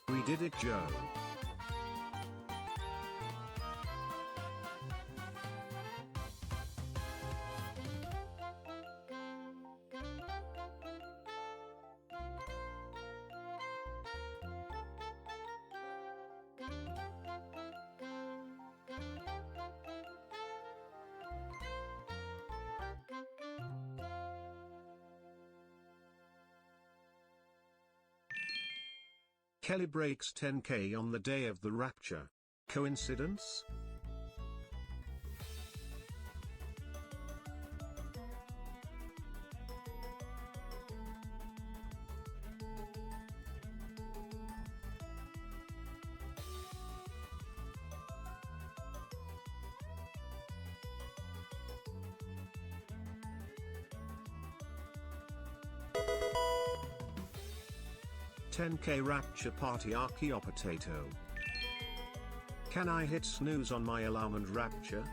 We did it, Joe. Kelly breaks 10K on the day of the rapture. Coincidence? "10K rapture party Archeo potato. Can I hit snooze on my alarm and rapture?"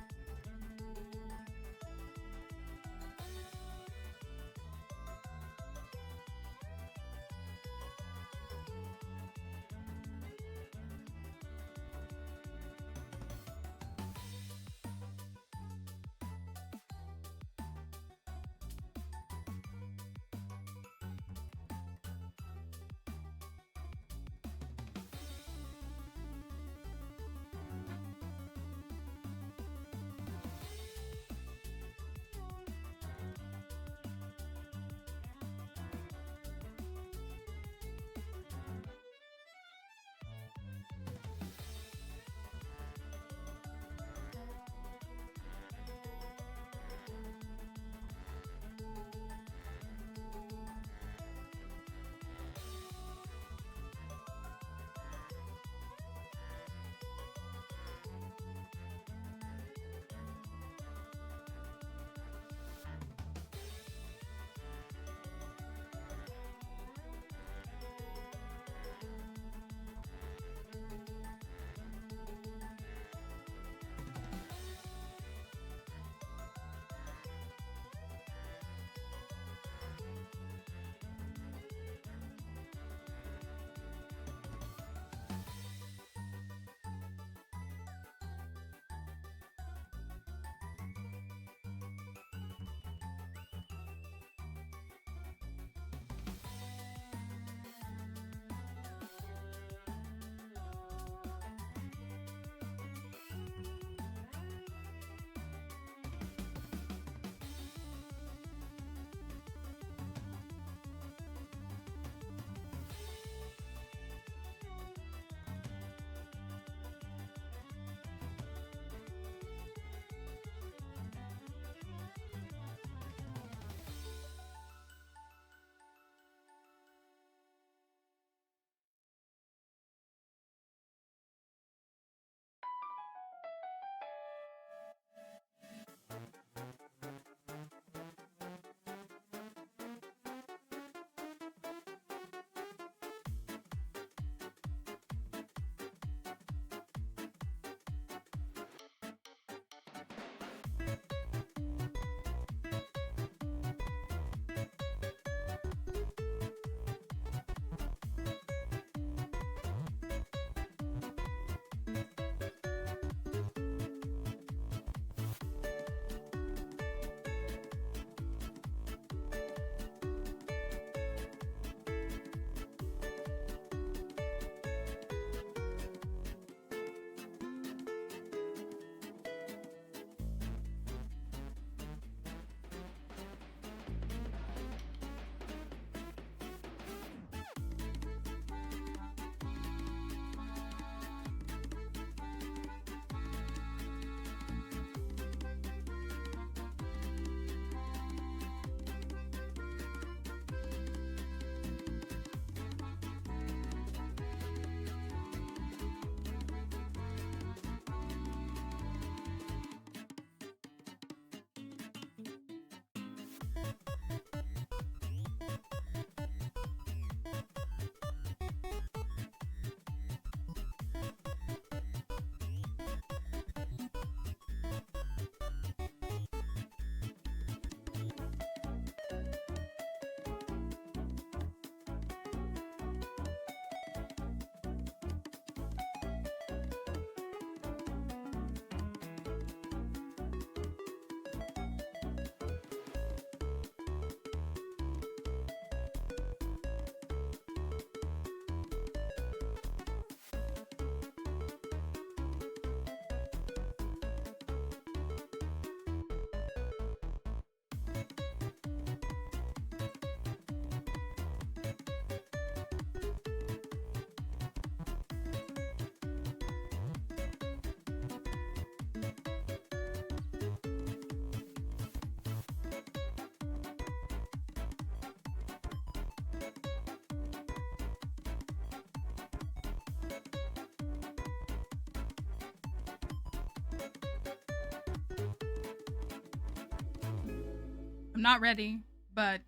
not ready, but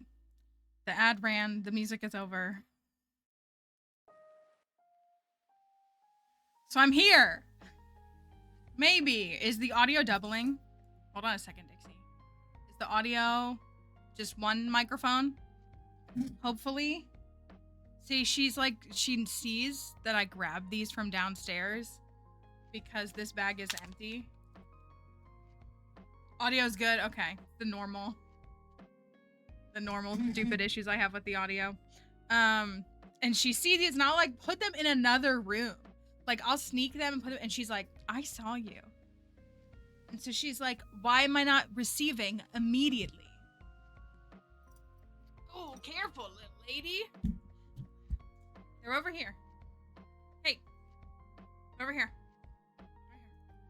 the ad ran, the music is over. So I'm here. Maybe. Is the audio doubling? Hold on a second, Dixie. Is the audio just one microphone? Hopefully. See, she's like, she sees that I grabbed these from downstairs because this bag is empty. Audio's good. Okay. The normal stupid issues I have with the audio. And she sees it's not like put them in another room. Like I'll sneak them and put them, and she's like, I saw you. And so she's like, why am I not receiving immediately? Oh, careful, little lady. They're over here. Hey, over here. Right here. Sit for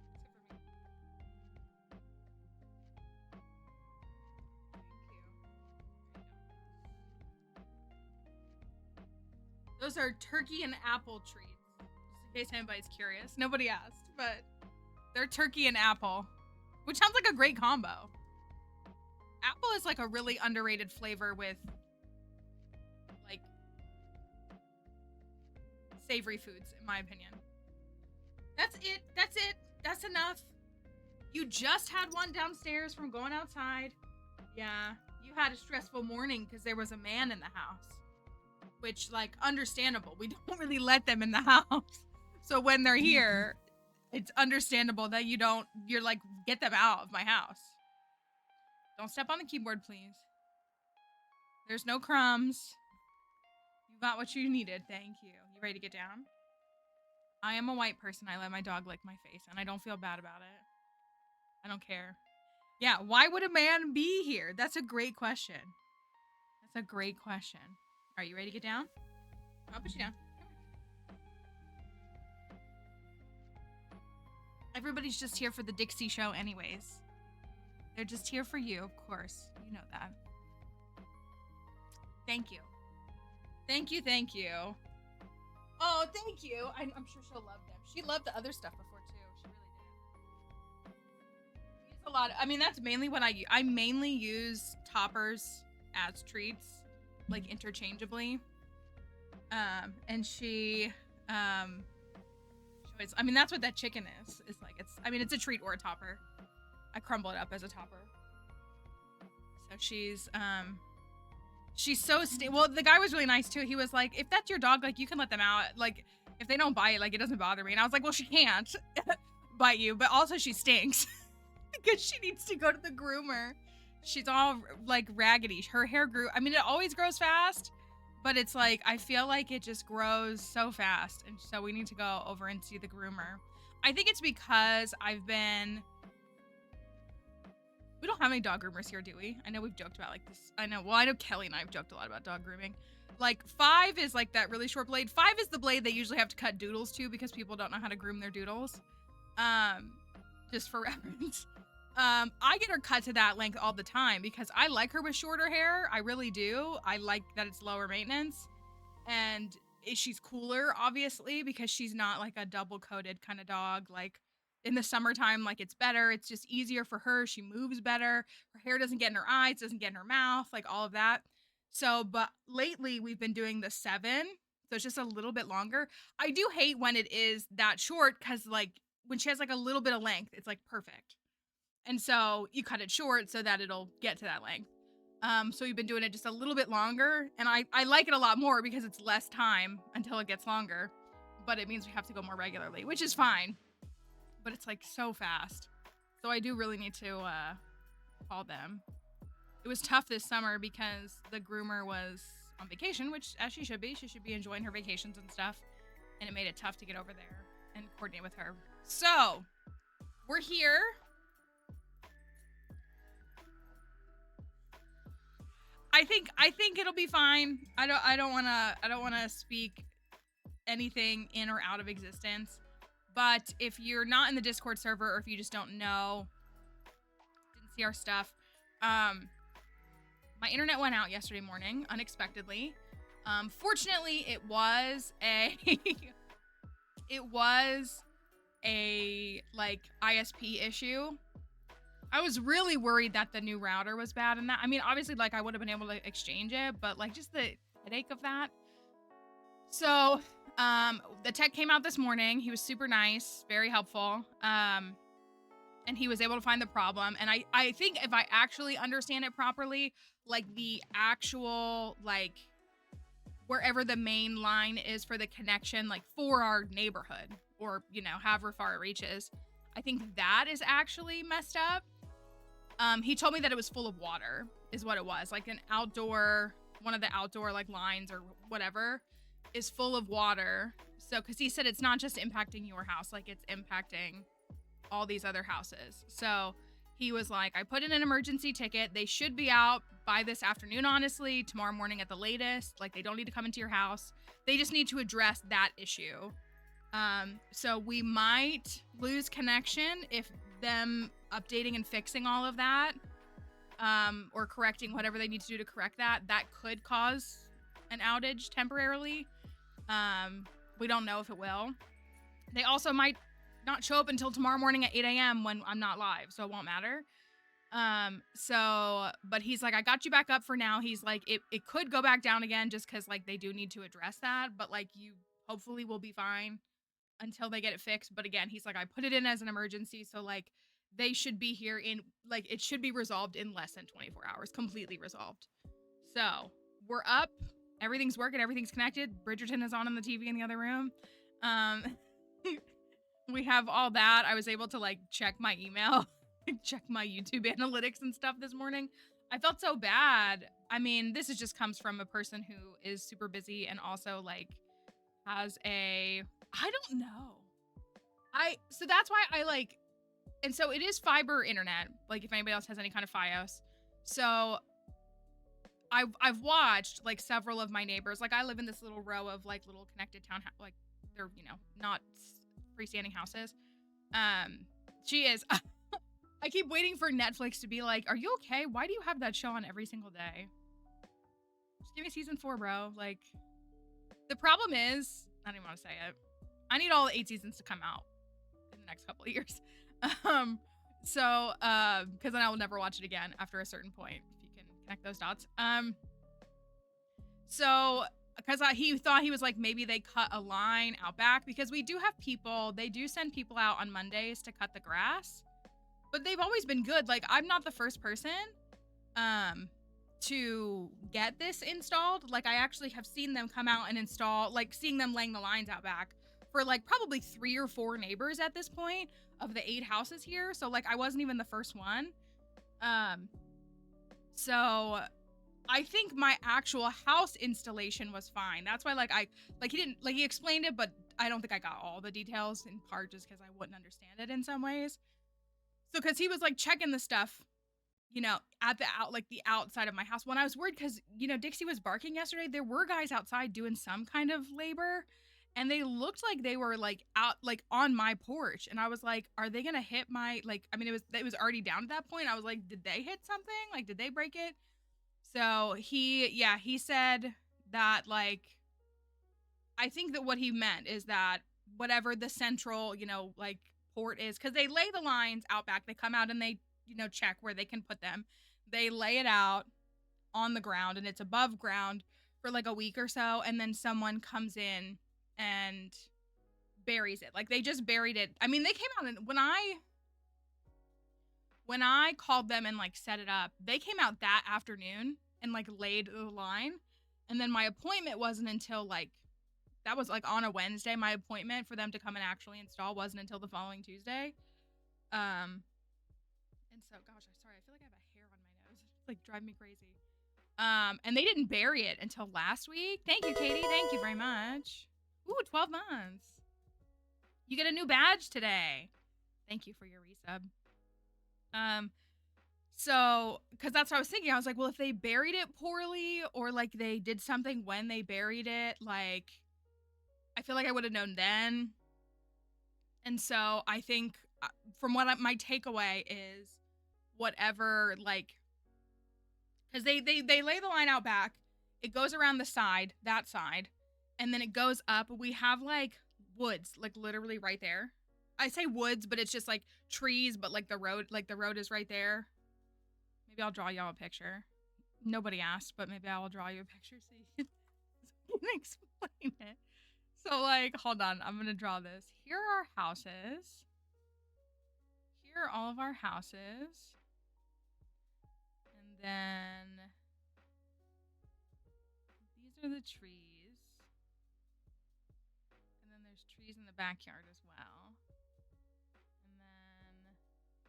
me. Thank you. Those are turkey and apple treats. Just in case anybody's curious. Nobody asked, but they're turkey and apple, which sounds like a great combo. Apple is like a really underrated flavor with like savory foods, in my opinion. That's it. That's it. That's enough. You just had one downstairs from going outside. Yeah, you had a stressful morning because there was a man in the house. Which, like, understandable. We don't really let them in the house. So when they're here, it's understandable that you're like, get them out of my house. Don't step on the keyboard, please. There's no crumbs. You got what you needed. Thank you. You ready to get down? I am a white person. I let my dog lick my face, and I don't feel bad about it. I don't care. Yeah, why would a man be here? That's a great question. That's a great question. Are you ready to get down? I'll put you down. Everybody's just here for the Dixie show anyways. They're just here for you, of course. You know that. Thank you. Thank you, thank you. Oh, thank you. I'm sure she'll love them. She loved the other stuff before, too. She really did. Use a lot. I mean, that's mainly what I use. I mainly use toppers as treats. Like interchangeably, and she always, I mean, that's what that chicken is. It's like, it's a treat or a topper. I crumble it up as a topper. So she's so well, the guy was really nice too. He was like, if that's your dog, like you can let them out. Like if they don't bite, like it doesn't bother me. And I was like, well, she can't bite you, but also she stinks because she needs to go to the groomer. She's all like raggedy. Her hair grew. I mean, it always grows fast, but it's like, I feel like it just grows so fast. And so we need to go over and see the groomer. I think it's because we don't have any dog groomers here, do we? I know we've joked about like this. I know Kelly and I have joked a lot about dog grooming. Like 5 is like that really short blade. 5 is the blade they usually have to cut doodles to because people don't know how to groom their doodles. Just for reference. I get her cut to that length all the time because I like her with shorter hair. I really do. I like that it's lower maintenance. And she's cooler, obviously, because she's not like a double coated kind of dog. Like in the summertime, like it's better. It's just easier for her. She moves better. Her hair doesn't get in her eyes, doesn't get in her mouth, like all of that. So, but lately we've been doing the 7. So it's just a little bit longer. I do hate when it is that short because like when she has like a little bit of length, it's like perfect. And so you cut it short so that it'll get to that length. So we've been doing it just a little bit longer. And I like it a lot more because it's less time until it gets longer. But it means we have to go more regularly, which is fine. But it's like so fast. So I do really need to call them. It was tough this summer because the groomer was on vacation, which as she should be. She should be enjoying her vacations and stuff. And it made it tough to get over there and coordinate with her. So we're here. I think it'll be fine. I don't wanna speak anything in or out of existence. But if you're not in the Discord server or if you just don't know, didn't see our stuff, my internet went out yesterday morning unexpectedly. Fortunately, it was a like ISP issue. I was really worried that the new router was bad and that. I mean, obviously, like, I would have been able to exchange it, but, like, just the headache of that. So, the tech came out this morning. He was super nice, very helpful. And he was able to find the problem. And I think if I actually understand it properly, like, the actual, like, wherever the main line is for the connection, like, for our neighborhood, or, you know, however far it reaches, I think that is actually messed up. He told me that it was full of water, is what it was. Like, one of the outdoor, like, lines or whatever is full of water. So, because he said it's not just impacting your house, like, it's impacting all these other houses. So he was like, I put in an emergency ticket. They should be out by this afternoon, honestly, tomorrow morning at the latest. Like, they don't need to come into your house. They just need to address that issue. So we might lose connection if them updating and fixing all of that, or correcting whatever they need to do to correct that could cause an outage temporarily. We don't know if it will. They also might not show up until tomorrow morning at 8 a.m. when I'm not live, so it won't matter. But he's like, I got you back up for now. He's like, it could go back down again just because, like, they do need to address that, but, like, you hopefully will be fine until they get it fixed. But again, he's like, I put it in as an emergency, so, like, they should be here in, like, it should be resolved in less than 24 hours, completely resolved. So we're up, everything's working, everything's connected. Bridgerton is on the TV in the other room. We have all that. I was able to, like, check my email, check my YouTube analytics and stuff this morning. I felt so bad. I mean, this just comes from a person who is super busy and also, like, has I don't know. So that's why I, like, and so it is fiber internet, like, if anybody else has any kind of Fios. So I've watched, like, several of my neighbors. Like, I live in this little row of, like, little connected town, like, they're, you know, not freestanding houses. She is. I keep waiting for Netflix to be like, are you okay? Why do you have that show on every single day? Just give me season 4, bro. Like, the problem is, I don't even want to say it. I need all 8 seasons to come out in the next couple of years. Because then I will never watch it again after a certain point, if you can connect those dots. So, because he thought, he was like, maybe they cut a line out back, because we do have people, they do send people out on Mondays to cut the grass, but they've always been good. Like, I'm not the first person to get this installed. Like, I actually have seen them come out and install, like, seeing them laying the lines out back for, like, probably 3 or 4 neighbors at this point of the 8 houses here. So, like, I wasn't even the first one. So I think my actual house installation was fine. That's why, like, he explained it, but I don't think I got all the details, in part just because I wouldn't understand it in some ways. So, because he was, like, checking the stuff, you know, at the outside of my house. When I was worried, because, you know, Dixie was barking yesterday, there were guys outside doing some kind of labor, and they looked like they were, like, out, like, on my porch. And I was like, are they gonna hit my, like, I mean, it was already down at that point. I was like, did they hit something? Like, did they break it? So he said that, like, I think that what he meant is that whatever the central, you know, like, port is, because they lay the lines out back, they come out and they, you know, check where they can put them. They lay it out on the ground, and it's above ground for, like, a week or so, and then someone comes in and buries it. Like, they just buried it. I mean, they came out, and when I called them and, like, set it up, they came out that afternoon and, like, laid the line. And then my appointment wasn't until, like, that was, like, on a Wednesday. My appointment for them to come and actually install wasn't until the following Tuesday. And so, gosh, I'm sorry. I feel like I have a hair on my nose. It's, like, driving me crazy. And they didn't bury it until last week. Thank you, Katie. Thank you very much. Ooh, 12 months. You get a new badge today. Thank you for your resub. So, because that's what I was thinking. I was like, well, if they buried it poorly, or, like, they did something when they buried it, like, I feel like I would have known then. And so I think, from what my takeaway is, whatever, like, because they lay the line out back, it goes around the side, that side, and then it goes up. We have, like, woods, like, literally right there. I say woods, but it's just like trees, but like the road is right there. Maybe I'll draw y'all a picture. Nobody asked, but maybe I will draw you a picture so you can explain it. So like, hold on, I'm gonna draw this. Here are our houses. Here are all of our houses. And then these are the trees. And then there's trees in the backyard as well. And then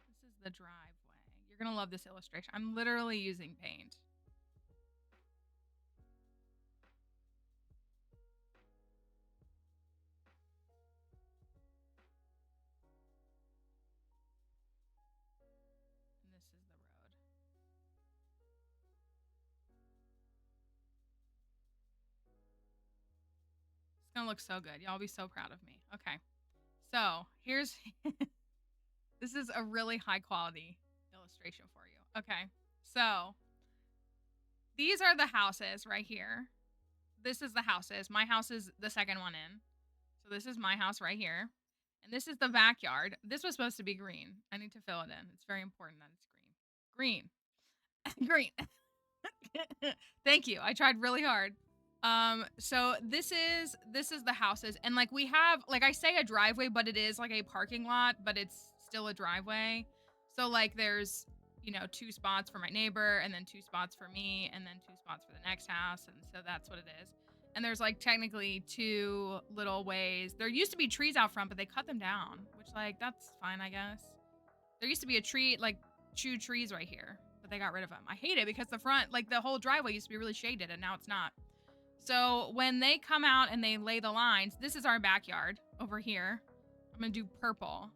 this is the driveway. You're gonna love this illustration. I'm literally using paint. And this is the road. It's gonna look so good. Y'all be so proud of me. Okay. So here's this is a really high quality illustration for you. Okay. So these are the houses right here. This is the houses. My house is the second one in. So this is my house right here. And this is the backyard. This was supposed to be green. I need to fill it in. It's very important that it's green. Green. Green. Thank you. I tried really hard. So this is the houses. And like we have, like I say a driveway, but it is like a parking lot, but it's still a driveway. So like there's, you know, 2 spots for my neighbor and then 2 spots for me and then 2 spots for the next house. And so that's what it is. And there's like technically 2 little ways. There used to be trees out front, but they cut them down, which like, that's fine, I guess. There used to be a tree, like 2 trees right here, but they got rid of them. I hate it because the front, like the whole driveway used to be really shaded and now it's not. So when they come out and they lay the lines, this is our backyard over here. I'm gonna do purple.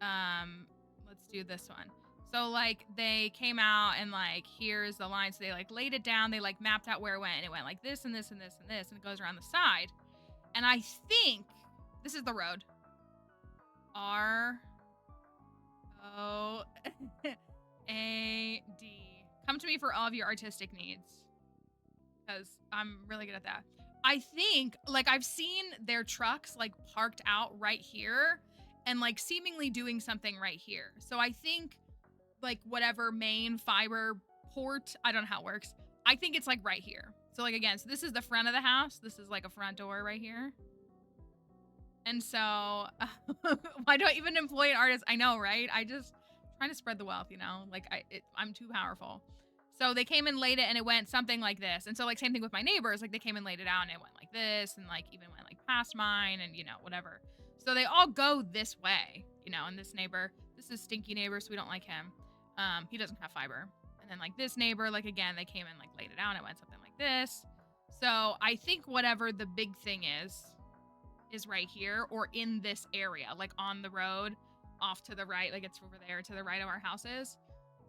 Let's do this one. So like they came out and like here's the line. So they like laid it down. They like mapped out where it went. And it went like this and this and this and this, and it goes around the side. And I think this is the road. R-O-A-D. Come to me for all of your artistic needs, because I'm really good at that. I think, like, I've seen their trucks, like, parked out right here and, like, seemingly doing something right here. So I think, like, whatever main fiber port, I don't know how it works. I think it's, like, right here. So, like, again, so this is the front of the house. This is, like, a front door right here. And so, why do I even employ an artist? I know, right? I just trying to spread the wealth, you know? Like, I'm too powerful. So they came and laid it and it went something like this. And so like same thing with my neighbors, like they came and laid it out and it went like this and like even went like past mine and you know, whatever. So they all go this way, you know, and this neighbor, this is stinky neighbor, so we don't like him. He doesn't have fiber. And then like this neighbor, like again, they came and like laid it out and it went something like this. So I think whatever the big thing is right here or in this area, like on the road off to the right, like it's over there to the right of our houses.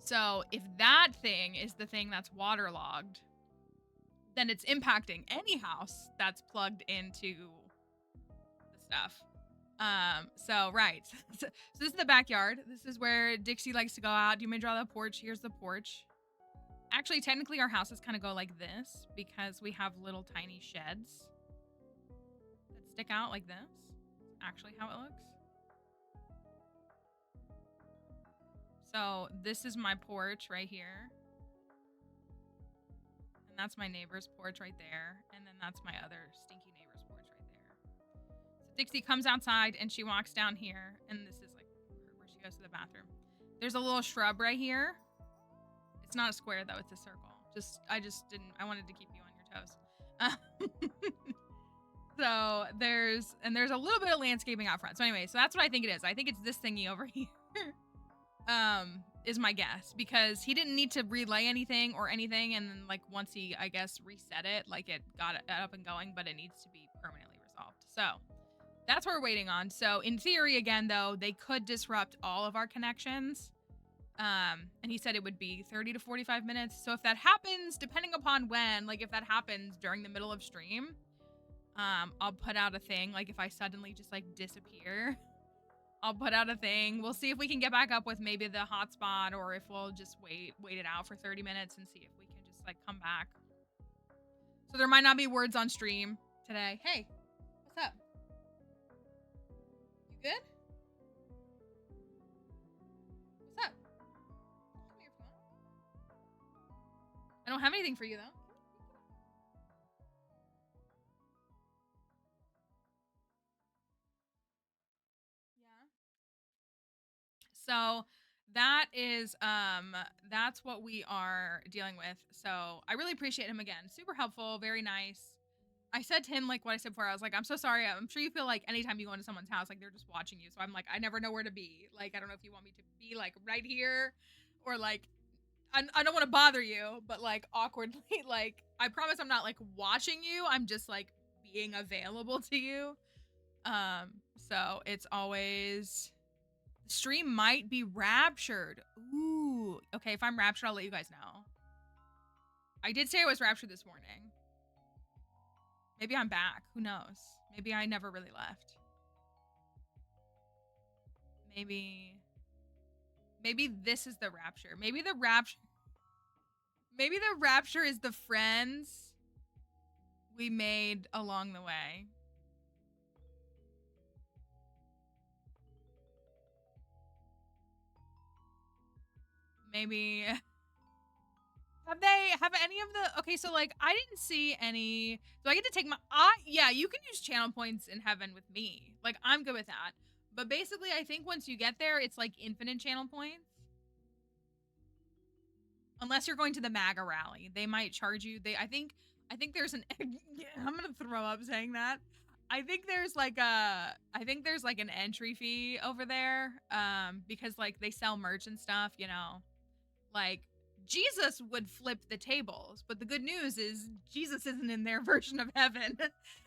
So if that thing is the thing that's waterlogged, then it's impacting any house that's plugged into the stuff. So right. So this is the backyard. This is where Dixie likes to go out. Do you want me to draw the porch? Here's the porch. Actually, technically our houses kind of go like this because we have little tiny sheds that stick out like this. Actually how it looks. So this is my porch right here. And that's my neighbor's porch right there. And then that's my other stinky neighbor's porch right there. So Dixie comes outside and she walks down here. And this is like where she goes to the bathroom. There's a little shrub right here. It's not a square though, it's a circle. I wanted to keep you on your toes. So there's a little bit of landscaping out front. So anyway, so that's what I think it is. I think it's this thingy over here. Is my guess, because he didn't need to relay anything or anything, and then like once he, I guess, reset it, like it got it up and going, but it needs to be permanently resolved. So that's what we're waiting on. So in theory, again, though, they could disrupt all of our connections. And he said it would be 30 to 45 minutes. So if that happens, depending upon when, like if that happens during the middle of stream, I'll put out a thing. Like if I suddenly just like disappear, I'll put out a thing. We'll see if we can get back up with maybe the hotspot or if we'll just wait it out for 30 minutes and see if we can just like come back. So there might not be words on stream today. Hey, what's up? Good? What's up? I don't have anything for you, though. So that's what we are dealing with. So I really appreciate him again. Super helpful, very nice. I said to him like what I said before. I was like, I'm so sorry. I'm sure you feel like anytime you go into someone's house, like they're just watching you. So I'm like, I never know where to be. Like, I don't know if you want me to be like right here or like I don't want to bother you, but like awkwardly, like I promise I'm not like watching you. I'm just like being available to you. So it's always the stream might be raptured. Ooh. Okay, if I'm raptured, I'll let you guys know. I did say I was raptured this morning. Maybe I'm back. Who knows? Maybe I never really left. Maybe this is the rapture. Maybe the rapture is the friends we made along the way. Maybe have any of the okay, so like I didn't see any, so I get to take my yeah, you can use channel points in heaven with me. Like I'm good with that. But basically I think once you get there it's like infinite channel points. Unless you're going to the MAGA rally. They might charge you. I think there's an I'm gonna throw up saying that. I think there's like an entry fee over there. Because like they sell merch and stuff, you know. Like Jesus would flip the tables, but the good news is Jesus isn't in their version of heaven.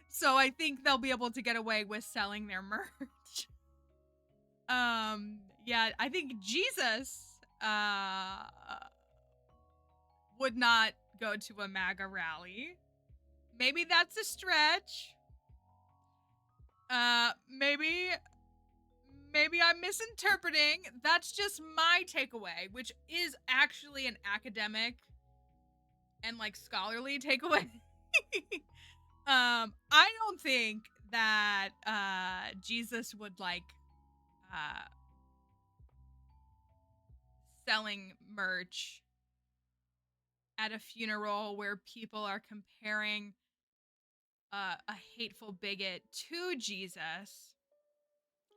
So I think they'll be able to get away with selling their merch. Yeah, I think Jesus would not go to a MAGA rally. Maybe that's a stretch. Maybe I'm misinterpreting. That's just my takeaway, which is actually an academic and like scholarly takeaway. I don't think that Jesus would like selling merch at a funeral where people are comparing a hateful bigot to Jesus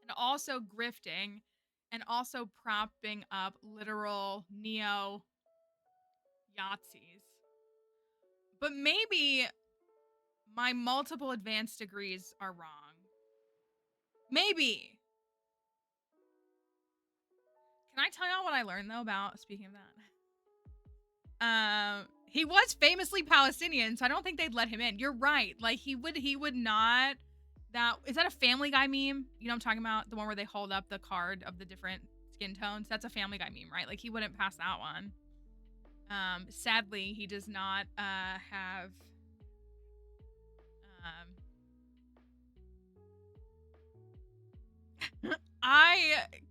and also grifting and also propping up literal neo Yahtzees. But maybe my multiple advanced degrees are wrong. Maybe. Can I tell y'all what I learned though about, speaking of that? He was famously Palestinian, so I don't think they'd let him in. You're right. Like he would not. Is that a Family Guy meme? You know what I'm talking about? The one where they hold up the card of the different skin tones. That's a Family Guy meme, right? Like he wouldn't pass that one. Sadly, he does not have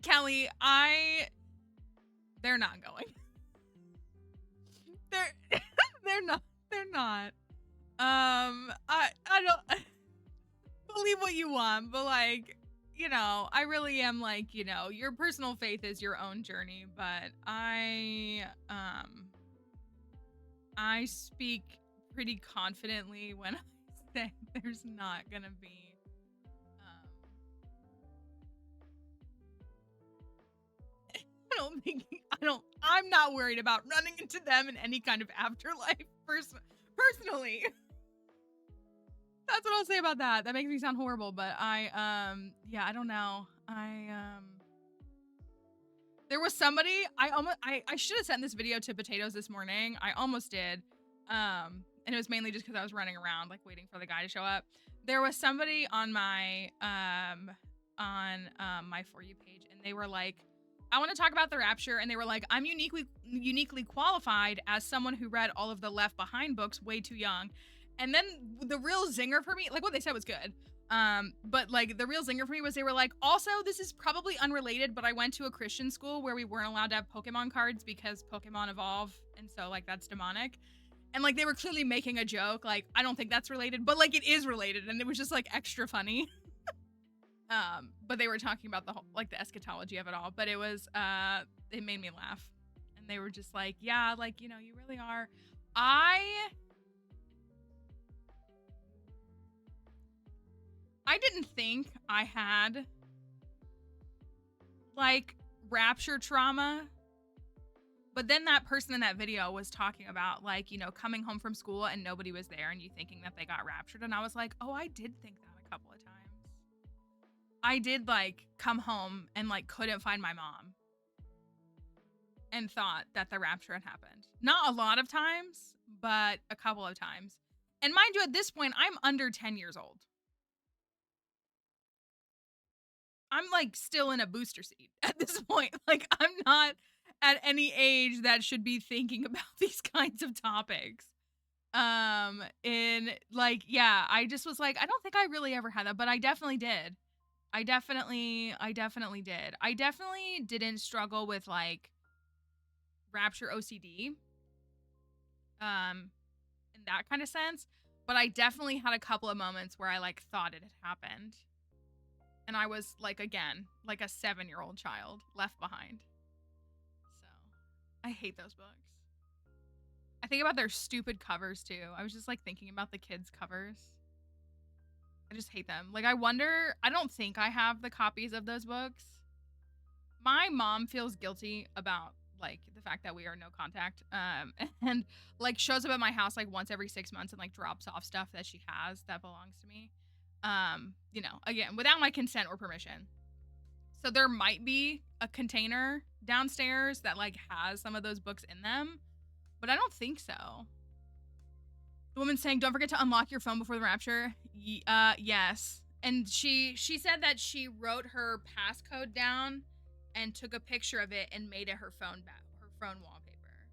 Kelly, they're not going. They're not. I don't believe what you want, but like, you know, I really am like, you know, your personal faith is your own journey, but I speak pretty confidently when I say there's not gonna be I'm not worried about running into them in any kind of afterlife personally. That's what I'll say about that. That makes me sound horrible, but yeah, I don't know. There was somebody, I should have sent this video to Potatoes this morning. I almost did. And it was mainly just because I was running around, like waiting for the guy to show up. There was somebody on my my For You page, and they were like, I want to talk about the rapture, and they were like, I'm uniquely qualified as someone who read all of the Left Behind books way too young. And then the real zinger for me, like what they said was good. But like the real zinger for me was they were like, also, this is probably unrelated, but I went to a Christian school where we weren't allowed to have Pokemon cards because Pokemon evolve. And so like that's demonic. And like they were clearly making a joke. Like, I don't think that's related, but like it is related. And it was just like extra funny. But they were talking about the whole, like the eschatology of it all. But it was, it made me laugh. And they were just like, yeah, like, you know, you really are. I didn't think I had like rapture trauma. But then that person in that video was talking about like, you know, coming home from school and nobody was there and you thinking that they got raptured. And I was like, oh, I did think that a couple of times. I did like come home and like couldn't find my mom and thought that the rapture had happened. Not a lot of times, but a couple of times. And mind you, at this point, I'm under 10 years old. I'm like still in a booster seat at this point. Like I'm not at any age that should be thinking about these kinds of topics. And like, yeah, I just was like, I don't think I really ever had that, but I definitely did. I definitely did. I definitely didn't struggle with like rapture OCD. In that kind of sense, but I definitely had a couple of moments where I like thought it had happened. And I was like, again, like a 7-year-old child left behind. So I hate those books. I think about their stupid covers too. I was just like thinking about the kids' covers. I just hate them. Like I wonder, I don't think I have the copies of those books. My mom feels guilty about like the fact that we are no contact. And like shows up at my house like once every 6 months and like drops off stuff that she has that belongs to me. You know, again, without my consent or permission. So there might be a container downstairs that like has some of those books in them, but I don't think so. The woman saying, don't forget to unlock your phone before the rapture. Yes. And she said that she wrote her passcode down and took a picture of it and made it her phone wallpaper.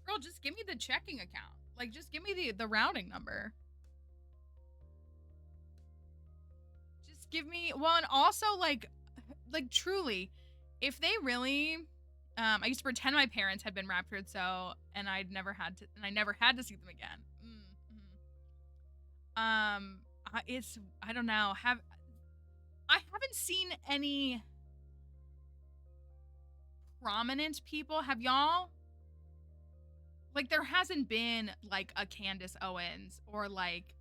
Girl, just give me the checking account. Like, just give me the routing number. Just give me, well, and also like truly, if they really, I used to pretend my parents had been raptured, so, and I never had to see them again. I don't know, I haven't seen any prominent people. Have y'all? Like, there hasn't been like a Candace Owens or like,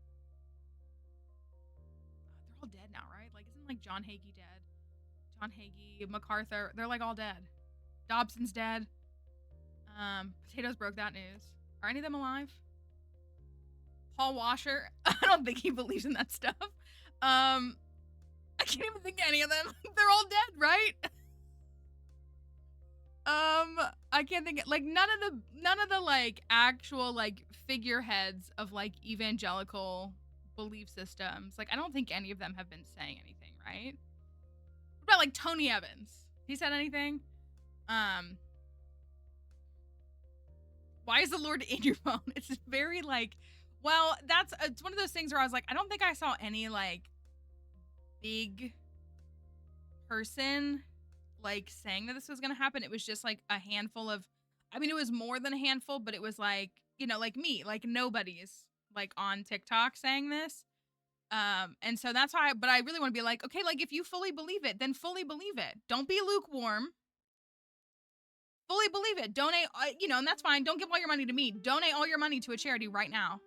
they're all dead now, right? Like, isn't like John Hagee dead? John Hagee, MacArthur, they're like all dead. Dobson's dead. Potatoes broke that news. Are any of them alive? Paul Washer, I don't think he believes in that stuff. I can't even think of any of them. They're all dead, right? I can't think of, like, none of the like actual like figureheads of like evangelical belief systems. Like, I don't think any of them have been saying anything, right? What about like Tony Evans? He said anything? Why is the Lord in your phone? It's very like, well, it's one of those things where I was like, I don't think I saw any like big person like saying that this was gonna happen. It was just like a handful of, I mean, it was more than a handful, but it was like, you know, like me, like nobody's like on TikTok saying this. And so that's why, but I really want to be like, okay, like if you fully believe it, then fully believe it. Don't be lukewarm. Fully believe it. Donate, you know, and that's fine. Don't give all your money to me. Donate all your money to a charity right now.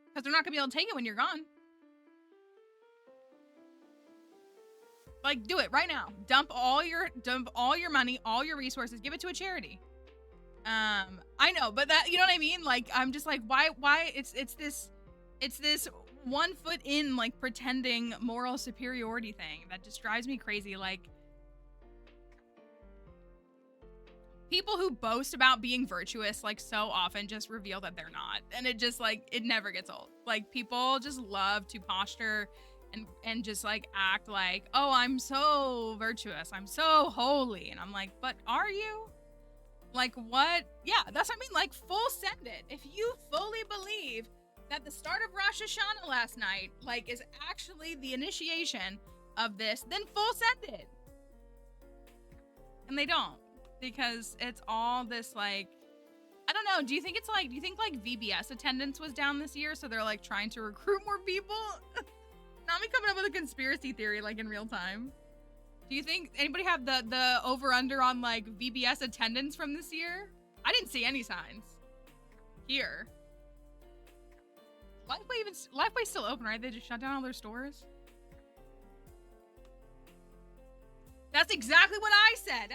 Because they're not going to be able to take it when you're gone. Like, do it right now. Dump all your money, all your resources. Give it to a charity. I know, but that, you know what I mean? Like, I'm just like, why? It's this 1 foot in, like, pretending moral superiority thing that just drives me crazy. Like, people who boast about being virtuous, like, so often just reveal that they're not. And it just, like, it never gets old. Like, people just love to posture and just, like, act like, oh, I'm so virtuous. I'm so holy. And I'm like, but are you? Like, what? Yeah, that's what I mean. Like, full send it. If you fully believe that the start of Rosh Hashanah last night, like, is actually the initiation of this, then full send it. And they don't. Because it's all this, like, I don't know. Do you think VBS attendance was down this year? So they're like trying to recruit more people? Nami coming up with a conspiracy theory like in real time. Do you think anybody have the over under on like VBS attendance from this year? I didn't see any signs here. Lifeway's still open, right? They just shut down all their stores. That's exactly what I said.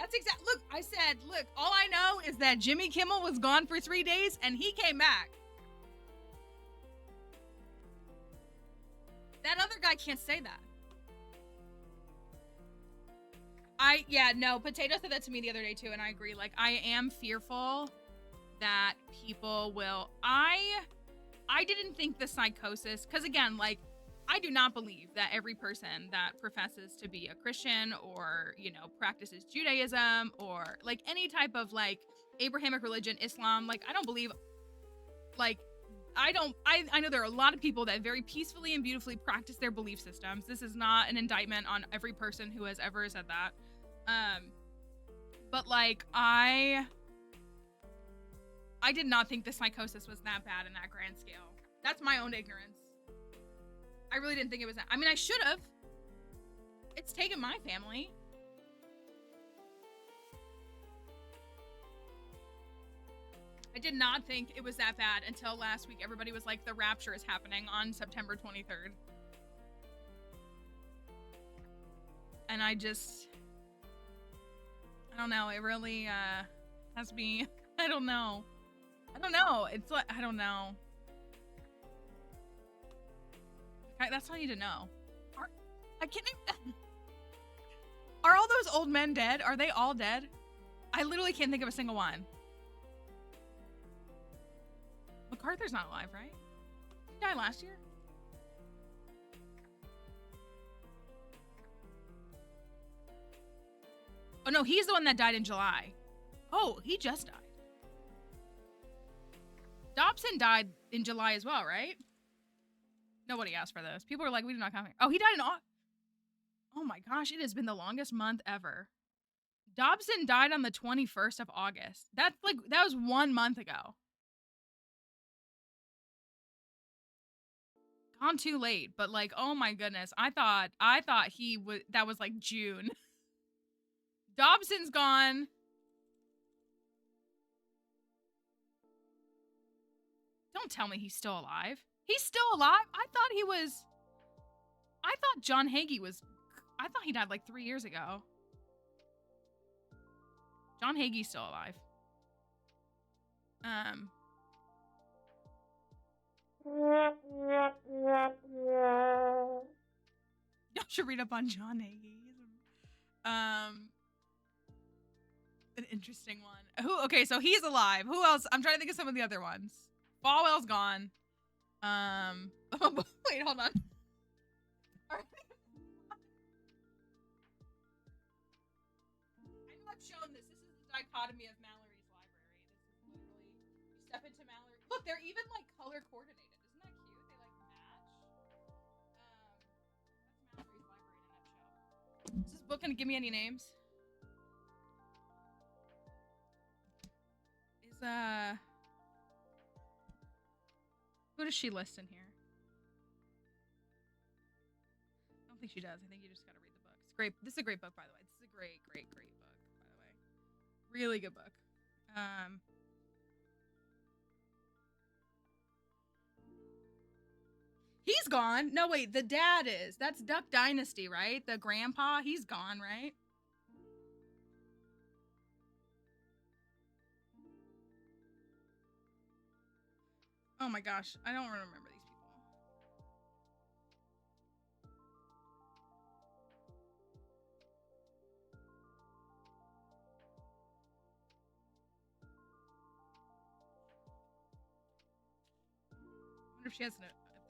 Look, I said, look, all I know is that Jimmy Kimmel was gone for 3 days and he came back. That other guy can't say that. Potato said that to me the other day too, and I agree. Like, I am fearful that people will, I didn't think the psychosis, because again, like, I do not believe that every person that professes to be a Christian or, you know, practices Judaism or like any type of like Abrahamic religion, Islam, like I don't believe, like, I know there are a lot of people that very peacefully and beautifully practice their belief systems. This is not an indictment on every person who has ever said that. But like I did not think the psychosis was that bad in that grand scale. That's my own ignorance. I really didn't think it was that. I mean, I should have. It's taken my family. I did not think it was that bad until last week. Everybody was like, the rapture is happening on September 23rd. And I don't know. It really has me. I don't know. It's like, I don't know. That's all I need to know. Are all those old men dead? Are they all dead? I literally can't think of a single one. MacArthur's not alive, right? He died last year? Oh no, he's the one that died in July. Oh, he just died. Dobson died in July as well, right? Nobody asked for this. People are like, we do not come here. Oh, he died in August. Oh my gosh, it has been the longest month ever. Dobson died on the 21st of August. That was 1 month ago. Gone too late, but like, oh my goodness. I thought that was like June. Dobson's gone. Don't tell me he's still alive. He's still alive? I thought John Hagee I thought he died like 3 years ago. John Hagee's still alive. Y'all should read up on John Hagee. An interesting one. Okay, so he's alive. Who else? I'm trying to think of some of the other ones. Falwell's gone. Wait, hold on. I know I've shown this. This is the dichotomy of Mallory's library. This is literally, you step into Mallory. Look, they're even like color coordinated. Isn't that cute? They like match. That's Mallory's library in a nutshell. Is this book gonna give me any names? Who does she list in here? I don't think she does. I think you just gotta read the book. It's great. This is a great book, by the way. This is a great, great, great book, by the way. Really good book. He's gone. No, wait, the dad is. That's Duck Dynasty, right? The grandpa, he's gone, right? Oh my gosh, I don't remember these people. I wonder if she has if there's like an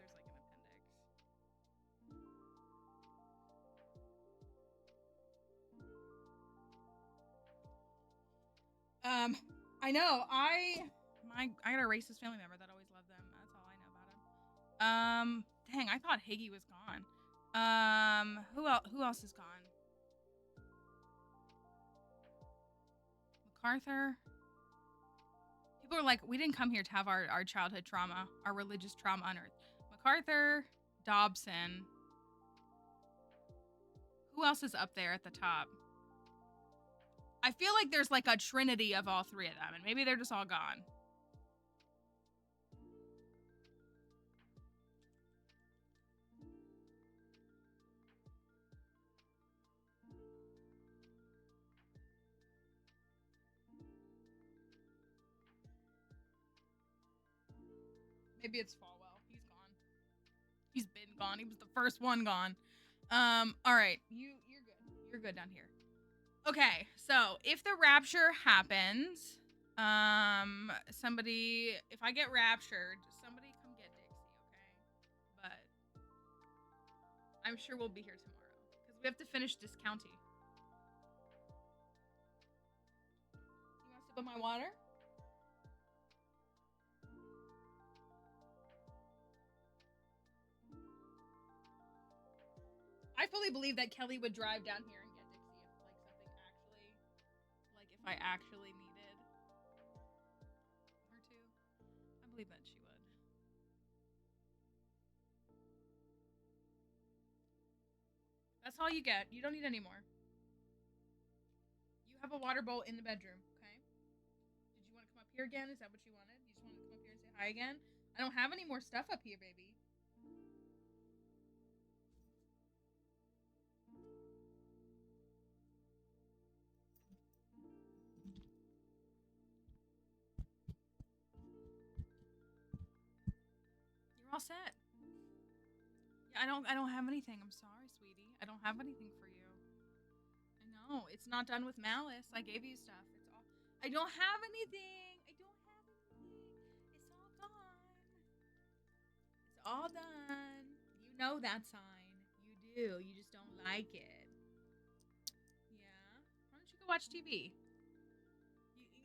appendix. I know. I got a racist family member that always loved them. That's all I know about him. Dang, I thought Higgy was gone. Who else is gone? MacArthur. People are like, we didn't come here to have our childhood trauma, our religious trauma unearthed. MacArthur, Dobson, Who else is up there at the top? I feel like there's like a trinity of all three of them, and maybe they're just all gone. Maybe it's Falwell. He's gone. He's been gone. He was the first one gone. All right. You're good. You're good down here. Okay, so if the rapture happens, somebody, if I get raptured, somebody come get Dixie, okay? But I'm sure we'll be here tomorrow because we have to finish this county. You want to sip of my water? I fully believe that Kelly would drive down here and get Dixie if like something actually, like if I actually needed her to. I believe that she would. That's all you get. You don't need any more. You have a water bowl in the bedroom, okay? Did you want to come up here again? Is that what you wanted? You just wanted to come up here and say hi again? I don't have any more stuff up here, baby. You're all set. Yeah, I don't have anything. I'm sorry, sweetie. I don't have anything for you. I know. It's not done with malice. I gave you stuff. It's all I don't have anything. I don't have anything. It's all gone. It's all done. You know that sign. You do. You just don't like it. Yeah. Why don't you go watch TV?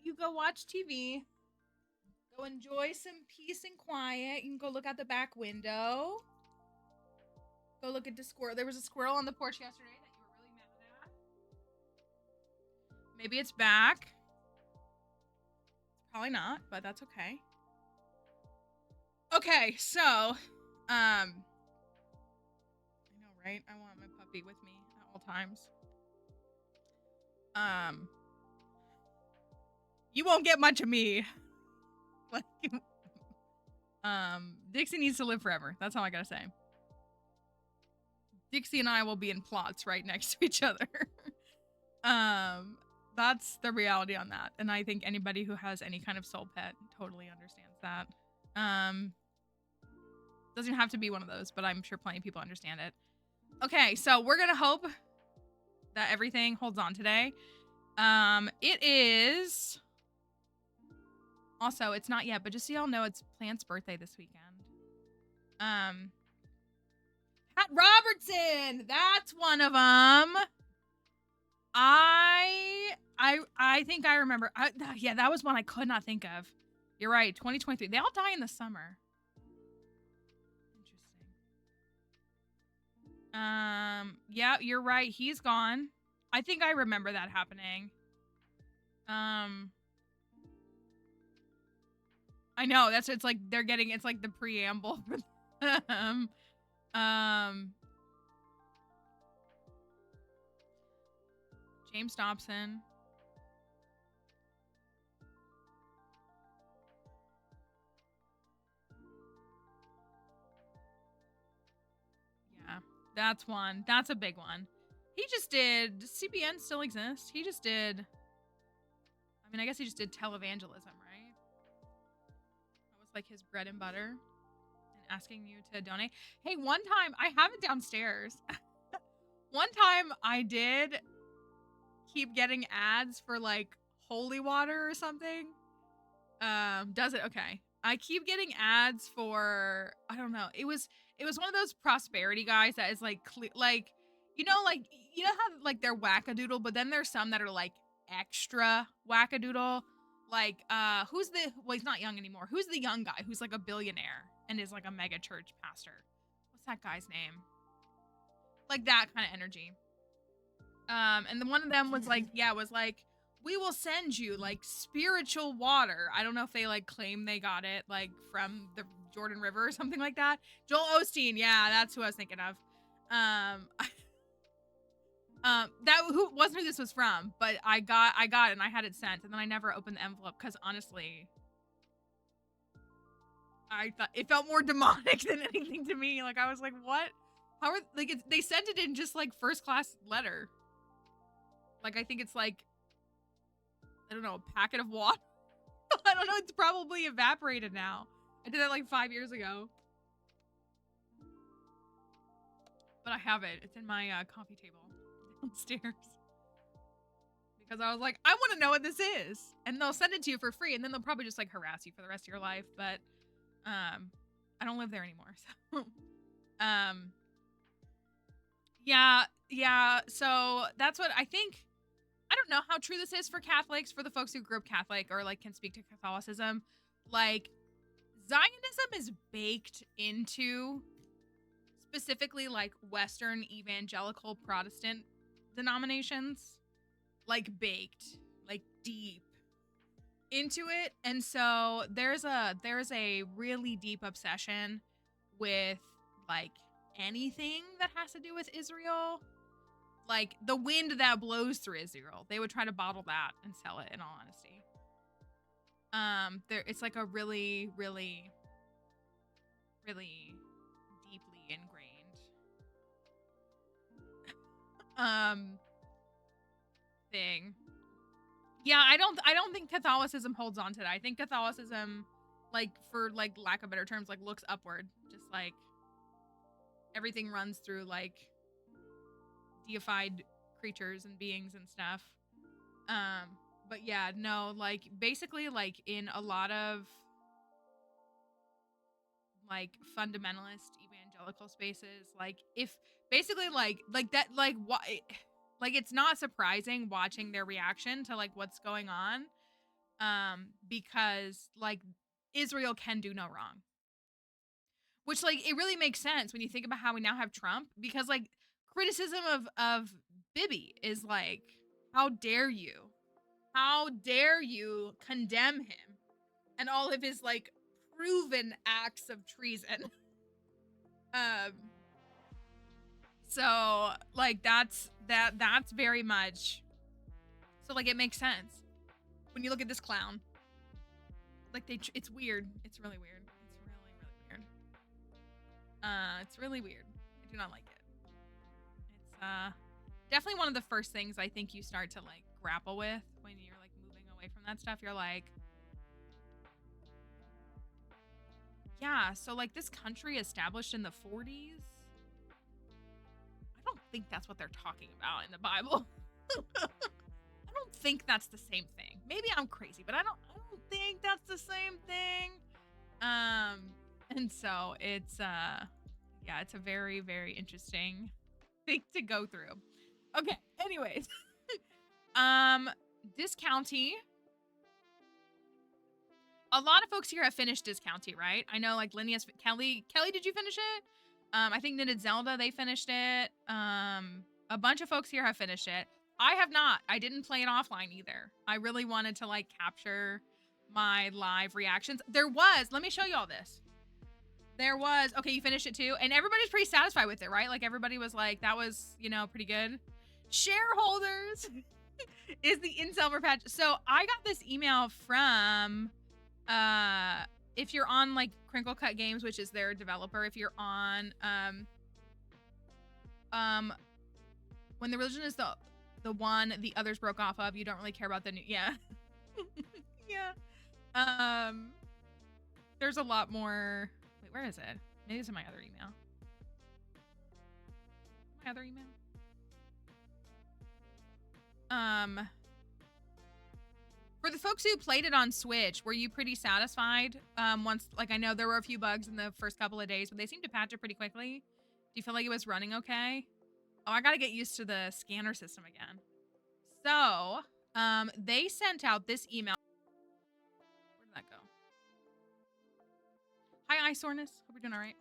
You go watch TV. Go enjoy some peace and quiet. You can go look out the back window. Go look at the squirrel. There was a squirrel on the porch yesterday that you were really mad at. Maybe it's back. It's probably not, but that's okay. Okay, so, I know, right? I want my puppy with me at all times. You won't get much of me. Like, Dixie needs to live forever. That's all I gotta say. Dixie and I will be in plots right next to each other. That's the reality on that. And I think anybody who has any kind of soul pet totally understands that. Doesn't have to be one of those, but I'm sure plenty of people understand it. Okay, so we're gonna hope that everything holds on today. It is... Also, it's not yet, but just so y'all know, it's Plant's birthday this weekend. Pat Robertson! That's one of them. I think I remember. Yeah, that was one I could not think of. You're right, 2023. They all die in the summer. Interesting. Yeah, you're right. He's gone. I think I remember that happening. I know, it's like they're getting, it's like the preamble for them. James Dobson. Yeah, that's one. That's a big one. He just did, does CBN still exist? He just did, I mean, I guess he just did televangelism, right? That was like his bread and butter. And asking you to donate. Hey, one time, I have it downstairs. One time I did keep getting ads for like holy water or something. Does it? Okay. I keep getting ads for, I don't know. It was one of those prosperity guys that is like, you know how like they're wackadoodle, but then there's some that are like extra wackadoodle. Like, well, he's not young anymore. Who's the young guy who's like a billionaire and is like a mega church pastor? What's that guy's name? Like that kind of energy. And then one of them was like, we will send you like spiritual water. I don't know if they like claim they got it like from the Jordan River or something like that. Joel Osteen, yeah, that's who I was thinking of. Who wasn't who this was from, but I got it and I had it sent, and then I never opened the envelope because honestly, I thought it felt more demonic than anything to me. Like I was like, what? How are they sent it in just like first class letter. Like I think it's like, I don't know, a packet of water. I don't know. It's probably evaporated now. I did that like 5 years ago. But I have it. It's in my coffee table downstairs. Because I was like, I want to know what this is. And they'll send it to you for free. And then they'll probably just like harass you for the rest of your life. But I don't live there anymore. So yeah. So that's what I think. I don't know how true this is for Catholics, for the folks who grew up Catholic or like can speak to Catholicism. Like Zionism is baked into specifically like Western evangelical Protestant denominations, like baked, like deep into it. And so there's a really deep obsession with like anything that has to do with Israel. Like the wind that blows through Israel, they would try to bottle that and sell it, in all honesty. It's like a really, really, really deeply ingrained thing. Yeah, I don't think Catholicism holds on to that. I think Catholicism, like for like lack of better terms, like looks upward. Just like everything runs through like deified creatures and beings and stuff. But yeah, no, like basically like in a lot of like fundamentalist evangelical spaces, like if basically like that, like why, like it's not surprising watching their reaction to like what's going on, because like Israel can do no wrong, which like it really makes sense when you think about how we now have Trump, because like criticism of Bibi is like, how dare you condemn him and all of his like proven acts of treason. So like that's very much, so like it makes sense when you look at this clown. Like it's weird. It's really weird. It's really weird. I do not like it. It's definitely one of the first things I think you start to like grapple with when you're like moving away from that stuff. You're like, yeah, so like this country established in the 40s. I don't think that's what they're talking about in the Bible. I don't think that's the same thing. Maybe I'm crazy, but I don't think that's the same thing. And so it's yeah, it's a very, very interesting thing to go through. Okay, anyways. Discounty. A lot of folks here have finished Discounty, right? I know like Linnea's, Kelly, did you finish it? I think Knitted Zelda, they finished it. A bunch of folks here have finished it. I have not. I didn't play it offline either. I really wanted to like capture my live reactions. There was, let me show you all this. There was, okay, you finished it too. And everybody's pretty satisfied with it, right? Like everybody was like, that was, you know, pretty good. Shareholders is the incel patch. So I got this email from, if you're on like Crinkle Cut Games, which is their developer, if you're on, when the religion is the one the others broke off of, you don't really care about the new, yeah. Yeah. There's a lot more, wait, where is it? Maybe it's in my other email. My other email? For the folks who played it on Switch, were you pretty satisfied? Once, like, I know there were a few bugs in the first couple of days, but they seemed to patch it pretty quickly. Do you feel like it was running okay? Oh, I gotta get used to the scanner system again. So, they sent out this email. Where did that go? Hi, eye soreness. Hope you're doing all right.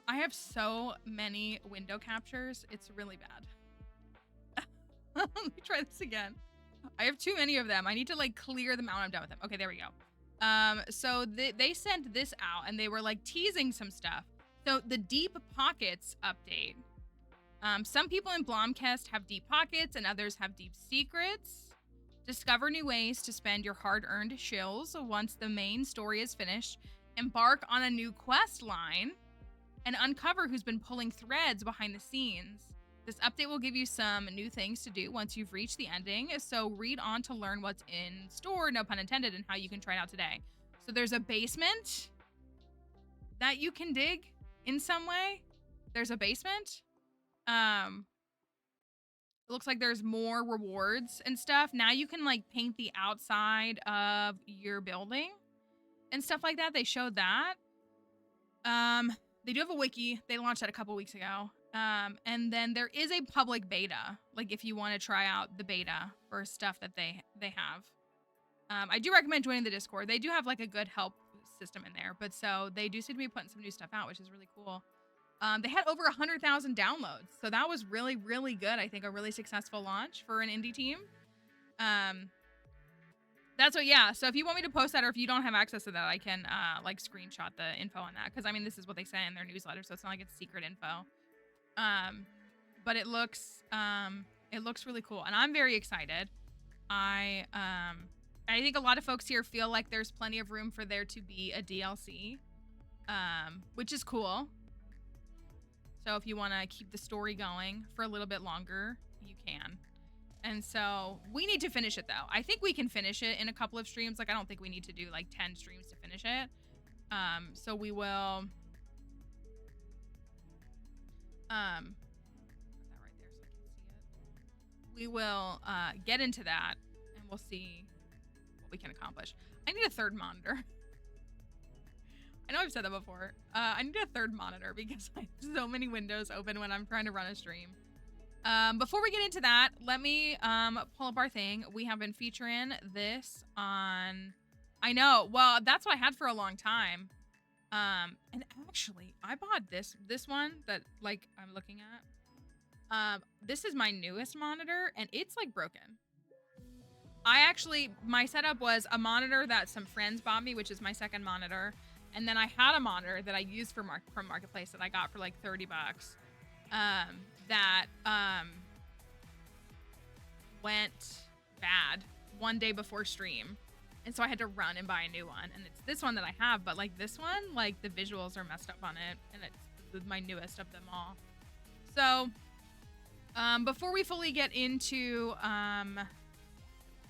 I have so many window captures. It's really bad. Let me try this again. I have too many of them. I need to like clear them out. I'm done with them. Okay, there we go. So they sent this out and they were like teasing some stuff. So the Deep Pockets update Some people in Blomkest have deep pockets and others have deep secrets. Discover new ways to spend your hard-earned shills once the main story is finished. Embark on a new quest line and uncover who's been pulling threads behind the scenes. This update will give you some new things to do once you've reached the ending, so read on to learn what's in store, no pun intended, and how you can try it out today. So there's a basement that you can dig in some way. There's a basement. It looks like there's more rewards and stuff. Now you can like paint the outside of your building and stuff like that. They showed that. They do have a wiki. They launched that a couple weeks ago. And then there is a public beta, like if you want to try out the beta for stuff that they have. I do recommend joining the Discord. They do have like a good help system in there, but so they do seem to be putting some new stuff out, which is really cool. They had over 100,000 downloads, so that was really, really good. I think a really successful launch for an indie team. That's what, yeah. So if you want me to post that, or if you don't have access to that, I can like screenshot the info on that, because I mean this is what they say in their newsletter, so it's not like it's secret info. But it looks really cool, and I'm very excited. I think a lot of folks here feel like there's plenty of room for there to be a DLC, which is cool. So if you want to keep the story going for a little bit longer, you can. And so we need to finish it though. I think we can finish it in a couple of streams. Like I don't think we need to do like 10 streams to finish it. So we will put that right there so I can see it. We will get into that and we'll see what we can accomplish. I need a third monitor. I know I've said that before. I need a third monitor because I have so many windows open when I'm trying to run a stream. Before we get into that, let me pull up our thing. We have been featuring this on... I know. Well, that's what I had for a long time. And actually, I bought this one that like I'm looking at. This is my newest monitor and it's like broken. My setup was a monitor that some friends bought me, which is my second monitor. And then I had a monitor that I used from Marketplace that I got for like 30 bucks. That went bad one day before stream. And so I had to run and buy a new one. And it's this one that I have, but like this one, like the visuals are messed up on it. And it's my newest of them all. So before we fully get into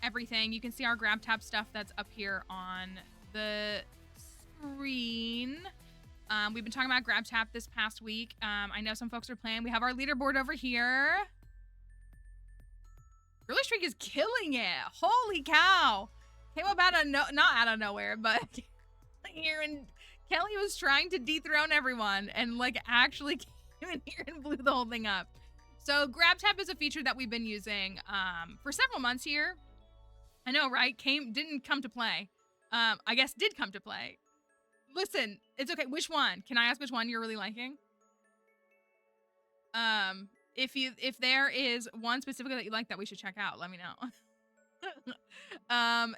everything, you can see our grab tab stuff that's up here on the screen. We've been talking about grab tap this past week. I know some folks are playing. We have our leaderboard over here. Early Streak is killing it. Holy cow. Came up not out of nowhere, but here, and Kelly was trying to dethrone everyone and like actually came in here and blew the whole thing up. So grab tap is a feature that we've been using for several months here. I know, right? Didn't come to play. I guess did come to play. Listen, it's okay. Which one? Can I ask which one you're really liking? If there is one specifically that you like that we should check out, let me know.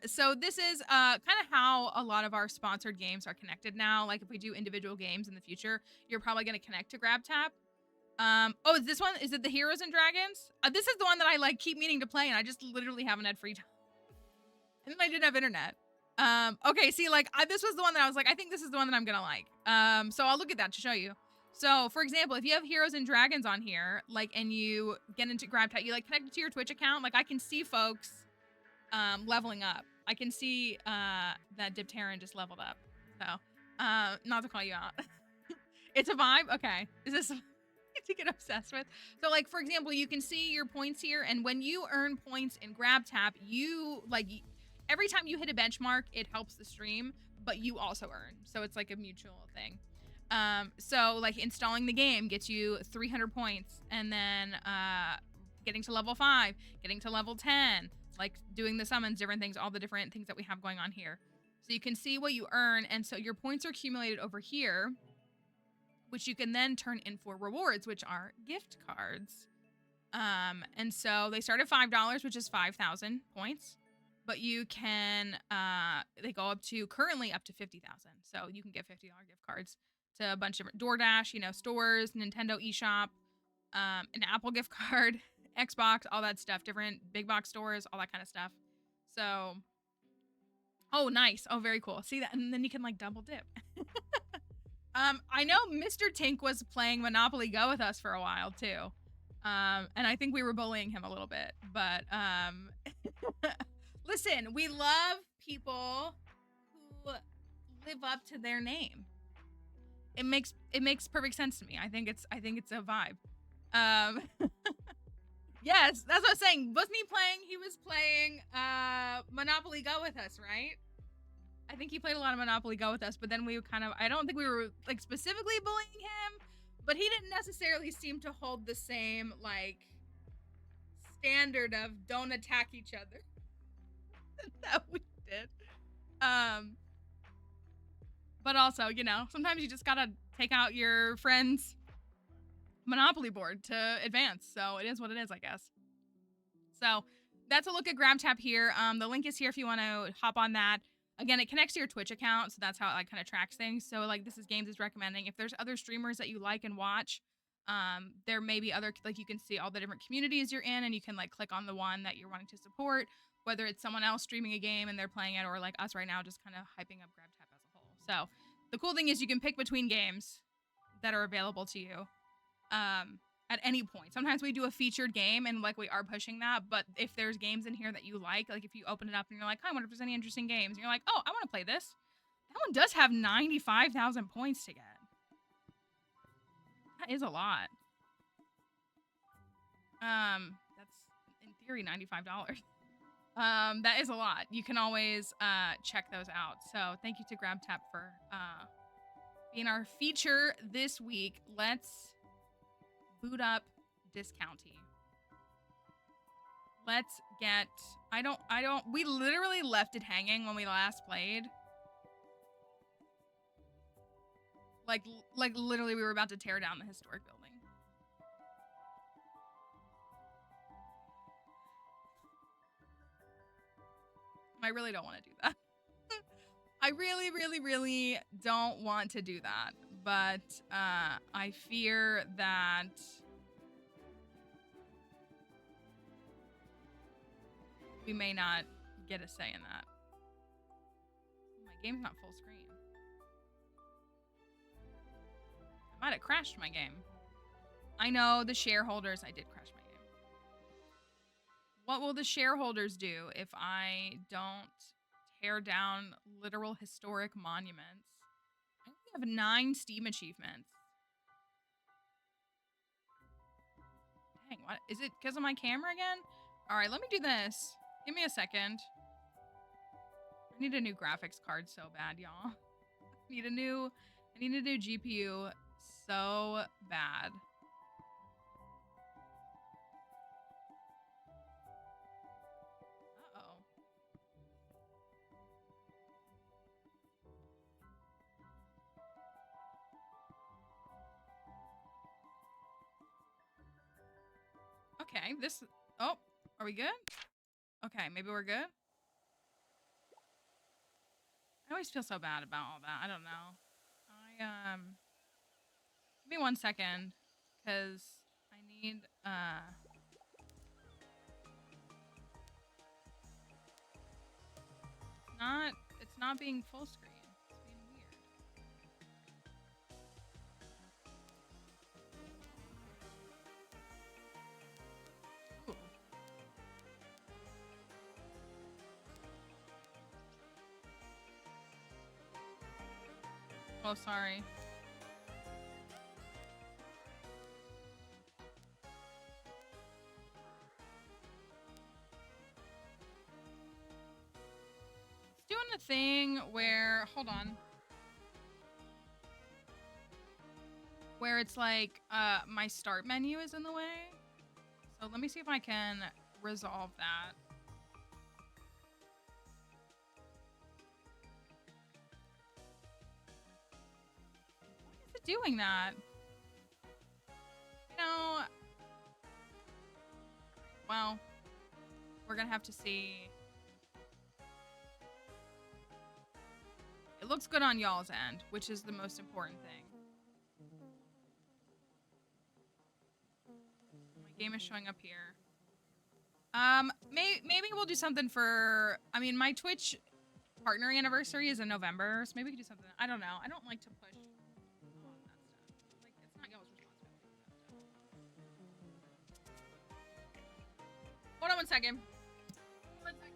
So this is kind of how a lot of our sponsored games are connected now. Like if we do individual games in the future, you're probably going to connect to GrabTap. Oh, is this one? Is it the Heroes and Dragons? This is the one that I like keep meaning to play, and I just literally haven't had free time. And then I didn't have internet. Okay, see, like this was the one that I was like, I think this is the one that I'm gonna like. So I'll look at that to show you. So for example, if you have Heroes and Dragons on here, like, and you get into GrabTap, you like connect it to your Twitch account. Like I can see folks leveling up. I can see that Dipteran just leveled up. So not to call you out. It's a vibe. Okay, is this to get obsessed with? So like for example, you can see your points here, and when you earn points in GrabTap, you like every time you hit a benchmark, it helps the stream, but you also earn. So it's like a mutual thing. So like installing the game gets you 300 points, and then getting to level 5, getting to level 10, like doing the summons, different things, all the different things that we have going on here. So you can see what you earn, and so your points are accumulated over here, which you can then turn in for rewards, which are gift cards. And so they start at $5, which is 5,000 points. But you can, they go up to, currently up to 50,000. So you can get $50 gift cards to a bunch of different DoorDash, you know, stores, Nintendo eShop, an Apple gift card, Xbox, all that stuff, different big box stores, all that kind of stuff. So, oh, nice. Oh, very cool. See that? And then you can like double dip. I know Mr. Tink was playing Monopoly Go with us for a while too. And I think we were bullying him a little bit, but listen, we love people who live up to their name. It makes perfect sense to me. I think it's a vibe. Yes, that's what I was saying. Wasn't he playing? He was playing Monopoly Go with us, right? I think he played a lot of Monopoly Go with us, but then we kind of, I don't think we were like specifically bullying him, but he didn't necessarily seem to hold the same like standard of don't attack each other that we did. But also, you know, sometimes you just gotta take out your friend's Monopoly board to advance. So it is what it is, I guess. So that's a look at GrabTap here. The link is here if you want to hop on that. Again, it connects to your Twitch account, so that's how it like kind of tracks things. So like this is Games is recommending. If there's other streamers that you like and watch, there may be other, like you can see all the different communities you're in, and you can like click on the one that you're wanting to support, whether it's someone else streaming a game and they're playing it, or like us right now just kind of hyping up GrabTap as a whole. So the cool thing is you can pick between games that are available to you at any point. Sometimes we do a featured game and like we are pushing that, but if there's games in here that you like if you open it up and you're like, I wonder if there's any interesting games, and you're like, oh, I want to play this. That one does have 95,000 points to get. That is a lot. That's in theory $95. That is a lot. You can always check those out. So thank you to GrabTap for being our feature this week. Let's boot up Discounty. Let's get, we literally left it hanging when we last played. Like literally we were about to tear down the historic building. I really don't want to do that. I really, really, really don't want to do that. But I fear that we may not get a say in that. My game's not full screen. I might have crashed my game. I know the shareholders, I did crash my game. What will the shareholders do if I don't tear down literal historic monuments? I only have 9 Steam achievements. Dang, what? Is it because of my camera again? Alright, let me do this. Give me a second. I need a new graphics card so bad, y'all. I need a new GPU so bad. Uh-oh. Okay, this... Oh, are we good? Okay, maybe we're good? I always feel so bad about all that. I don't know. Give me 1 second, because I need, it's not being full screen. It's being weird. Ooh. Oh, sorry. It's doing a thing where, hold on. Where it's like, my start menu is in the way. So let me see if I can resolve that. Doing that. You know, well, we're gonna have to see. It looks good on y'all's end, which is the most important thing. Game is showing up here. Maybe we'll do something for. I mean, my Twitch partner anniversary is in November, so maybe we could do something. I don't know. I don't like to push all of that stuff. Like, it's not y'all's responsibility for that stuff. Hold on 1 second. 1 second.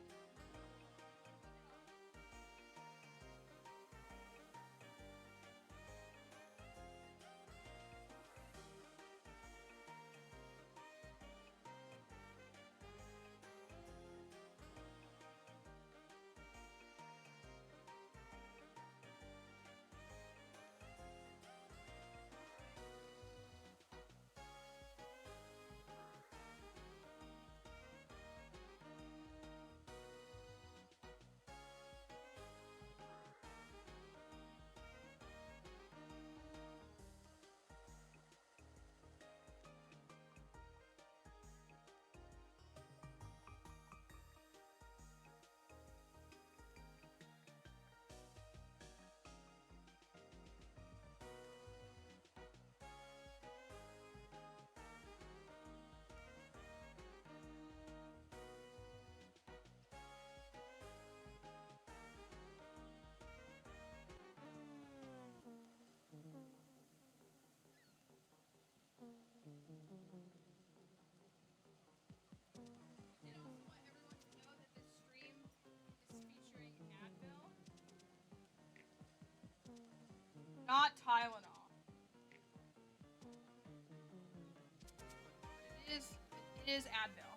And also want everyone to know that this stream is featuring Advil, not Tylenol. It is Advil.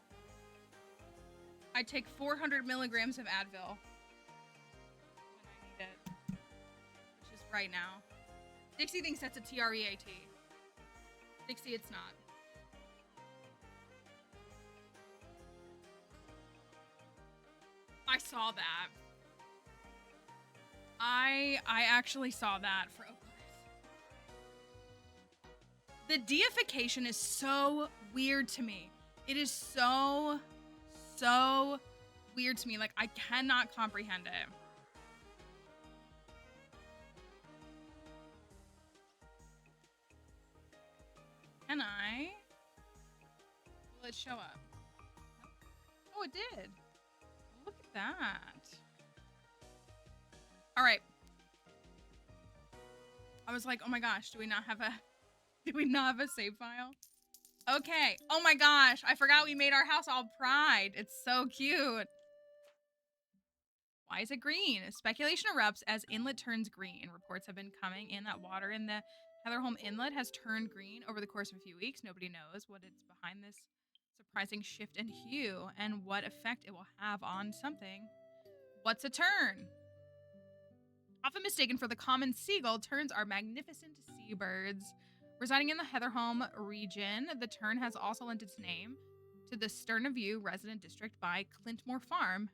I take 400 milligrams of Advil when I need it, which is right now. Dixie thinks that's a TREAT. Dixie, it's not. I saw that. I actually saw that for Oakland. The deification is so weird to me. It is so weird to me. Like, I cannot comprehend it. Can I? Will it show up? Oh, it did. Look at that. All right. I was like, oh my gosh, do we not have a save file? Okay. Oh my gosh, I forgot we made our house all pride. It's so cute. Why is it green? Speculation erupts as inlet turns green. Reports have been coming in that water in the Heatherholm Inlet has turned green over the course of a few weeks. Nobody knows what is behind this surprising shift in hue and what effect it will have on something. What's a tern? Often mistaken for the common seagull, terns are magnificent seabirds. Residing in the Heatherholm region, the tern has also lent its name to the Stern of View resident district by Clintmore Farm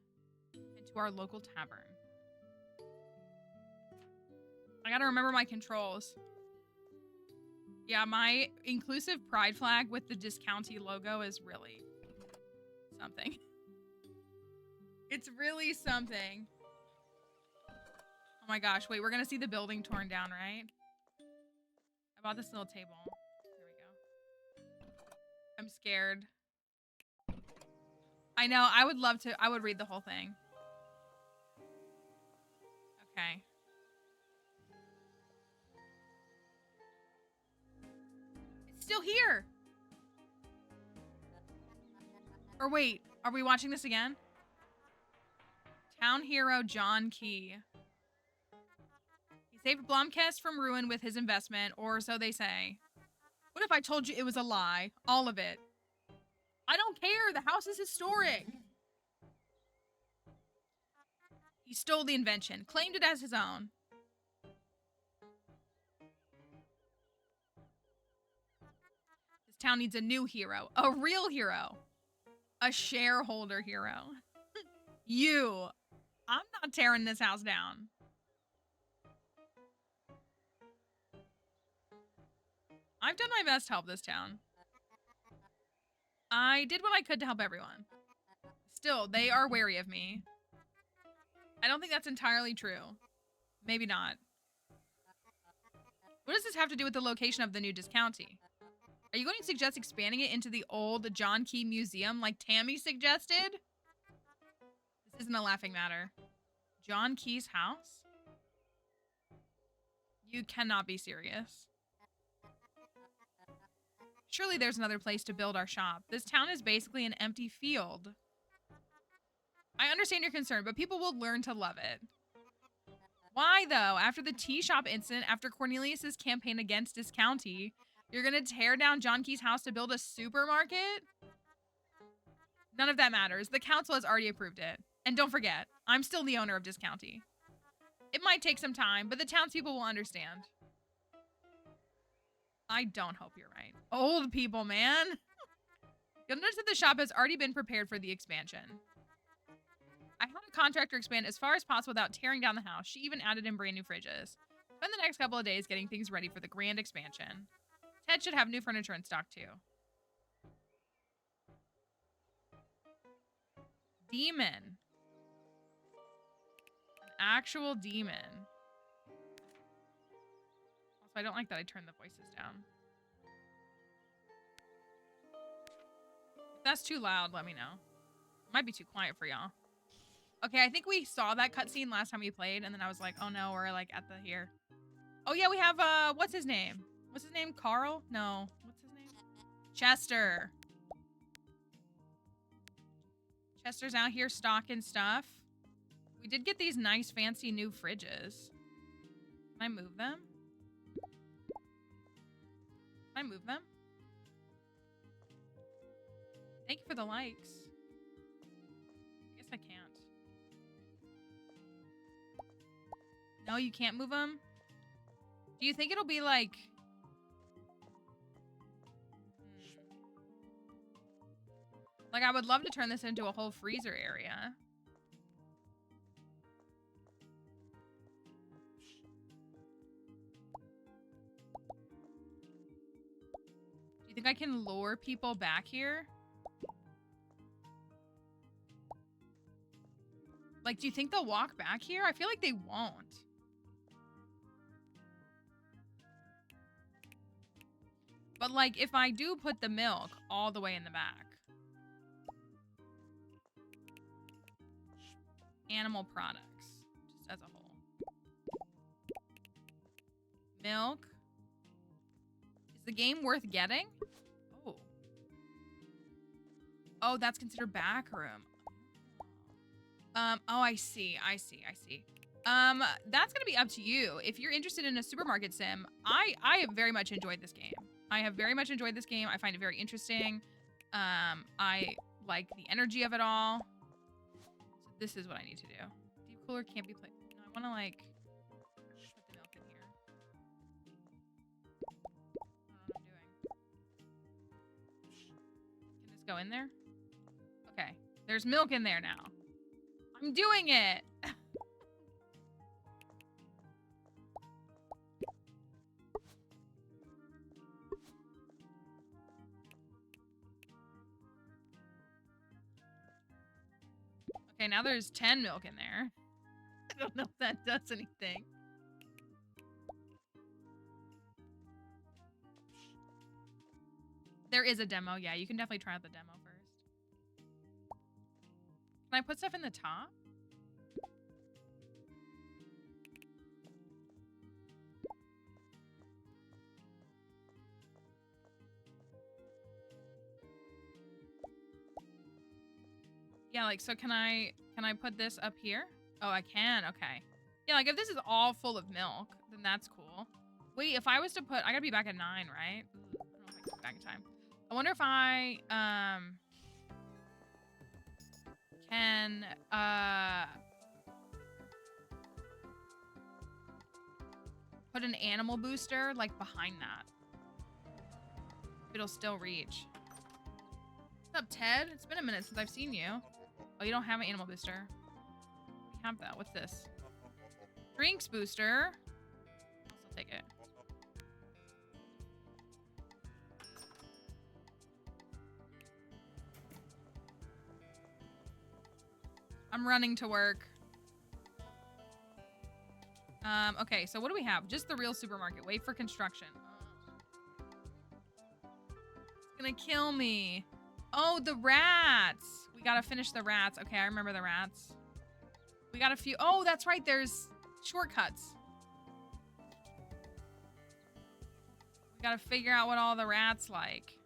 and to our local tavern. I gotta remember my controls. Yeah, my inclusive pride flag with the discounty logo is really something. It's really something. Oh my gosh, wait, we're gonna see the building torn down, right? I bought this little table. There we go. I'm scared. I know, I would love to, I would read the whole thing. Okay. It's still here! Or wait, are we watching this again? Town hero John Key. He saved Blomkest from ruin with his investment, or so they say. What if I told you it was a lie? All of it. I don't care, the house is historic. He stole the invention, claimed it as his own. This town needs a new hero, a real hero, a shareholder hero. You. I'm not tearing this house down. I've done my best to help this town. I did what I could to help everyone. Still, they are wary of me. I don't think that's entirely true. Maybe not. What does this have to do with the location of the new discounty? Are you going to suggest expanding it into the old John Key Museum like Tammy suggested? This isn't a laughing matter. John Key's house? You cannot be serious. Surely there's another place to build our shop. This town is basically an empty field. I understand your concern, but people will learn to love it. Why, though? After the tea shop incident, after Cornelius's campaign against discounty, you're gonna tear down John Key's house to build a supermarket? None of that matters. The council has already approved it. And don't forget, I'm still the owner of Discounty. It might take some time, but the townspeople will understand. I don't hope you're right. Old people, man. You'll notice that the shop has already been prepared for the expansion. I had a contractor expand as far as possible without tearing down the house. She even added in brand new fridges. Spend the next couple of days getting things ready for the grand expansion. Ted should have new furniture in stock too. Demon. An actual demon. Also, I don't like that I turned the voices down. If that's too loud, let me know. It might be too quiet for y'all. Okay, I think we saw that cutscene last time we played, and then I was like, oh no, we're like at the here. Oh yeah, we have, what's his name? What's his name? Carl? No. What's his name? Chester. Chester's out here stocking stuff. We did get these nice fancy new fridges. Can I move them? Can I move them? Thank you for the likes. I guess I can't. No, you can't move them? Do you think it'll be like... Like, I would love to turn this into a whole freezer area. Do you think I can lure people back here? Like, do you think they'll walk back here? I feel like they won't. But, like, if I do put the milk all the way in the back. Animal products, just as a whole. Milk. Is the game worth getting? Oh. Oh, that's considered back room. Oh, I see. That's gonna be up to you. If you're interested in a supermarket sim, I have very much enjoyed this game. I find it very interesting. I like the energy of it all. So this is what I need to do. Deep cooler can't be played. No, I want to like put the milk in here. I don't know what I'm doing. Can this go in there? Okay. There's milk in there now. I'm doing it. Okay, now there's 10 milk in there. I don't know if that does anything. There is a demo. Yeah, you can definitely try out the demo first. Can I put stuff in the top? Yeah, like, so can I put this up here? Oh, I can. Okay. Yeah, like, if this is all full of milk, then that's cool. Wait, if I was to put... I gotta be back at 9, right? Ooh, I don't know if I can get back in time. I wonder if I, can, put an animal booster, like, behind that. It'll still reach. What's up, Ted? It's been a minute since I've seen you. Oh, you don't have an animal booster. We have that. What's this? Drinks booster. I'll still take it. I'm running to work. Okay, so what do we have? Just the real supermarket. Wait for construction. gonna kill me. Oh, the rats. We gotta finish the rats. Okay, I remember the rats. We got a few. Oh, that's right. There's shortcuts. We gotta figure out what all the rats like.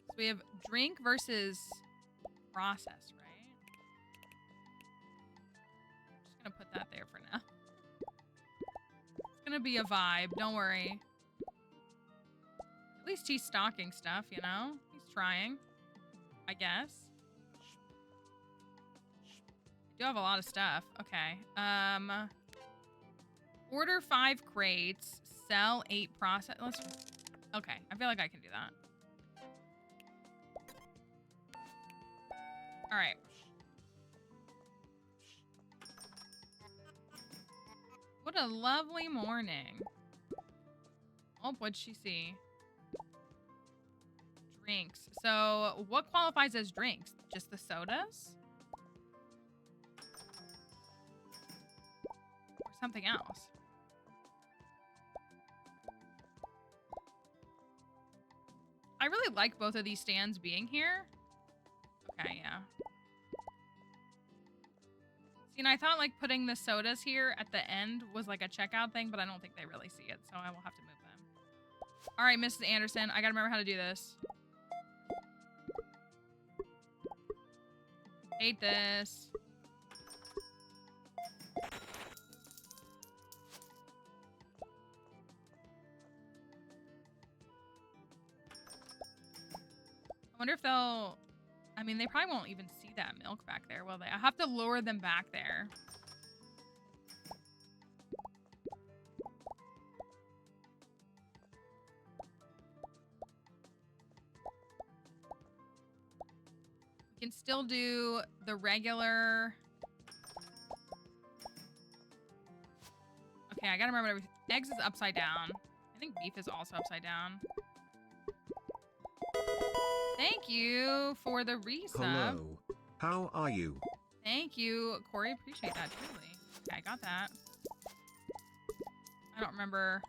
So we have drink versus process, right? I'm just gonna put that there for now. It's gonna be a vibe, don't worry. At least he's stocking stuff, you know? He's trying, I guess. I do have a lot of stuff. Okay. Order 5 crates, sell 8 process. Okay, I feel like I can do that. All right. What a lovely morning. Oh, what'd she see? Drinks. So, what qualifies as drinks? Just the sodas? Or something else? I really like both of these stands being here. Okay, yeah. See, and I thought like putting the sodas here at the end was like a checkout thing, but I don't think they really see it, so I will have to move them. All right, Mrs. Anderson, I gotta remember how to do this. Hate this. I wonder if they'll... I mean, they probably won't even see that milk back there, will they? I have to lure them back there. We can still do the regular... Okay, I gotta remember everything. Eggs is upside down. I think beef is also upside down. Thank you for the resub. Hello. How are you? Thank you, Corey. Appreciate that, truly. Okay, I got that. I don't remember.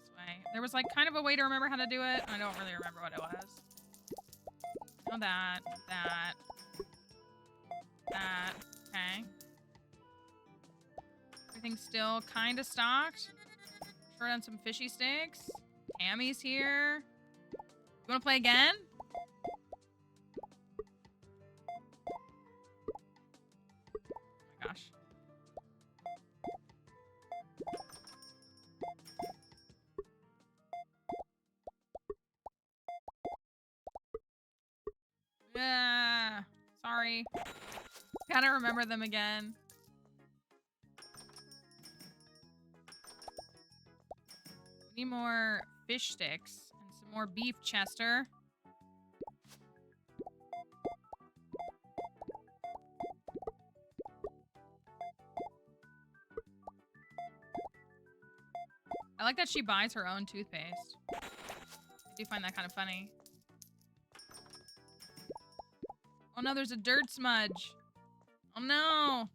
This way. There was like kind of a way to remember how to do it. I don't really remember what it was. Oh, that. Okay. Everything's still kind of stocked. Short on some fishy sticks. Tammy's here. You want to play again? Oh my gosh. Yeah. Sorry. Gotta remember them again. We need more fish sticks and some more beef Chester. I like that she buys her own toothpaste. I do find that kind of funny. Oh no, there's a dirt smudge. Oh no.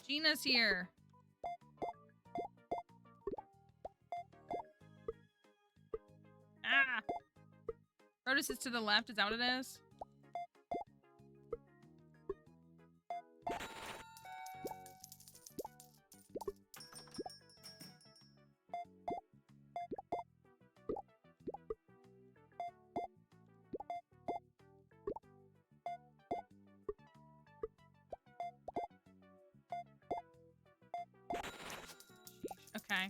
Gina's here. Ah. Produce is to the left. Is that what it is? Okay.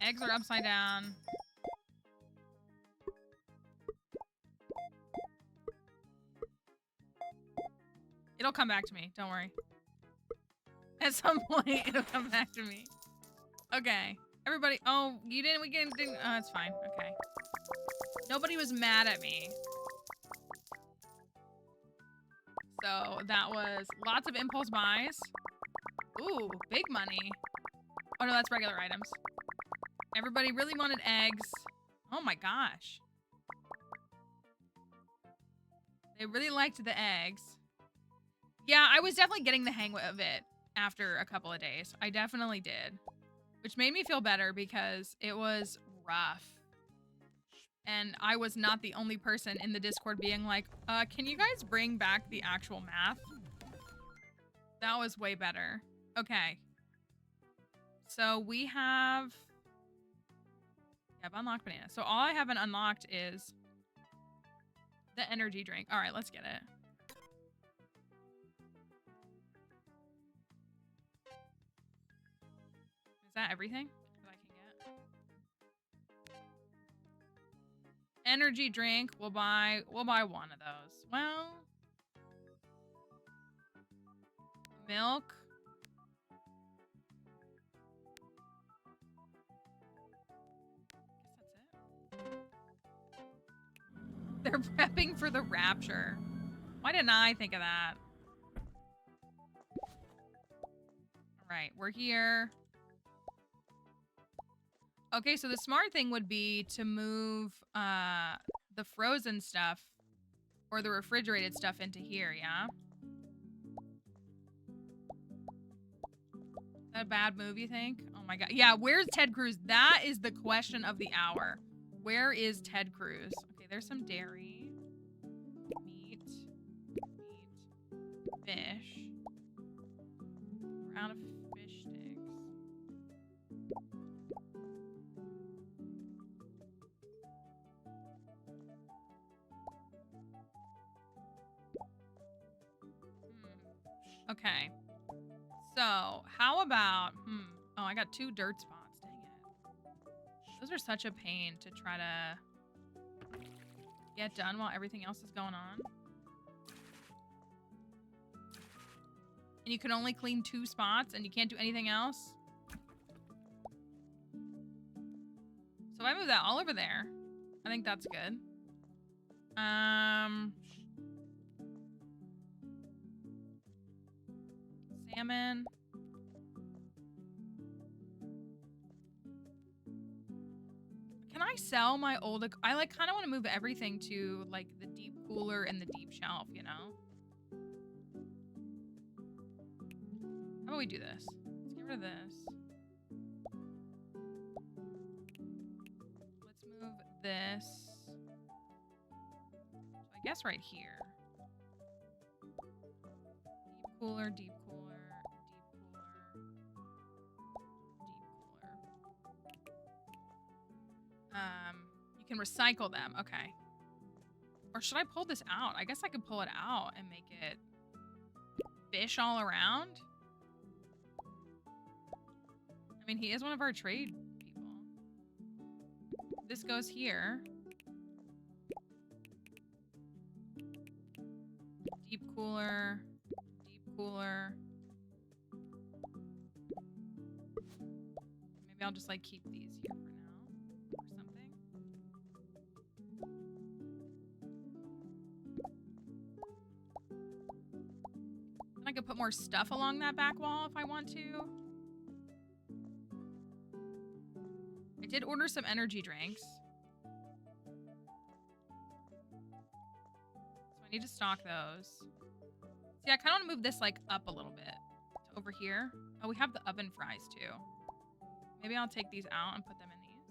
Eggs are upside down. It'll come back to me. Don't worry. At some point, it'll come back to me. Okay. Everybody. Oh, you didn't. We didn't. Oh, it's fine. Okay. Nobody was mad at me. So that was lots of impulse buys. Ooh, big money. Oh no, that's regular items. Everybody really wanted eggs. Oh my gosh. They really liked the eggs. Yeah, I was definitely getting the hang of it after a couple of days. I definitely did. Which made me feel better because it was rough. And I was not the only person in the Discord being like, can you guys bring back the actual math? That was way better. Okay. So we have... yeah, I've unlocked banana. So all I haven't unlocked is the energy drink. All right, let's get it. Is that everything that I can get? Energy drink. We'll buy one of those. Well, milk. I guess that's it. They're prepping for the rapture. Why didn't I think of that? All right, we're here. Okay, so the smart thing would be to move the frozen stuff or the refrigerated stuff into here, yeah? Is that a bad move, you think? Oh my god. Yeah, where's Ted Cruz? That is the question of the hour. Where is Ted Cruz? Okay, there's some dairy. Meat. Fish. We're out of fish sticks. Okay. So, how about... oh, I got 2 dirt spots. Dang it. Those are such a pain to try to get done while everything else is going on. And you can only clean 2 spots and you can't do anything else. So if I move that all over there, I think that's good. Salmon. Can I sell my old... I like kind of want to move everything to like the deep cooler and the deep shelf, you know? How about we do this? Let's get rid of this. Let's move this. So I guess right here. Deep cooler, deep cooler, deep cooler, deep cooler. You can recycle them. Okay. Or should I pull this out? I guess I could pull it out and make it fish all around. I mean, he is one of our trade people. This goes here. Deep cooler. Deep cooler. Maybe I'll just like keep these here for now. Or something. And I could put more stuff along that back wall if I want to. I did order some energy drinks. So I need to stock those. See, I kind of want to move this like up a little bit to over here. Oh, we have the oven fries too. Maybe I'll take these out and put them in these.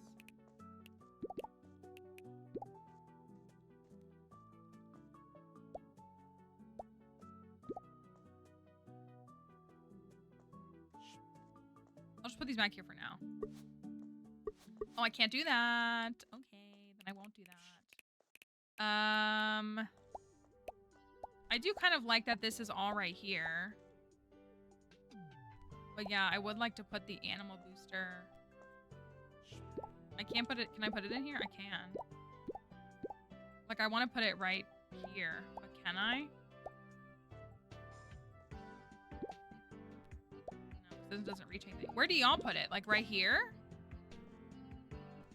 I'll just put these back here for now. Oh, I can't do that. Okay, then I won't do that. I do kind of like that this is all right here. But yeah, I would like to put the animal booster. I can't put it. Can I put it in here? I can. Like, I want to put it right here. But can I? No, this doesn't reach anything. Where do y'all put it? Like, right here?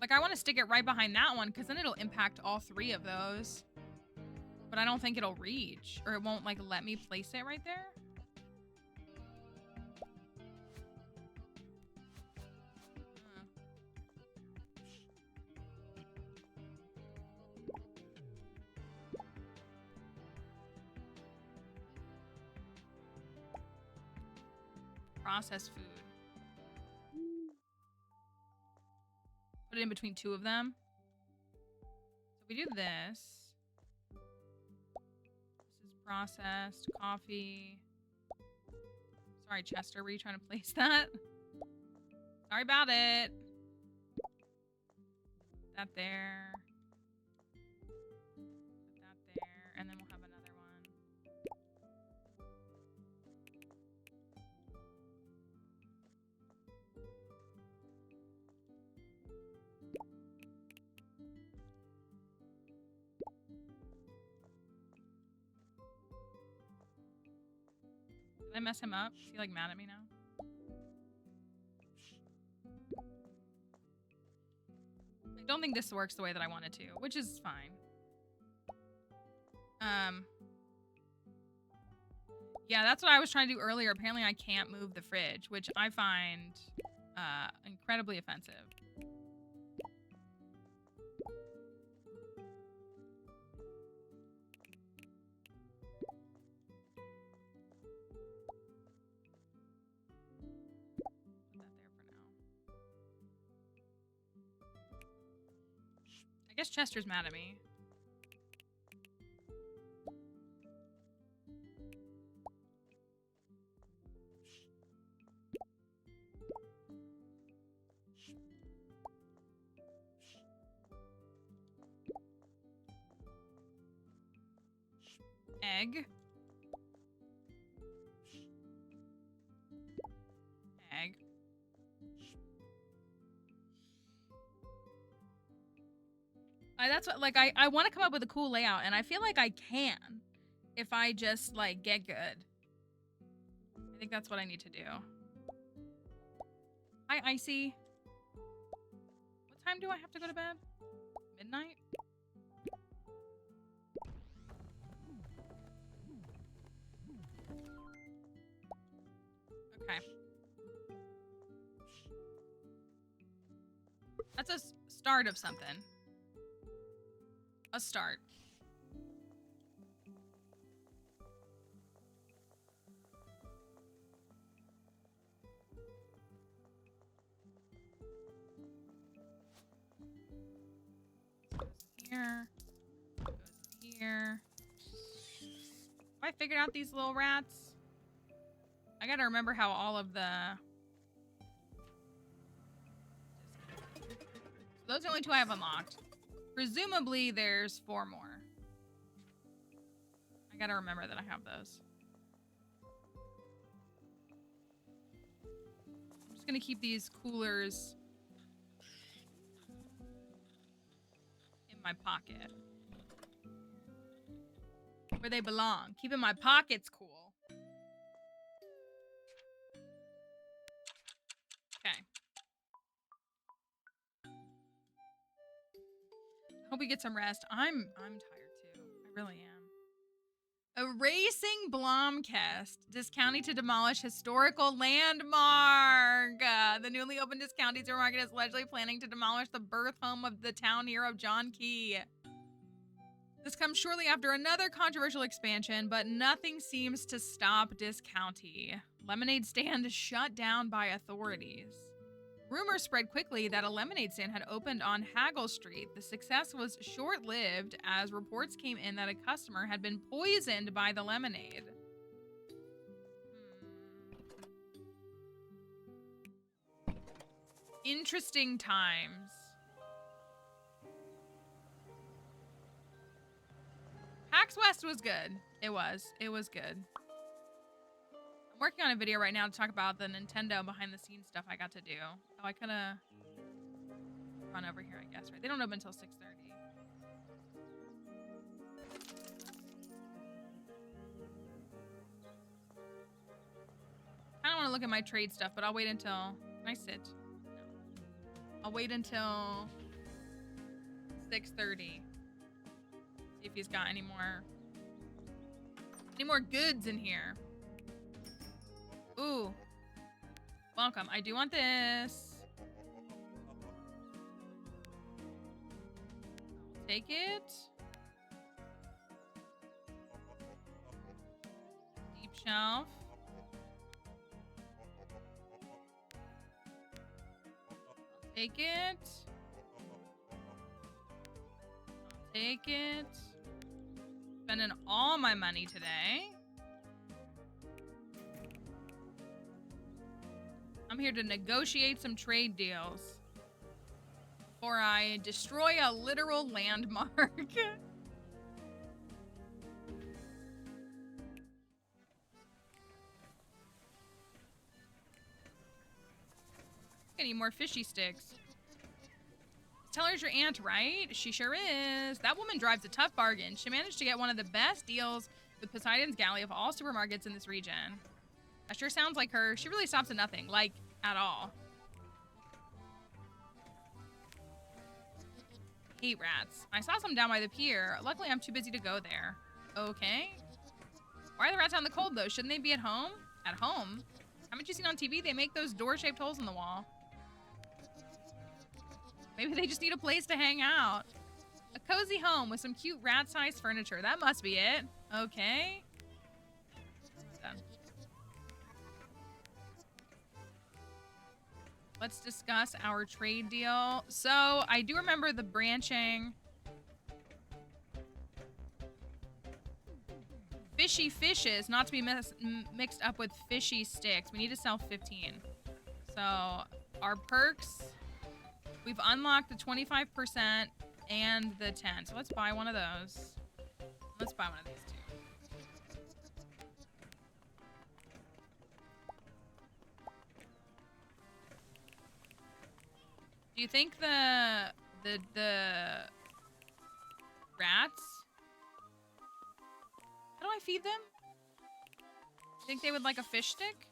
Like, I want to stick it right behind that one because then it'll impact all 3 of those. But I don't think it'll reach. Or it won't, like, let me place it right there. processed food. Put it in between two of them. So we do this. This is processed coffee. Sorry, Chester, were you trying to place that? Sorry about it. Put that there. Put that there. And then we'll have another one. Did I mess him up? Is he like mad at me now? I don't think this works the way that I want it to, which is fine. Yeah, that's what I was trying to do earlier. Apparently I can't move the fridge, which I find incredibly offensive. I guess Chester's mad at me. Egg. Egg. That's what, like, I want to come up with a cool layout, and I feel like I can if I just, like, get good. I think that's what I need to do. Hi, Icy. What time do I have to go to bed? Midnight? Okay. That's a start of something. A start. Here. Goes here. Have I figured out these little rats? I gotta remember how all of the... So those are the only two I have unlocked. Presumably, there's 4 more. I gotta remember that I have those. I'm just gonna keep these coolers in my pocket. Where they belong. Keeping my pockets cool. Okay. Hope we get some rest. I'm tired too. I really am. Erasing Blomkest. Discounting to demolish historical landmark. The newly opened discounting supermarket is allegedly planning to demolish the birth home of the town hero John Key. This comes shortly after another controversial expansion, but nothing seems to stop Discounty. Lemonade stand shut down by authorities. Rumors spread quickly that a lemonade stand had opened on Haggle Street. The success was short-lived as reports came in that a customer had been poisoned by the lemonade. Interesting times. PAX West was good. It was good. I'm working on a video right now to talk about the Nintendo behind-the-scenes stuff I got to do. Oh, I could have run over here, I guess, right? They don't open until 6:30. I don't want to look at my trade stuff, but I'll wait until... Can I sit? No. I'll wait until 6:30. See if he's got any more goods in here. Ooh. Welcome. I do want this. I'll take it. Deep shelf. Take it. Take it. Spending all my money today. I'm here to negotiate some trade deals before I destroy a literal landmark. I need more fishy sticks. Tell her your aunt, right? She sure is. That woman drives a tough bargain. She managed to get one of the best deals with Poseidon's Galley of all supermarkets in this region. That sure sounds like her. She really stops at nothing, like, at all. Hate rats. I saw some down by the pier. Luckily, I'm too busy to go there. Okay. Why are the rats out in the cold, though? Shouldn't they be at home? At home? Haven't you seen on TV? They make those door-shaped holes in the wall. Maybe they just need a place to hang out. A cozy home with some cute rat-sized furniture. That must be it. Okay. Done. Let's discuss our trade deal. So, I do remember the branching. Fishy fishes, not to be mixed up with fishy sticks. We need to sell 15. So, our perks, we've unlocked the 25% and the 10. So let's buy one of those. Let's buy one of these two. Do you think the rats, how do I feed them? Think they would like a fish stick?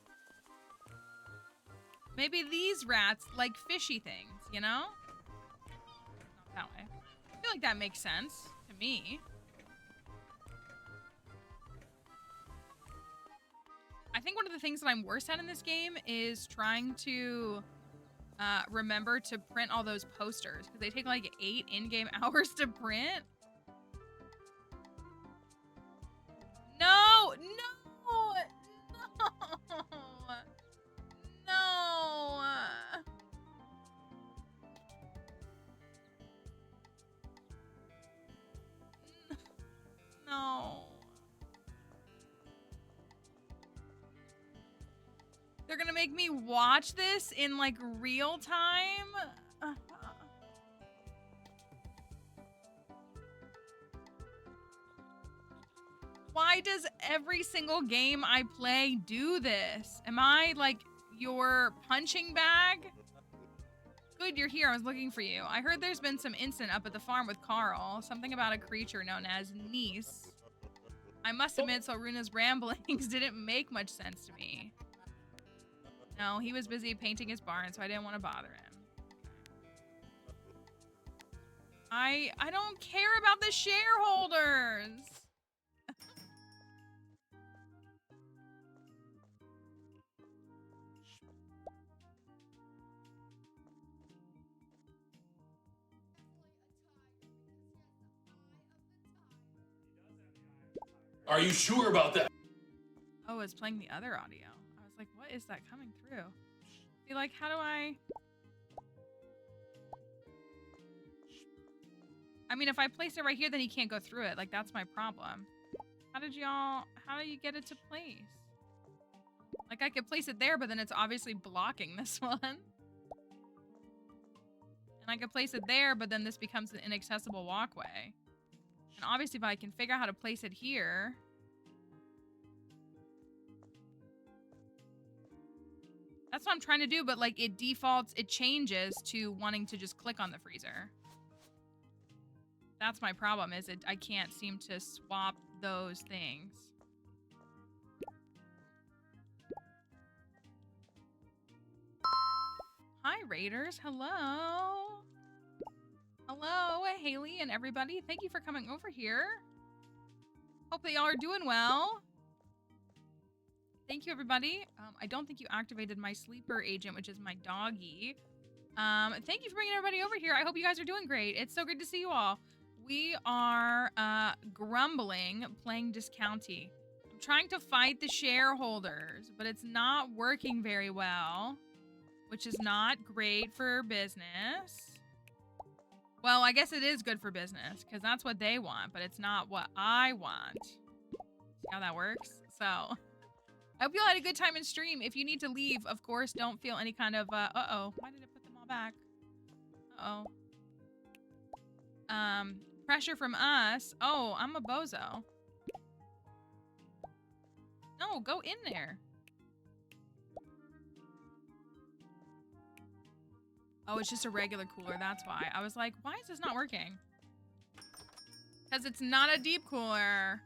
Maybe these rats like fishy things, you know? Not that way. I feel like that makes sense to me. I think one of the things that I'm worst at in this game is trying to remember to print all those posters, because they take like 8 in-game hours to print. No! No! No! No! No. They're gonna make me watch this in like real time? Why does every single game I play do this? Am I like your punching bag? Good, you're here. I was looking for you. I heard there's been some incident up at the farm with Carl. Something about a creature known as Niece. I must admit, Solruna's ramblings didn't make much sense to me. No, he was busy painting his barn, so I didn't want to bother him. I don't care about the shareholders. Are you sure about that? Oh, it's playing the other audio. I was like, what is that coming through? See, like, how do I mean, if I place it right here, then he can't go through it. Like, that's my problem. How do you get it to place? Like, I could place it there, but then it's obviously blocking this one. And I could place it there, but then this becomes an inaccessible walkway. And obviously, if I can figure out how to place it here... That's what I'm trying to do, but, like, it defaults, it changes to wanting to just click on the freezer. That's my problem, is I can't seem to swap those things. Hi, Raiders. Hello. Hello, Haley and everybody. Thank you for coming over here. Hope that y'all are doing well. Thank you, everybody. I don't think you activated my sleeper agent, which is my doggy. Thank you for bringing everybody over here. I hope you guys are doing great. It's so good to see you all. We are grumbling, playing Discounty. I'm trying to fight the shareholders, but it's not working very well. which is not great for business. Well, I guess it is good for business because that's what they want, but it's not what I want. See how that works? So, I hope you all had a good time in stream. If you need to leave, of course, don't feel any kind of, uh-oh. Why did I put them all back? Uh-oh. Pressure from us. Oh, I'm a bozo. No, go in there. Oh, it's just a regular cooler. That's why. I was like, why is this not working? Because it's not a deep cooler.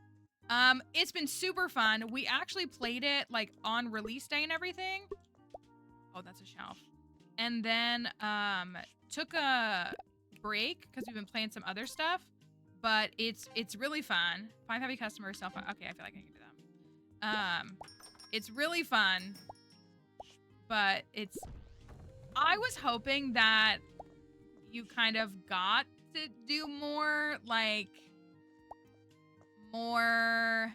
It's been super fun. We actually played it like on release day and everything. Oh, that's a shelf. And then took a break because we've been playing some other stuff. But it's really fun. 5 heavy customers, self. Okay, I feel like I can do that. It's really fun. But it's. I was hoping that you kind of got to do more, like, more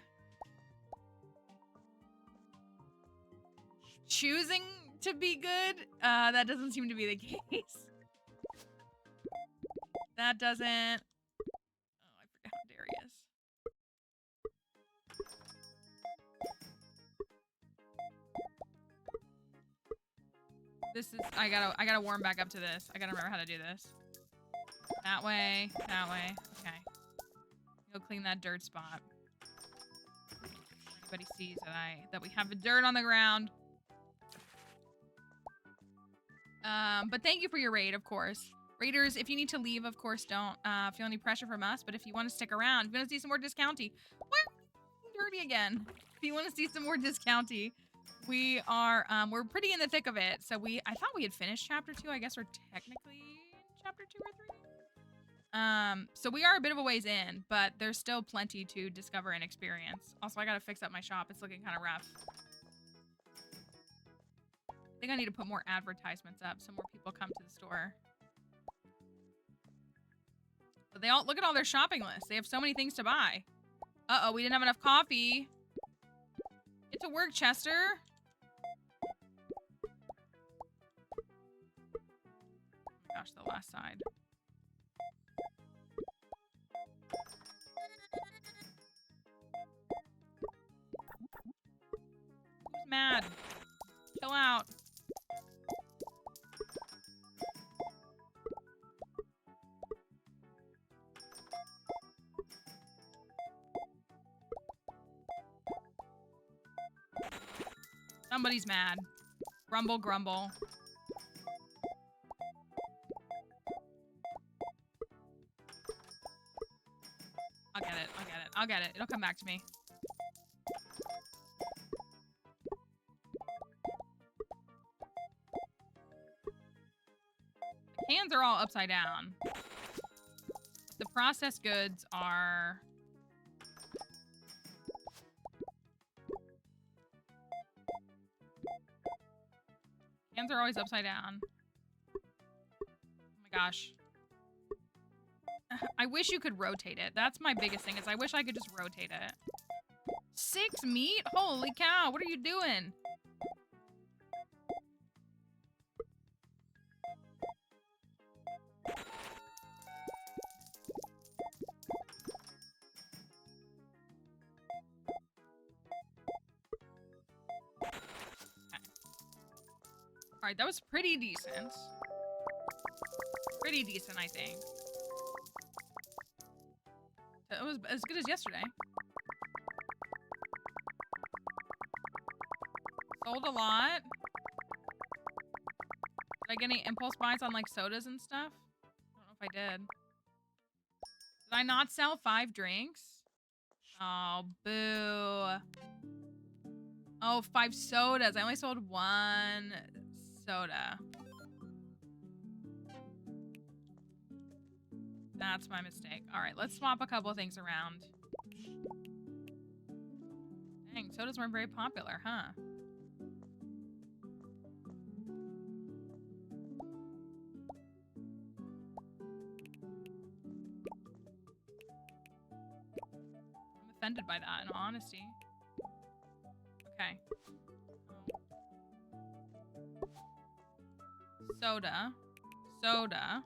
choosing to be good. That doesn't seem to be the case. That doesn't. Oh, I forget how Darius. This is, I gotta warm back up to this. I gotta remember how to do this. That way, okay. Go clean that dirt spot. Everybody sees that we have the dirt on the ground. But thank you for your raid, of course. Raiders, if you need to leave, of course, don't feel any pressure from us. But if you want to stick around, if you want to see some more discounty, we're dirty again. If you want to see some more discounty, we are, we're pretty in the thick of it. So I thought we had finished chapter 2. I guess we're technically in chapter 2 or 3. So we are a bit of a ways in, but there's still plenty to discover and experience. Also, I gotta fix up my shop. It's looking kind of rough. I think I need to put more advertisements up so more people come to the store. But they all, look at all their shopping lists. They have so many things to buy. Uh-oh, we didn't have enough coffee. Get to work, Chester. Oh my gosh, the last side. Who's mad? Chill out. Somebody's mad. Grumble, grumble. I'll get it. I'll get it. I'll get it. It'll come back to me. The cans are all upside down. The processed goods are... Cans are always upside down. Oh my gosh. I wish you could rotate it. That's my biggest thing, is I wish I could just rotate it. 6 meat? Holy cow, what are you doing? Alright, that was pretty decent. Pretty decent, I think. It was as good as yesterday. Sold a lot. Did I get any impulse buys on, like, sodas and stuff? I don't know if I did. Did I not sell 5 drinks? Oh, boo. Oh, 5 sodas. I only sold 1 soda. That's my mistake. All right, let's swap a couple of things around. Dang, sodas weren't very popular, huh? I'm offended by that, in all honesty. Okay. Soda. Soda.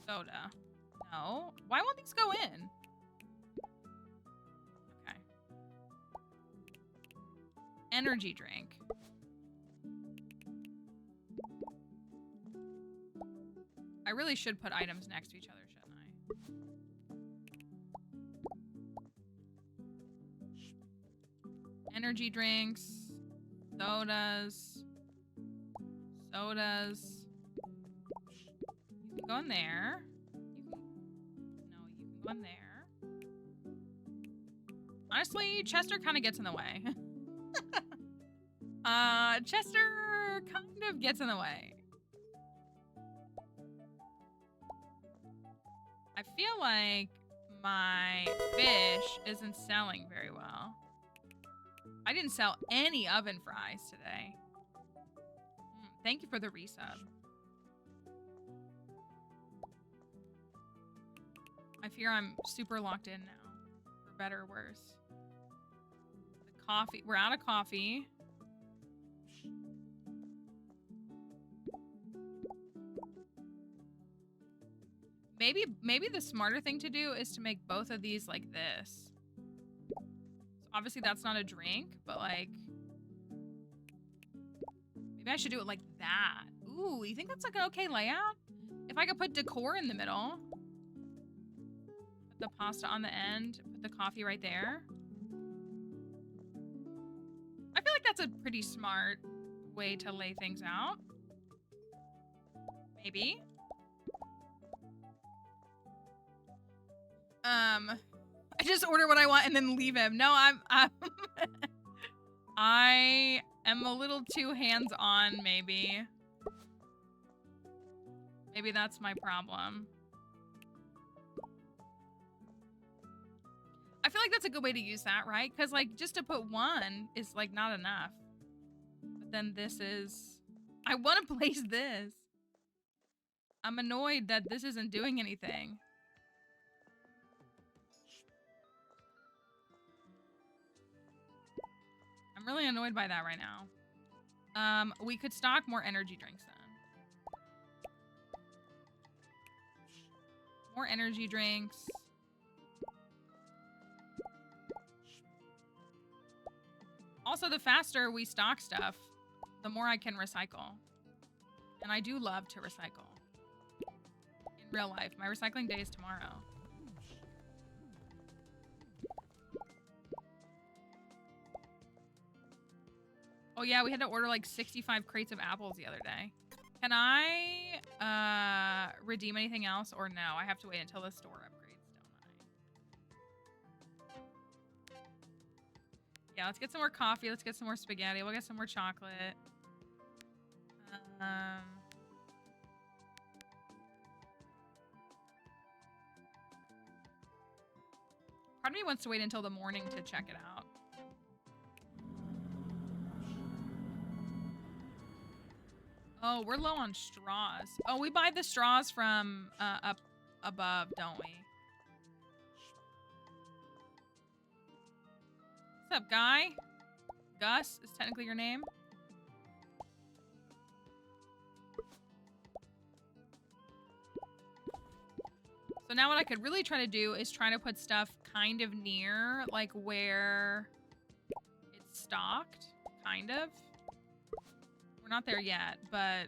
Soda. No. Why won't these go in? Okay. Energy drink. I really should put items next to each other, shouldn't I? Energy drinks. Sodas. Sodas. You can go in there. You can go in there. Honestly, Chester kind of gets in the way. Chester kind of gets in the way. I feel like my fish isn't selling very well. I didn't sell any oven fries today. Thank you for the resub. I fear I'm super locked in now, for better or worse. The coffee, we're out of coffee. Maybe the smarter thing to do is to make both of these like this. So obviously that's not a drink, but like, maybe I should do it like that. Ooh, you think that's like an okay layout? If I could put decor in the middle, put the pasta on the end, put the coffee right there. I feel like that's a pretty smart way to lay things out. Maybe. I just order what I want and then leave him. No, I am a little too hands-on, maybe. Maybe that's my problem. I feel like that's a good way to use that, right? Because, like, just to put one is, like, not enough. But then this is... I want to place this. I'm annoyed that this isn't doing anything. I'm really annoyed by that right now. We could stock more energy drinks then. More energy drinks. Also, the faster we stock stuff, the more I can recycle. And I do love to recycle. In real life. My recycling day is tomorrow. Oh yeah, we had to order like 65 crates of apples the other day. Can I redeem anything else or no? I have to wait until the store upgrades, don't I? Yeah, let's get some more coffee. Let's get some more spaghetti. We'll get some more chocolate. Part of me wants to wait until the morning to check it out. Oh, we're low on straws. Oh, we buy the straws from up above, don't we? What's up, guy? Gus is technically your name. So now what I could really try to do is try to put stuff kind of near, like, where it's stocked, kind of. Not there yet, but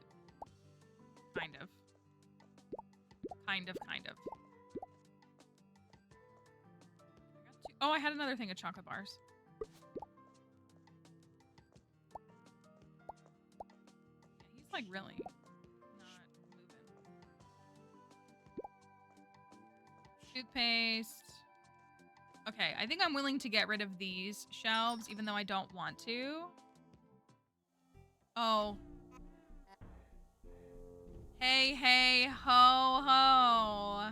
kind of. Kind of. Oh, I had another thing of chocolate bars. Yeah, he's like really not moving. Toothpaste. Okay, I think I'm willing to get rid of these shelves, even though I don't want to. Oh. Hey, ho, ho.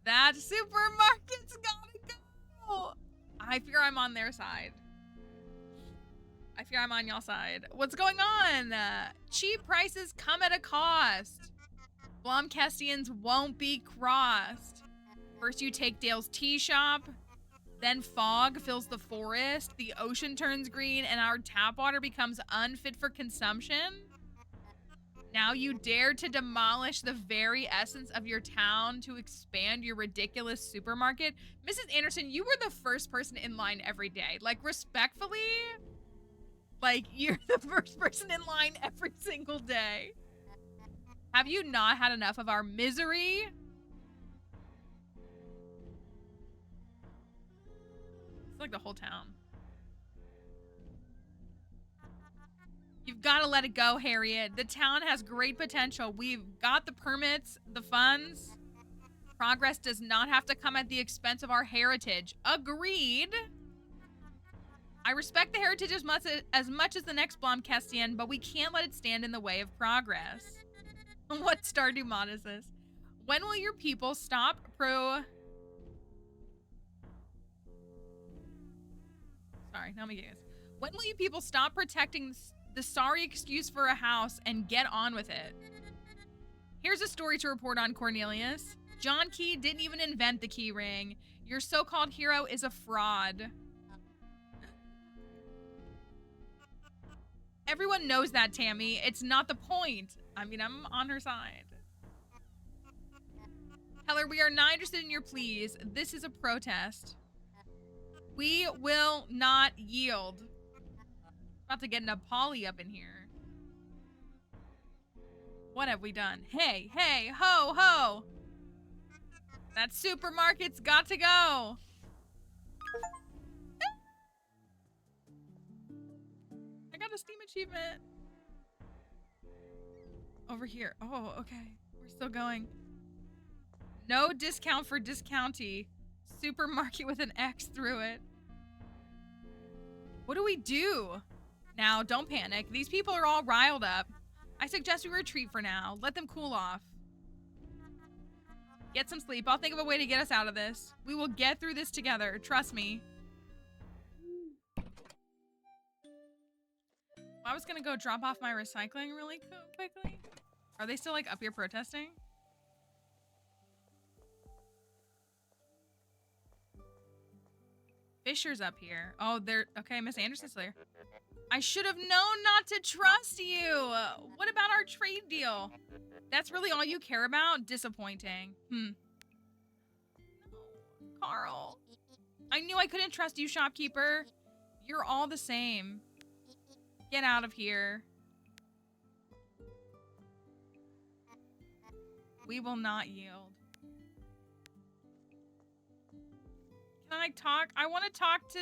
That supermarket's gotta go. I fear I'm on their side. I fear I'm on y'all's side. What's going on? Cheap prices come at a cost. Blomkestians won't be crossed. First you take Dale's tea shop, Then fog fills the forest, the ocean turns green, and our tap water becomes unfit for consumption. Now you dare to demolish the very essence of your town to expand your ridiculous supermarket? Mrs. Anderson, you were the first person in line every day. Like, respectfully, like, you're the first person in line every single day. Have you not had enough of our misery? It's like the whole town. You've got to let it go, Harriet. The town has great potential. We've got the permits, the funds. Progress does not have to come at the expense of our heritage. Agreed. I respect the heritage as much as the next Blomkestian, but we can't let it stand in the way of progress. What Stardew mod is this? When will your people stop Sorry, now me get this. When will you people stop protecting the sorry excuse for a house and get on with it? Here's a story to report on, Cornelius. John Key didn't even invent the key ring. Your so-called hero is a fraud. Everyone knows that, Tammy. It's not the point. I mean, I'm on her side. Heller, we are not interested in your pleas. This is a protest. We will not yield. About to get an Polly up in here. What have we done? Hey, hey, ho, ho. That supermarket's got to go. I got a Steam achievement. Over here. Oh, okay. We're still going. No discount for discounty. Supermarket with an X through it. What do we do? Now, don't panic. These people are all riled up. I suggest we retreat for now. Let them cool off. Get some sleep. I'll think of a way to get us out of this. We will get through this together. Trust me. I was gonna go drop off my recycling really quickly. Are they still like up here protesting? Fisher's up here. Oh, they're okay. Miss Anderson's there. I should have known not to trust you. What about our trade deal? That's really all you care about? Disappointing. Carl. I knew I couldn't trust you, shopkeeper. You're all the same. Get out of here. We will not yield. Can I talk? I want to talk to...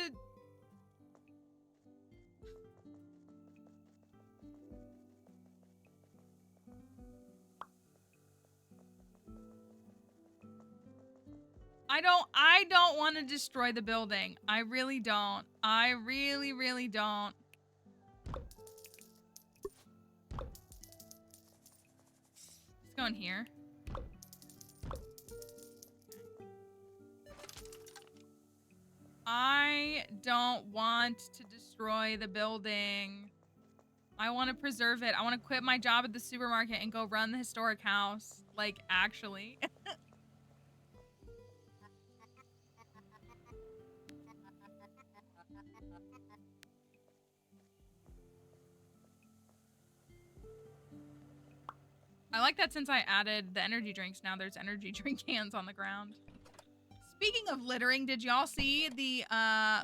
I don't want to destroy the building. I really don't. I really, really don't. Let's go in here. I don't want to destroy the building. I want to preserve it. I want to quit my job at the supermarket and go run the historic house. Like, actually. I like that since I added the energy drinks, now there's energy drink cans on the ground. Speaking of littering, did y'all see the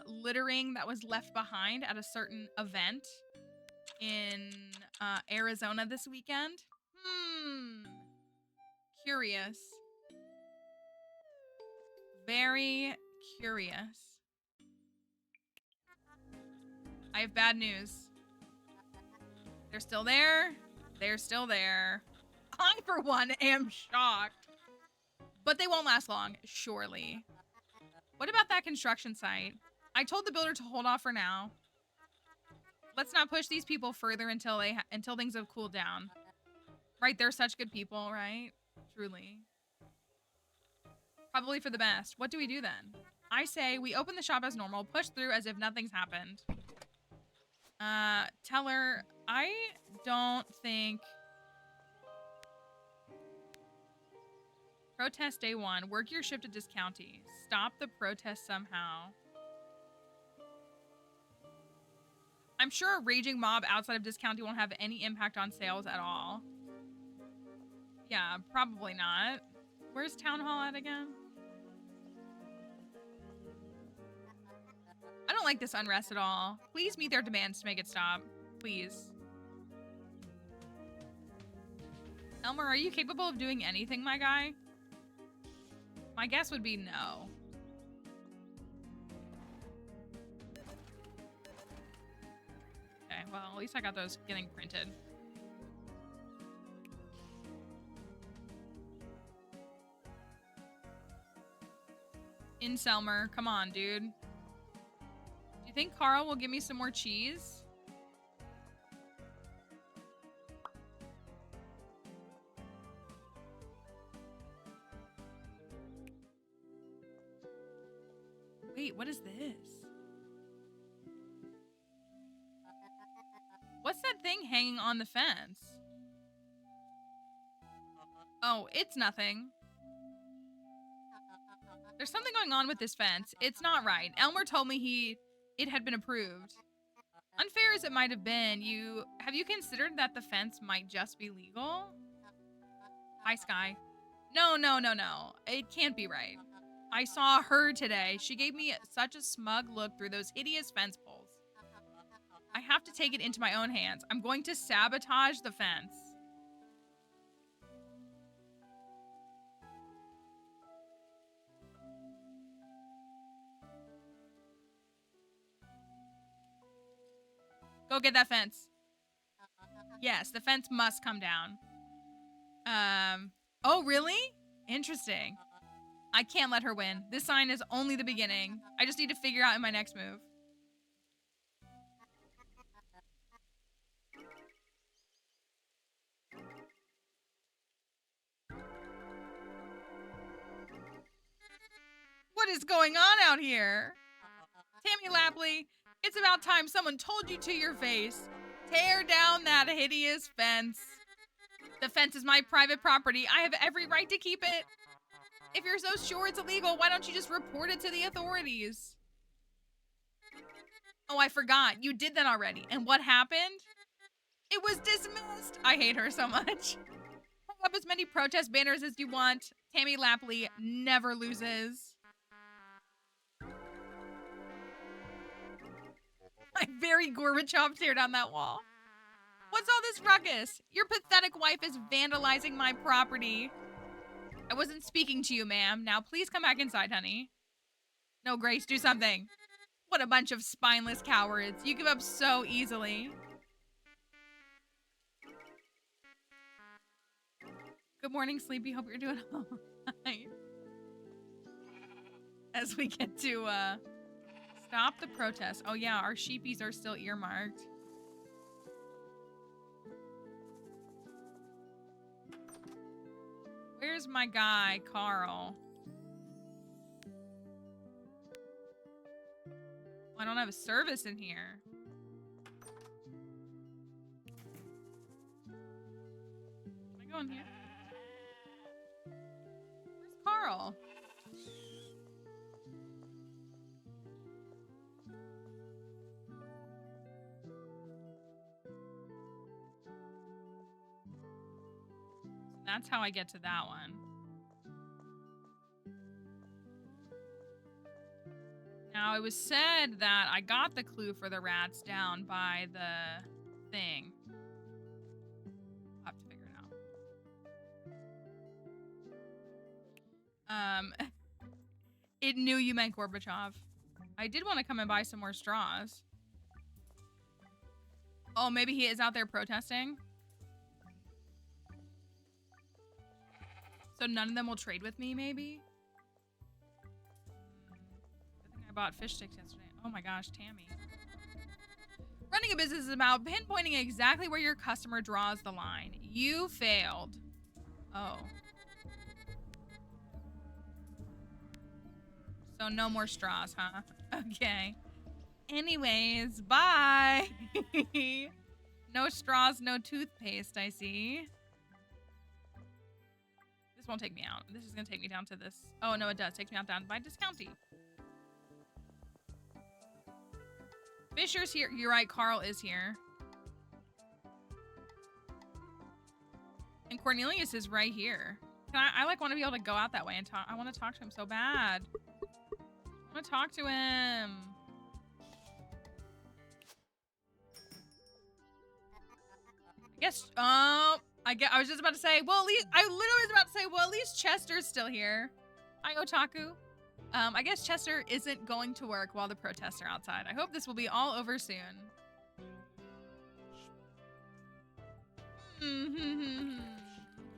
littering that was left behind at a certain event in Arizona this weekend? Curious. Very curious. I have bad news. They're still there. They're still there. I, for one, am shocked. But they won't last long, surely. What about that construction site? I told the builder to hold off for now. Let's not push these people further until things have cooled down. Right, they're such good people, right? Truly. Probably for the best. What do we do then? I say we open the shop as normal, push through as if nothing's happened. Tell her, I don't think... Protest day 1. Work your shift at discounty. Stop the protest somehow. I'm sure a raging mob outside of discounting won't have any impact on sales at all. Yeah, probably not. Where's Town Hall at again? I don't like this unrest at all. Please meet their demands to make it stop. Please. Elmer, are you capable of doing anything, my guy? My guess would be no. Okay, well, at least I got those getting printed. In Selmer, come on, dude. Do you think Carl will give me some more cheese? Wait, what is this? What's that thing hanging on the fence? Oh, it's nothing. There's something going on with this fence. It's not right. Elmer told me it had been approved. Unfair as it might have been, have you considered that the fence might just be legal? Hi, Sky. No. It can't be right. I saw her today. She gave me such a smug look through those hideous fence poles. I have to take it into my own hands. I'm going to sabotage the fence. Go get that fence. Yes, the fence must come down. Oh, really? Interesting. I can't let her win. This sign is only the beginning. I just need to figure out in my next move. What is going on out here? Tammy Lapley, it's about time someone told you to your face. Tear down that hideous fence. The fence is my private property. I have every right to keep it. If you're so sure it's illegal, why don't you just report it to the authorities? Oh, I forgot. You did that already. And what happened? It was dismissed. I hate her so much. Hold up as many protest banners as you want. Tammy Lapley never loses. My very Gorbachev tear down that wall. What's all this ruckus? Your pathetic wife is vandalizing my property. I wasn't speaking to you, ma'am. Now please come back inside, honey. No, Grace, do something. What a bunch of spineless cowards. You give up so easily. Good morning, Sleepy. Hope you're doing all right. As we get to stop the protest. Oh yeah, our sheepies are still earmarked. Where's my guy, Carl? I don't have a service in here. Can I go in here? Where's Carl? That's how I get to that one. Now, it was said that I got the clue for the rats down by the thing. I'll have to figure it out. It knew you meant Gorbachev. I did want to come and buy some more straws. Oh, maybe he is out there protesting? So none of them will trade with me, maybe? I think I bought fish sticks yesterday. Oh my gosh, Tammy. Running a business is about pinpointing exactly where your customer draws the line. You failed. Oh. So no more straws, huh? Okay. Anyways, bye. No straws, no toothpaste, I see. This won't take me out. This is going to take me down to this. Oh, no, it does. Takes me out down by Discounty. Fisher's here. You're right, Carl is here. And Cornelius is right here. I like want to be able to go out that way and talk. I want to talk to him so bad. I want to talk to him. I guess, I was just about to say, well, at least, I literally was about to say, well, at least Chester's still here. Hi, Otaku. I guess Chester isn't going to work while the protests are outside. I hope this will be all over soon.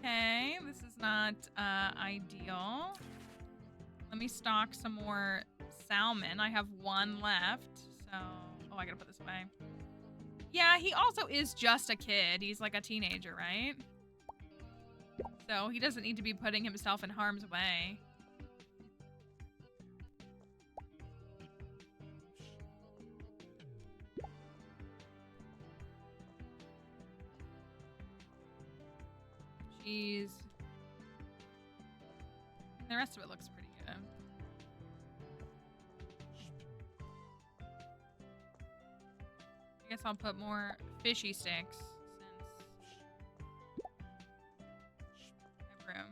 Okay, this is not ideal. Let me stock some more salmon. I have one left, so... Oh, I gotta put this away. Yeah, he also is just a kid. He's like a teenager, right? So he doesn't need to be putting himself in harm's way. Jeez. The rest of it looks pretty good. I guess I'll put more fishy sticks since I have room.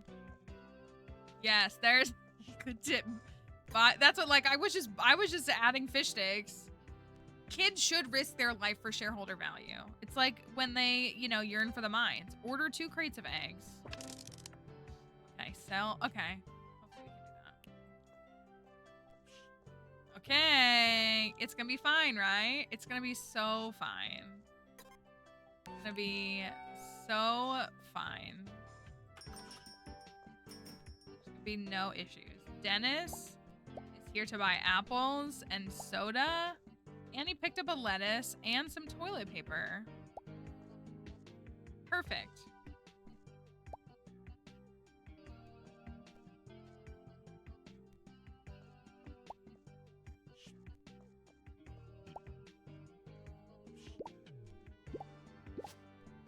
Yes, there's good tip. But that's what, like, I was just adding fish sticks. Kids should risk their life for shareholder value. It's like when they, you know, yearn for the mines. Order 2 crates of eggs. Okay, sell. Okay. Hopefully we can do that. Okay. It's gonna be fine, right? It's gonna be so fine. It's gonna be so fine. There's gonna be no issues. Dennis is here to buy apples and soda. And he picked up a lettuce and some toilet paper. Perfect.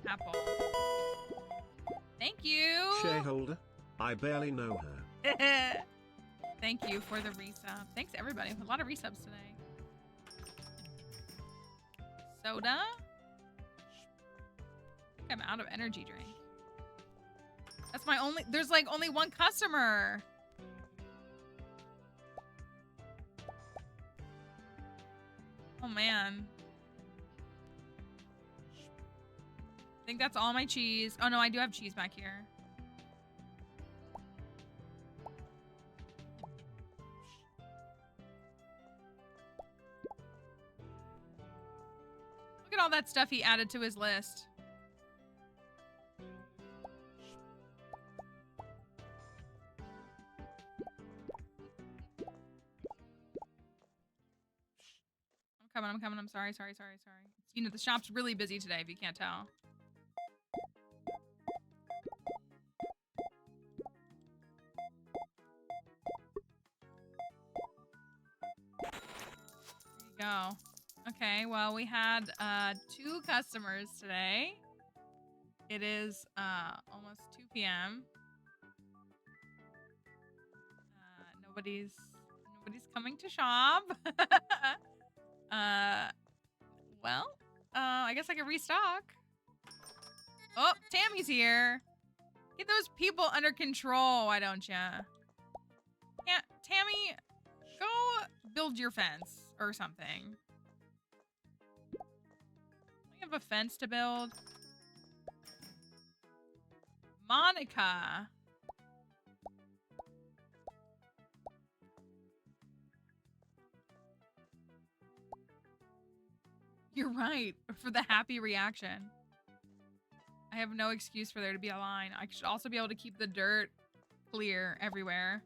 Apple. Thank you. Shareholder, I barely know her. Thank you for the resub. Thanks everybody. A lot of resubs today. Soda? I think I'm out of energy drink. That's my only... There's like only one customer. Oh man. I think that's all my cheese. Oh no, I do have cheese back here. Look at all that stuff he added to his list. I'm coming. I'm sorry. You know, the shop's really busy today, if you can't tell. There you go. Okay, well, we had 2 customers today. It is almost 2 p.m. Nobody's coming to shop. Well, I guess I can restock. Oh, Tammy's here. Get those people under control, why don't ya? Yeah, Tammy, go build your fence or something. We have a fence to build. Monica. You're right, for the happy reaction. I have no excuse for there to be a line. I should also be able to keep the dirt clear everywhere.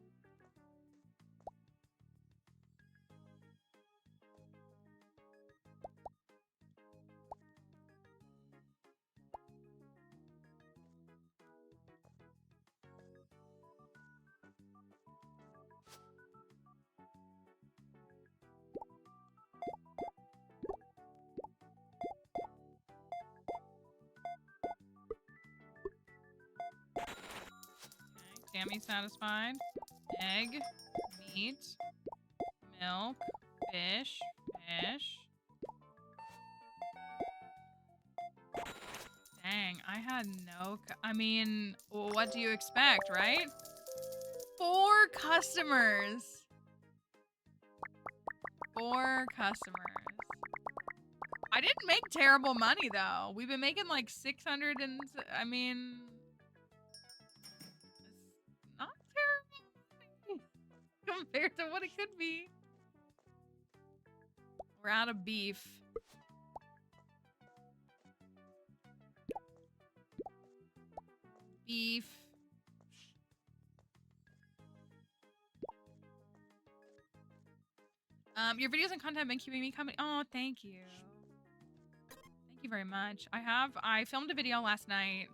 Tammy satisfied. Egg, meat, milk, fish, I had no... I mean, what do you expect, right? 4 customers. 4 customers. I didn't make terrible money, though. We've been making like 600 and... I mean... It's not terrible compared to what it could be. We're out of beef. Beef. Your videos and content have been keeping me coming. Oh, thank you. Thank you very much. I filmed a video last night.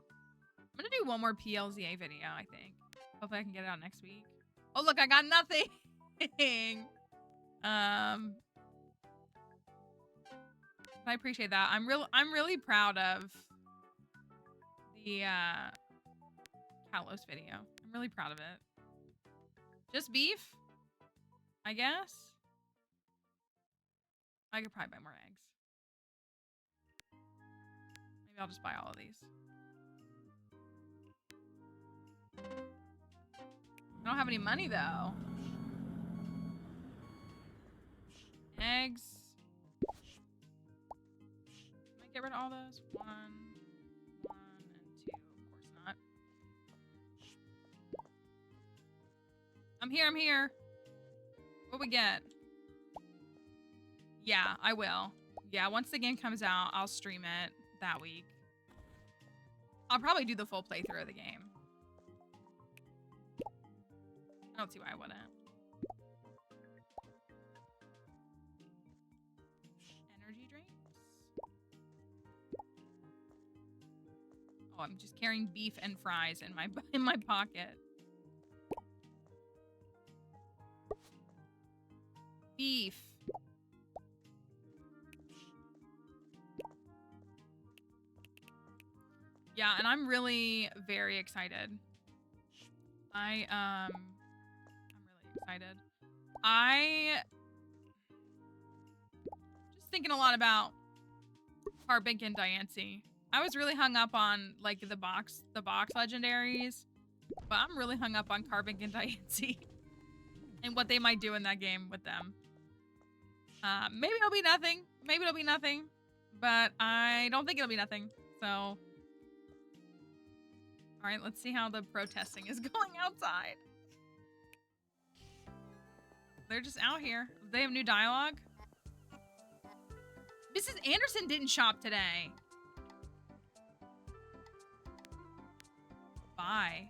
I'm gonna do one more PLZA video, I think. Hopefully I can get it out next week. Oh, look, I got nothing. I appreciate that. I'm really proud of the Kalos video. I'm really proud of it. Just beef, I guess. I could probably buy more eggs. Maybe I'll just buy all of these. I don't have any money though. Eggs. Can I get rid of all those? 1, 1, and 2. Of course not. I'm here. What we get? Yeah, I will. Yeah, once the game comes out, I'll stream it that week. I'll probably do the full playthrough of the game. I don't see why I wouldn't. Energy drinks. Oh, I'm just carrying beef and fries in my pocket. Beef. Yeah, and I'm really very excited. I'm really excited. Just thinking a lot about Carbink and Diancie. I was really hung up on like the box legendaries, but I'm really hung up on Carbink and Diancie and what they might do in that game with them. Maybe it'll be nothing. Maybe it'll be nothing, but I don't think it'll be nothing. So. All right, let's see how the protesting is going outside. They're just out here. They have new dialogue. Mrs. Anderson didn't shop today. Bye.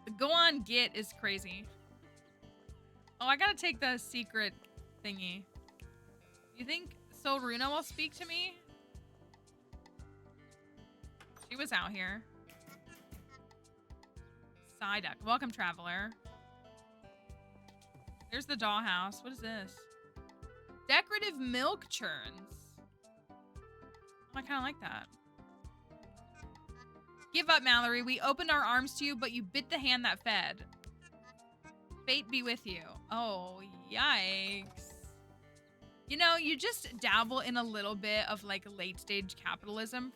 The go on get is crazy. Oh, I gotta take the secret thingy. You think Solruna will speak to me? She was out here. Psyduck. Welcome, traveler. There's the dollhouse. What is this? Decorative milk churns. Oh, I kind of like that. Give up, Mallory. We opened our arms to you, but you bit the hand that fed. Fate be with you. Oh, yikes. You know, you just dabble in a little bit of like late stage capitalism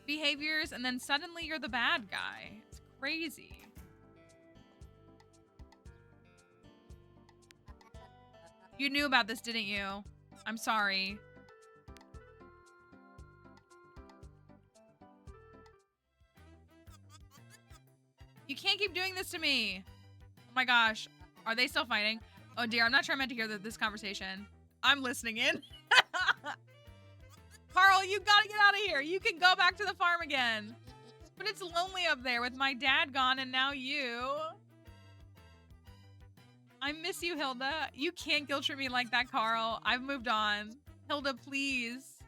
behaviors, and then suddenly you're the bad guy. It's crazy. You knew about this, didn't you? I'm sorry. You can't keep doing this to me. Oh my gosh. Are they still fighting? Oh dear, I'm not sure I meant to hear this conversation. I'm listening in. Carl, you gotta get out of here. You can go back to the farm again. But it's lonely up there with my dad gone and now you. I miss you, Hilda. You can't guilt trip me like that, Carl. I've moved on. Hilda, please.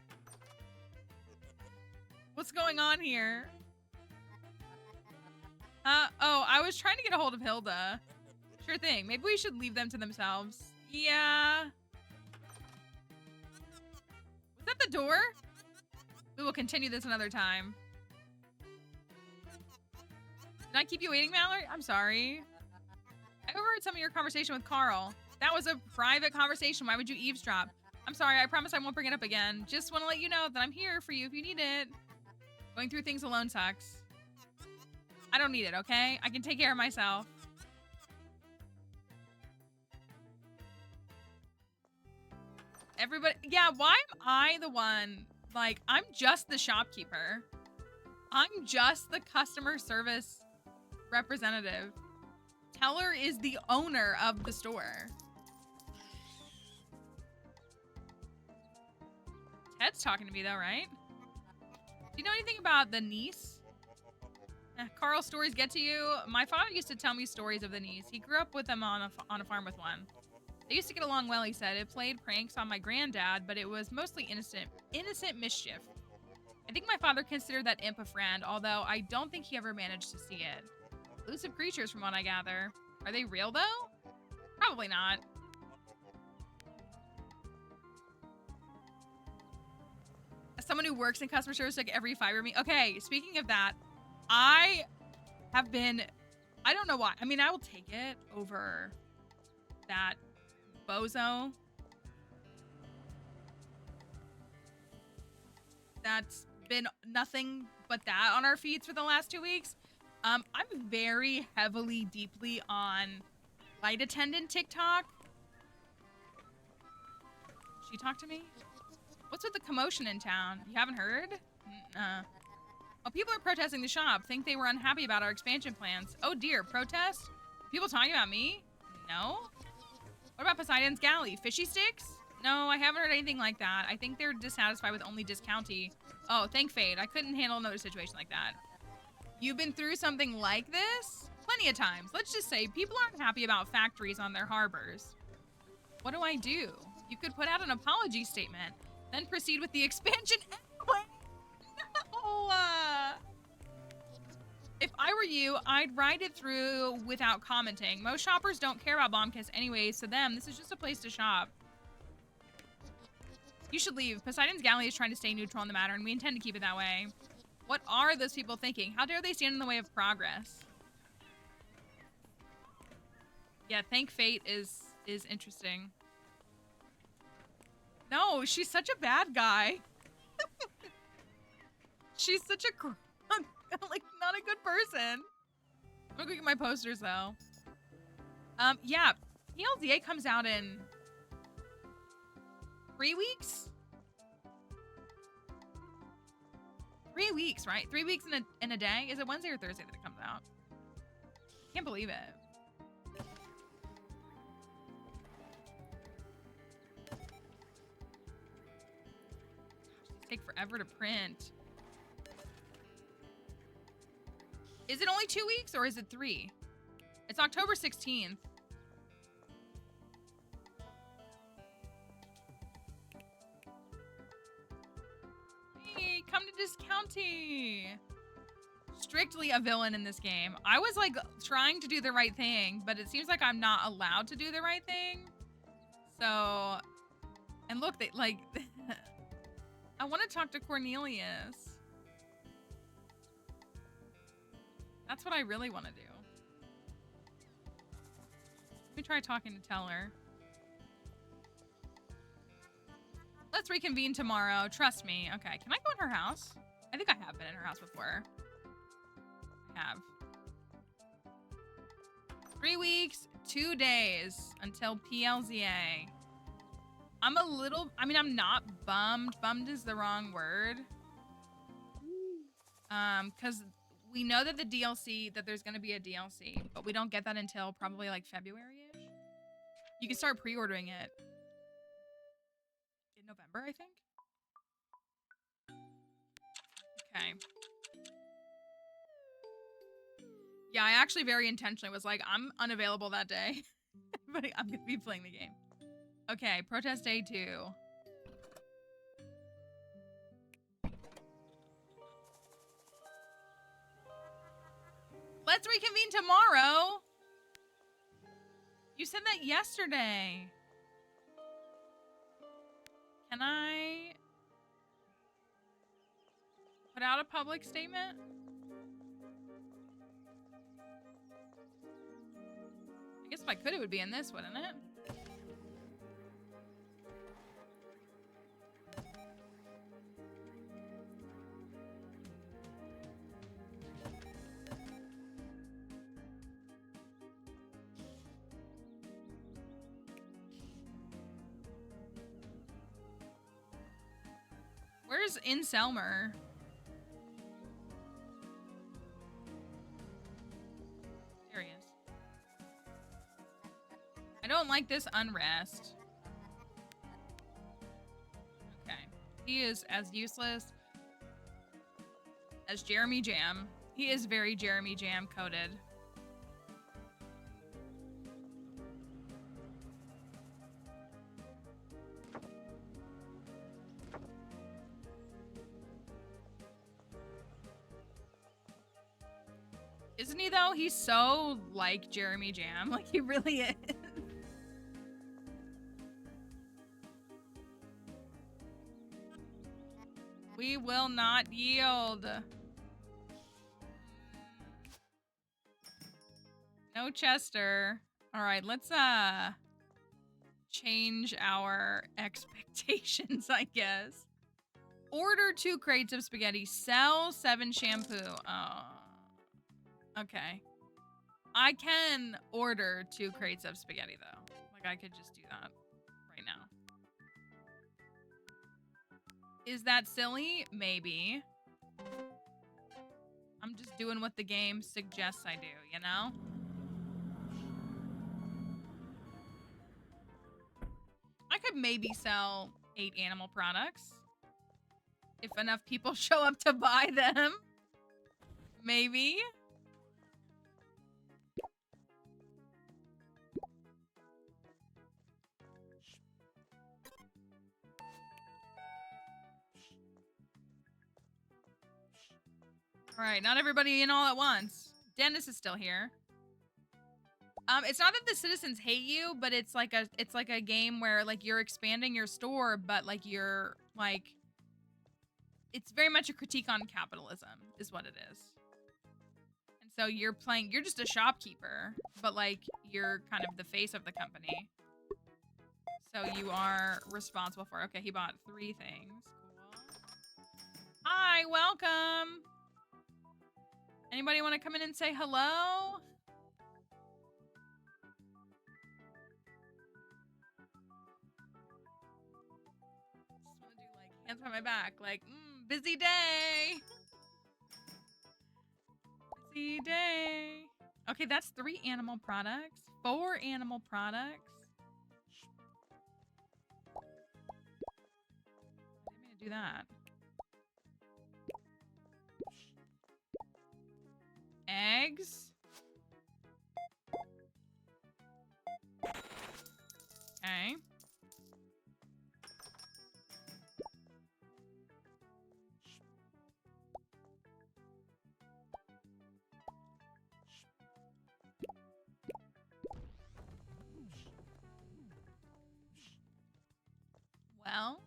What's going on here? Oh, I was trying to get a hold of Hilda. Sure thing. Maybe we should leave them to themselves. Yeah. Was that the door? We will continue this another time. Did I keep you waiting, Mallory? I'm sorry. I overheard some of your conversation with Carl. That was a private conversation. Why would you eavesdrop? I'm sorry. I promise I won't bring it up again. Just want to let you know that I'm here for you if you need it. Going through things alone sucks. I don't need it, okay? I can take care of myself. Everybody, yeah, why am I the one? Like, I'm just the shopkeeper. I'm just the customer service representative. Teller is the owner of the store. Ted's talking to me though, right? Do you know anything about the niece? Carl's stories get to you. My father used to tell me stories of the niece. He grew up with them on a farm with one. They used to get along well, he said. It played pranks on my granddad, but it was mostly innocent mischief. I think my father considered that imp a friend, although I don't think he ever managed to see it. Elusive creatures from what I gather. Are they real though? Probably not. As someone who works in customer service like every fiber of me. Okay, speaking of that, I have been, I don't know why. I mean, I will take it over that bozo. That's been nothing but that on our feeds for the last 2 weeks. I'm very heavily, deeply on flight attendant TikTok. She talked to me? What's with the commotion in town? You haven't heard? Oh, people are protesting the shop. Think they were unhappy about our expansion plans. Oh dear, protest? People talking about me? No? What about Poseidon's Galley? Fishy sticks? No, I haven't heard anything like that. I think they're dissatisfied with only discounty. Oh, thank fate. I couldn't handle another situation like that. You've been through something like this? Plenty of times. Let's just say people aren't happy about factories on their harbors. What do I do? You could put out an apology statement, then proceed with the expansion anyway. No! If I were you, I'd ride it through without commenting. Most shoppers don't care about Bombkiss anyways. To them, this is just a place to shop. You should leave. Poseidon's Galley is trying to stay neutral on the matter, and we intend to keep it that way. What are those people thinking? How dare they stand in the way of progress? Yeah, thank fate is interesting. No, she's such a bad guy. She's such a like not a good person. I'm gonna go get my posters though. Yeah, PLDA comes out in 3 weeks. 3 weeks, right? 3 weeks in a day. Is it Wednesday or Thursday that it comes out? Can't believe it. Take forever to print. Is it only 2 weeks or is it 3? It's October 16th. Hey, come to Discounty. Strictly a villain in this game. I was like trying to do the right thing, but it seems like I'm not allowed to do the right thing. So, and look, they like, I want to talk to Cornelius. That's what I really want to do. Let me try talking to Teller. Let's reconvene tomorrow. Trust me. Okay, can I go in her house? I think I have been in her house before. I have. 3 weeks, 2 days until PLZA. I'm a little, I mean, I'm not bummed. Bummed is the wrong word. Because we know that the DLC, that there's going to be a DLC, but we don't get that until probably like February-ish. You can start pre-ordering it in November, I think. Okay. Yeah, I actually very intentionally was like, I'm unavailable that day, but I'm going to be playing the game. Okay, protest day 2. Let's reconvene tomorrow. You said that yesterday. Can I put out a public statement? I guess if I could, it would be in this, wouldn't it? he's in Selmer. There he is. I don't like this unrest. Okay. He is as useless as Jeremy Jam. He is very Jeremy Jam coded. Isn't he though? He's so like Jeremy Jam. Like he really is. We will not yield. No Chester. All right, let's change our expectations, I guess. Order 2 crates of spaghetti. Sell 7 shampoo. Oh. Okay. I can order 2 crates of spaghetti though. Like I could just do that right now. Is that silly? Maybe. I'm just doing what the game suggests I do, you know? I could maybe sell 8 animal products. If enough people show up to buy them. Maybe. All right, not everybody in all at once. Dennis is still here. It's not that the citizens hate you, but it's like a game where like you're expanding your store, but like you're like it's very much a critique on capitalism is what it is. And so you're just a shopkeeper, but like you're kind of the face of the company. So you are responsible for, okay, he bought 3 things. Cool. Hi, welcome. Anybody want to come in and say hello? Just want to do like hands behind my back, like busy day. Busy day. Okay, that's 3 animal products, 4 animal products. I didn't mean to do that. Eggs. Okay. Well.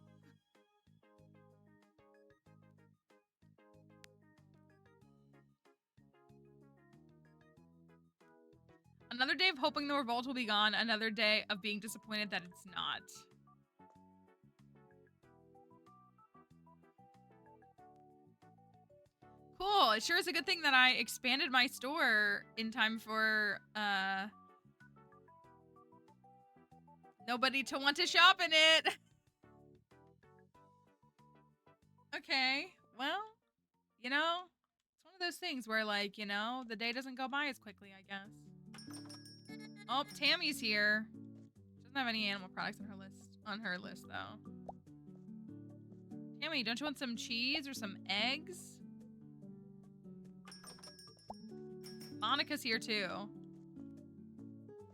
Another day of hoping the revolt will be gone. Another day of being disappointed that it's not. Cool. It sure is a good thing that I expanded my store in time for nobody to want to shop in it. Okay. Well, you know, it's one of those things where like, you know, the day doesn't go by as quickly, I guess. Oh, Tammy's here. She doesn't have any animal products on her list though. Tammy, don't you want some cheese or some eggs? Monica's here too.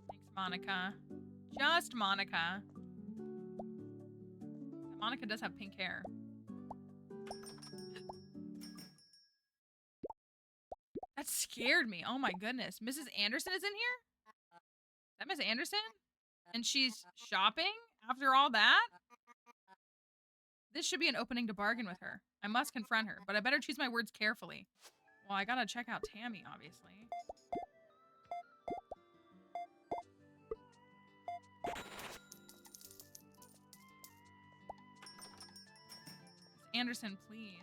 Thanks, Monica. Just Monica. Monica does have pink hair. That scared me. Oh my goodness. Mrs. Anderson is in here? Is that Miss Anderson? And she's shopping after all that? This should be an opening to bargain with her. I must confront her, but I better choose my words carefully. Well, I gotta check out Tammy, obviously. Miss Anderson, please.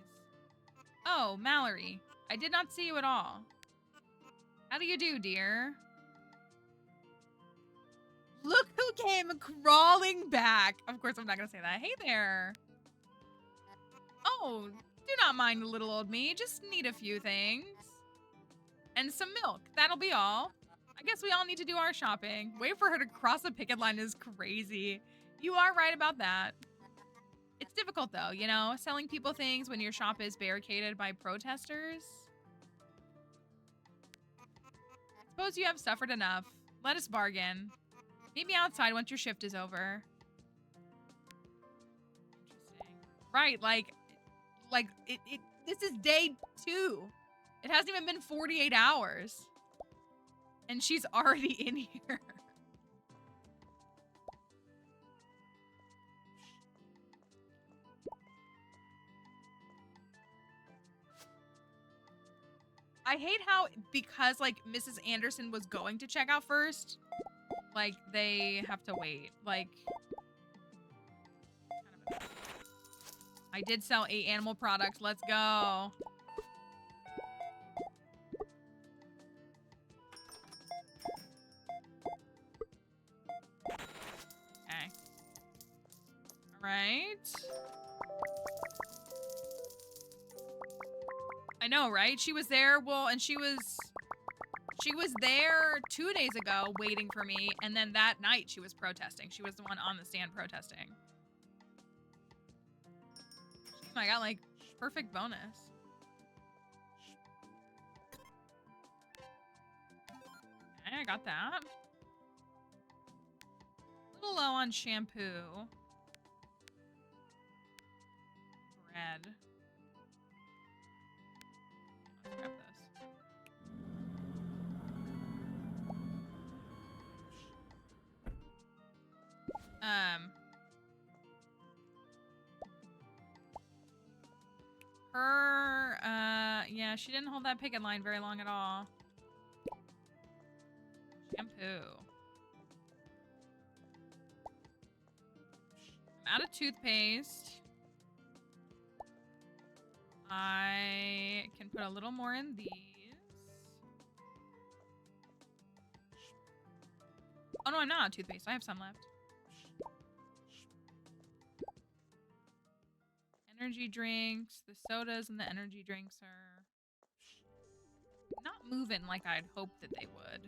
Oh, Mallory. I did not see you at all. How do you do, dear? Look who came crawling back. Of course, I'm not gonna say that. Hey there. Oh, Oh, do not mind the little old me. Just need a few things. And some milk. That'll be all. I guess we all need to do our shopping. Wait for her to cross the picket line is crazy. You are right about that. It's difficult though, you know, selling people things when your shop is barricaded by protesters. Suppose you have suffered enough. Let us bargain. Meet me outside once your shift is over. Interesting. Right, like this is day 2. It hasn't even been 48 hours. And she's already in here. I hate how, because like Mrs. Anderson was going to check out first, like they have to wait. Like, I did sell 8 animal products. Let's go. Okay. All right. I know, right? She was there. Well, and she was there 2 days ago waiting for me. And then that night she was protesting. She was the one on the stand protesting. I got like perfect bonus. Okay, I got that. A little low on shampoo. Bread. Let's grab this. Yeah, she didn't hold that picket line very long at all. Shampoo. I'm out of toothpaste. I can put a little more in these. Oh no, I'm not out of toothpaste. I have some left. Energy drinks. The sodas and the energy drinks are not moving like I'd hoped that they would.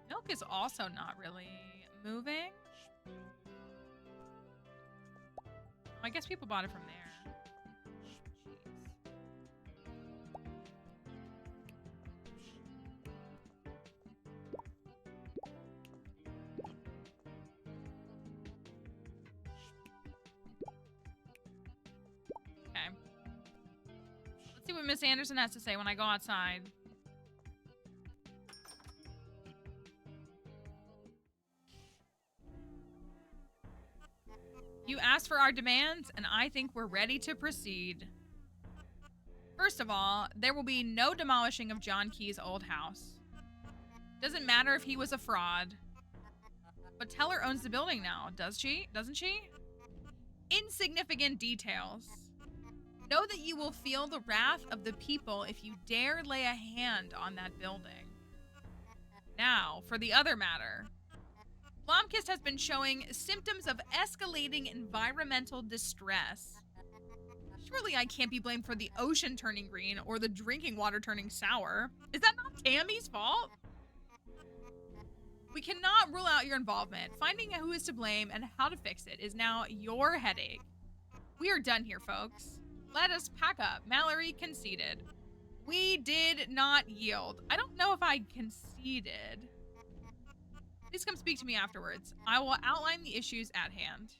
Milk is also not really moving. I guess people bought it from there. Let's see what Miss Anderson has to say when I go outside. You asked for our demands, and I think we're ready to proceed. First of all, there will be no demolishing of John Key's old house. Doesn't matter if he was a fraud. But Teller owns the building now, does she? Doesn't she? Insignificant details. Know that you will feel the wrath of the people if you dare lay a hand on that building. Now, for the other matter. Blomkist has been showing symptoms of escalating environmental distress. Surely I can't be blamed for the ocean turning green or the drinking water turning sour. Is that not Tammy's fault? We cannot rule out your involvement. Finding out who is to blame and how to fix it is now your headache. We are done here, folks. Let us pack up. Mallory conceded. We did not yield. I don't know if I conceded. Please come speak to me afterwards. I will outline the issues at hand.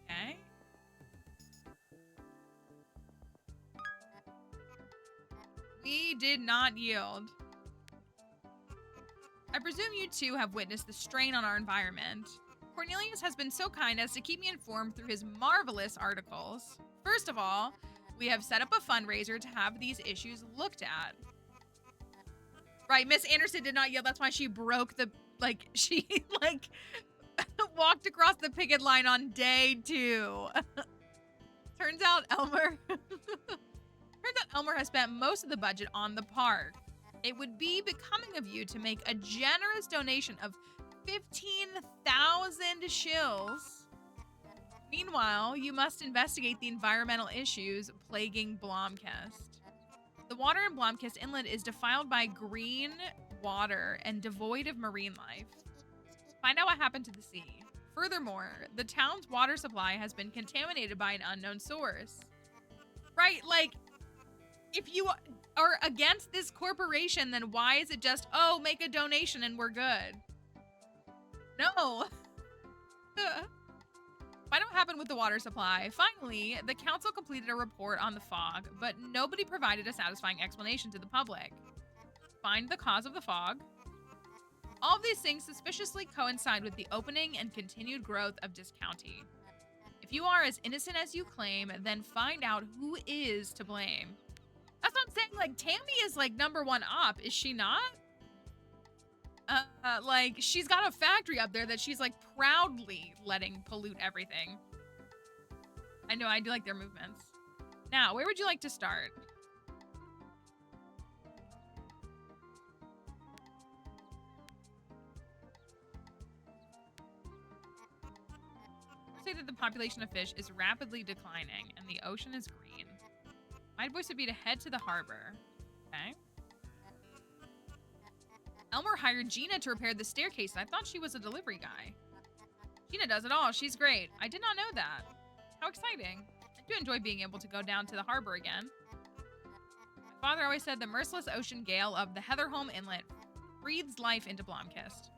Okay. We did not yield. I presume you two have witnessed the strain on our environment. Cornelius has been so kind as to keep me informed through his marvelous articles. First of all, we have set up a fundraiser to have these issues looked at. Right, Miss Anderson did not yield. That's why she broke the, she walked across the picket line on day 2. Turns out Elmer has spent most of the budget on the park. It would be becoming of you to make a generous donation of 15,000 shills. Meanwhile, you must investigate the environmental issues plaguing Blomkest. The water in Blomkest Inlet is defiled by green water and devoid of marine life. Find out what happened to the sea. Furthermore, the town's water supply has been contaminated by an unknown source. Right, like, if you are against this corporation, then why is it just, oh, make a donation and we're good? No. Find out what happened with the water supply. Finally, the council completed a report on the fog, but nobody provided a satisfying explanation to the public. Find the cause of the fog. All of these things suspiciously coincide with the opening and continued growth of Discounty. If you are as innocent as you claim, then find out who is to blame. That's what I'm saying. Like, Tammy is like #1 op, is she not? Like, she's got a factory up there that she's like proudly letting pollute everything. I know, I do like their movements. Now, where would you like to start? Say that the population of fish is rapidly declining and the ocean is green. My advice would be to head to the harbor. Okay. Elmer hired Gina to repair the staircase, and I thought she was a delivery guy. Gina does it all. She's great. I did not know that. How exciting. I do enjoy being able to go down to the harbor again. My father always said the merciless ocean gale of the Heatherholm Inlet breathes life into Blomkest.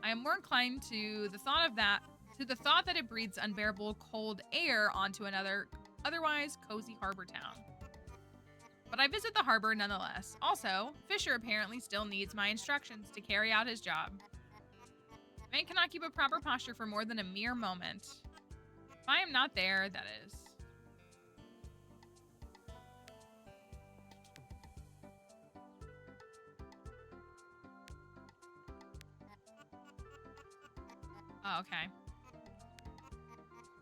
I am more inclined to the thought that it breathes unbearable cold air onto another otherwise cozy harbor town. But I visit the harbor nonetheless. Also, Fisher apparently still needs my instructions to carry out his job. Man cannot keep a proper posture for more than a mere moment. If I am not there, that is. Oh, okay.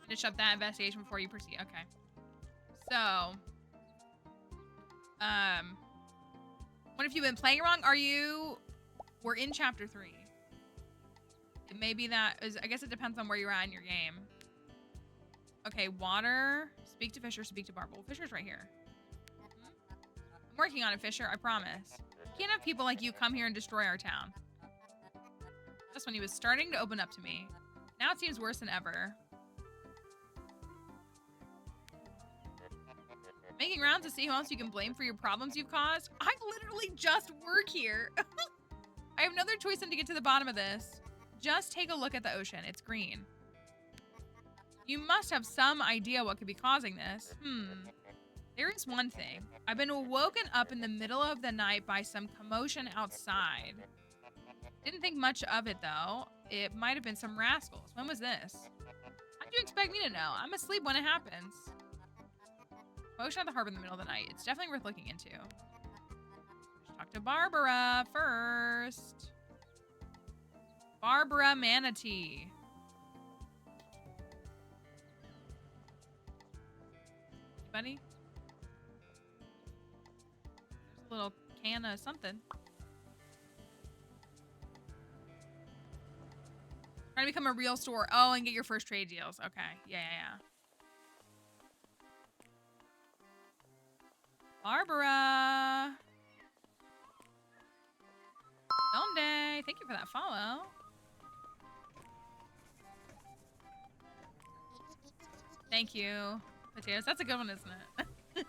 Finish up that investigation before you proceed. Okay. So, what have you been playing wrong? We're in chapter 3. It may be that I guess it depends on where you're at in your game. Okay, water. Speak to Fisher, speak to Barbara. Well, Fisher's right here. I'm working on it, Fisher, I promise. Can't have people like you come here and destroy our town. Just when he was starting to open up to me. Now it seems worse than ever. Making rounds to see who else you can blame for your problems you've caused? I literally just work here. I have no other choice than to get to the bottom of this. Just take a look at the ocean. It's green. You must have some idea what could be causing this. There is one thing. I've been woken up in the middle of the night by some commotion outside. Didn't think much of it, though. It might have been some rascals. When was this? How do you expect me to know? I'm asleep when it happens. Commotion at the harbor in the middle of the night. It's definitely worth looking into. Let's talk to Barbara first. Barbara Manatee. Anybody? There's a little can of something. Trying to become a real store. Oh, and get your first trade deals. Okay. Yeah. Barbara. Donde. Thank you for that follow. Thank you. Potatoes. That's a good one, isn't it?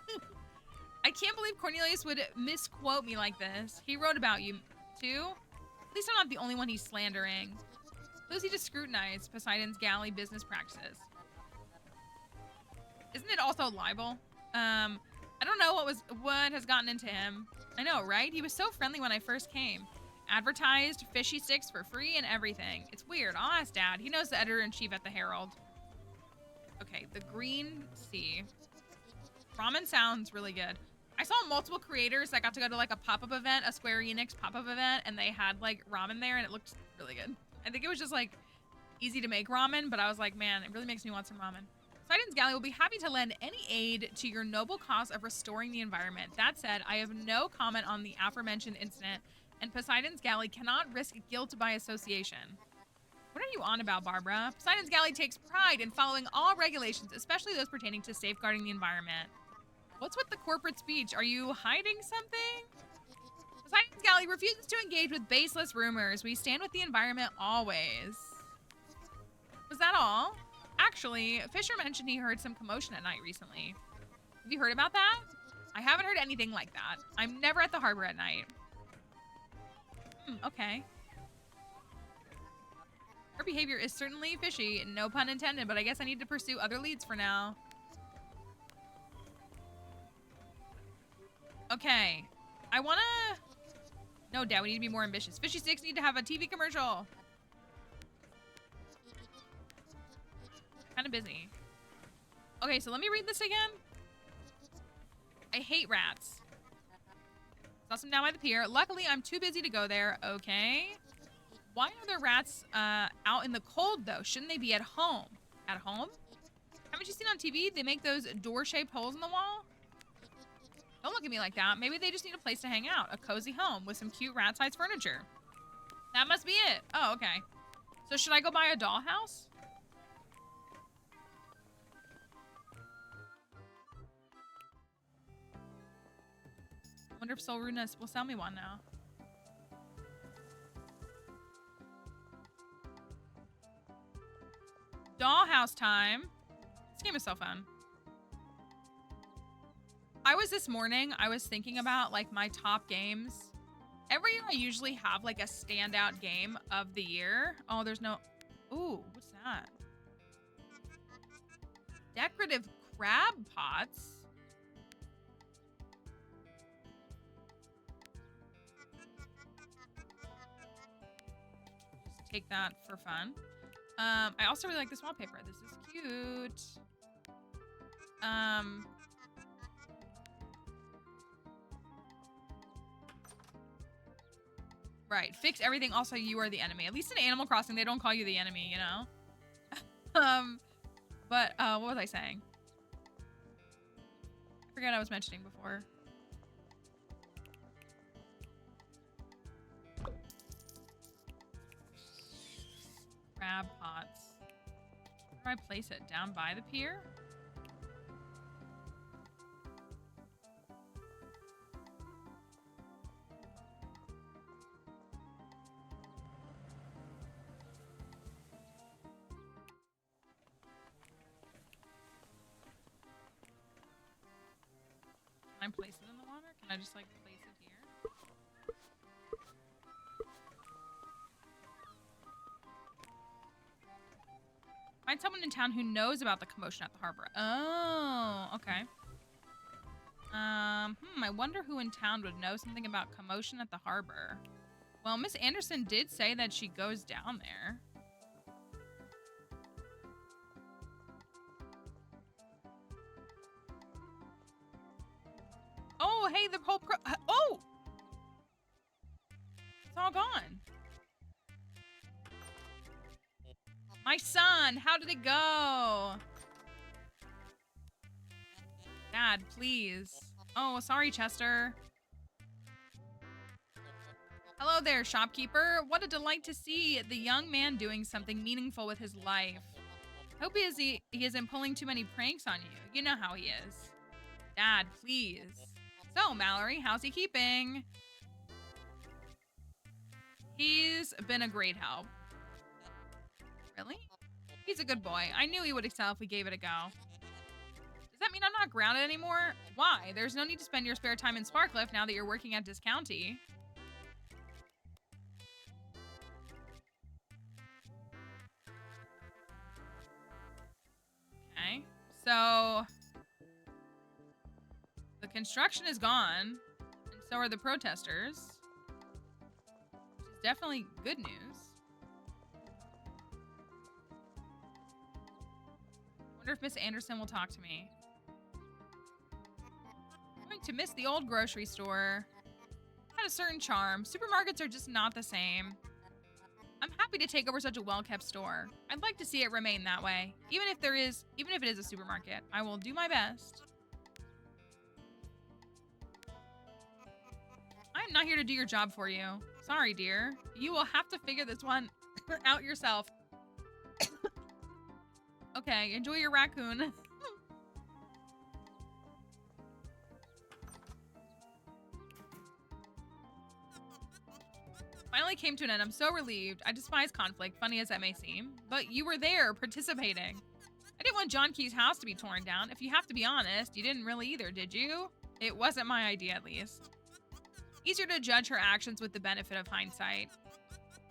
I can't believe Cornelius would misquote me like this. He wrote about you, too. At least I'm not the only one he's slandering. Suppose he just scrutinized Poseidon's galley business practices. Isn't it also libel? I don't know what has gotten into him. I know, right? He was so friendly when I first came. Advertised fishy sticks for free and everything. It's weird. I'll ask Dad. He knows the editor-in-chief at the Herald. Okay, the Green Sea. Ramen sounds really good. I saw multiple creators that got to go to like a pop-up event, a Square Enix pop-up event, and they had like ramen there and it looked really good. I think it was just like easy to make ramen, but I was like, man, it really makes me want some ramen. Poseidon's Galley will be happy to lend any aid to your noble cause of restoring the environment. That said, I have no comment on the aforementioned incident, and Poseidon's Galley cannot risk guilt by association. What are you on about, Barbara? Poseidon's Galley takes pride in following all regulations, especially those pertaining to safeguarding the environment. What's with the corporate speech? Are you hiding something? Poseidon's Galley refuses to engage with baseless rumors. We stand with the environment always. Was that all? Actually, Fisher mentioned he heard some commotion at night recently. Have you heard about that? I haven't heard anything like that. I'm never at the harbor at night. Okay. Her behavior is certainly fishy, no pun intended, but I guess I need to pursue other leads for now. Okay. I wanna... No, Dad, we need to be more ambitious. Fishy Sticks need to have a TV commercial. Kind of busy. Okay, so let me read this again. I hate rats. Saw some down by the pier. Luckily, I'm too busy to go there. Okay. Why are there rats out in the cold, though? Shouldn't they be at home? At home? Haven't you seen on TV? They make those door-shaped holes in the wall? Don't look at me like that. Maybe they just need a place to hang out. A cozy home with some cute rat-sized furniture. That must be it. Oh, okay. So should I go buy a dollhouse? I wonder if Soul Rudeness will sell me one now. Dollhouse time. This game is so fun. This morning, I was thinking about like my top games. Every year I usually have like a standout game of the year. Oh, there's no... Ooh, what's that? Decorative crab pots. Just take that for fun. I also really like this wallpaper. This is cute. Right, fix everything. Also, you are the enemy. At least in Animal Crossing, they don't call you the enemy, you know? But what was I saying? I forget what I was mentioning before. Crab pots. Where do I place it? Down by the pier? Can I place it in the water? Can I just like place it here? Find someone in town who knows about the commotion at the harbor. Oh, okay. I wonder who in town would know something about commotion at the harbor. Well, Miss Anderson did say that she goes down there. Oh, hey, the whole oh! It's all gone. My son, how did it go? Dad, please. Oh, sorry, Chester. Hello there, shopkeeper. What a delight to see the young man doing something meaningful with his life. Hope he isn't pulling too many pranks on you. You know how he is. Dad, please. So, Mallory, how's he keeping? He's been a great help. Really? He's a good boy. I knew he would excel if we gave it a go. Does that mean I'm not grounded anymore? Why? There's no need to spend your spare time in Sparkliff now that you're working at Discounty. Okay. So... the construction is gone, and so are the protesters. Which is definitely good news. Wonder if Miss Anderson will talk to me. I'm going to miss the old grocery store. Had a certain charm. Supermarkets are just not the same. I'm happy to take over such a well-kept store. I'd like to see it remain that way. Even if it is a supermarket, I will do my best. I'm not here to do your job for you. Sorry, dear. You will have to figure this one out yourself. Okay, enjoy your raccoon. Finally came to an end. I'm so relieved. I despise conflict, funny as that may seem. But you were there, participating. I didn't want John Key's house to be torn down. If you have to be honest, you didn't really either, did you? It wasn't my idea, at least. Easier to judge her actions with the benefit of hindsight.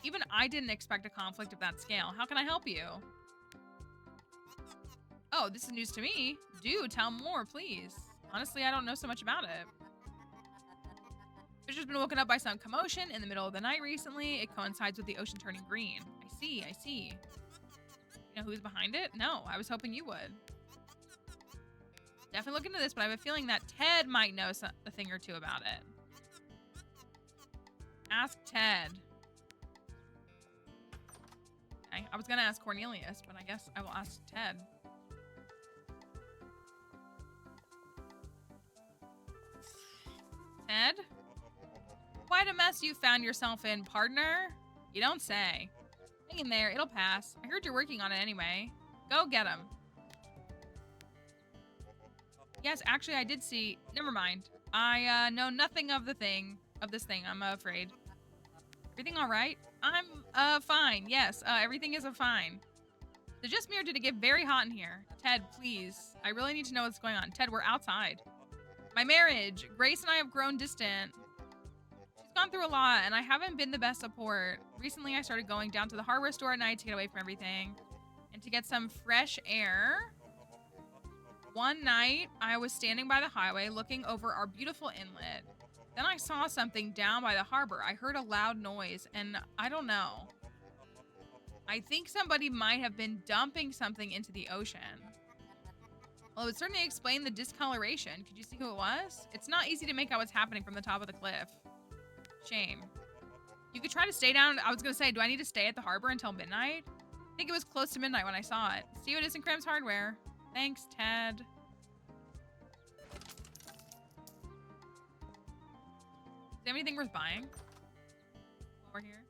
Even I didn't expect a conflict of that scale. How can I help you? Oh, this is news to me. Do tell more, please. Honestly, I don't know so much about it. Fisher's been woken up by some commotion in the middle of the night recently. It coincides with the ocean turning green. I see. You know who's behind it? No, I was hoping you would. Definitely look into this, but I have a feeling that Ted might know a thing or two about it. Ask Ted. Okay, I was gonna ask Cornelius, but I guess I will ask Ted. Ted? Quite a mess you found yourself in, partner. You don't say. Hang in there, it'll pass. I heard you're working on it anyway. Go get him. Yes, actually, I did see. Never mind. I know nothing of this thing, I'm afraid. Everything all right? I'm fine. Yes, everything is fine. So just mirrored did it get very hot in here. Ted, please. I really need to know what's going on. Ted, we're outside. My marriage. Grace and I have grown distant. She's gone through a lot, and I haven't been the best support. Recently, I started going down to the hardware store at night to get away from everything and to get some fresh air. One night, I was standing by the highway looking over our beautiful inlet. Then I saw something down by the harbor. I heard a loud noise, and I don't know. I think somebody might have been dumping something into the ocean. Well, it would certainly explain the discoloration. Could you see who it was? It's not easy to make out what's happening from the top of the cliff. Shame. You could try to stay down. I was going to say, do I need to stay at the harbor until midnight? I think it was close to midnight when I saw it. See what is in Krem's hardware. Thanks, Ted. Is there anything worth buying while we're here?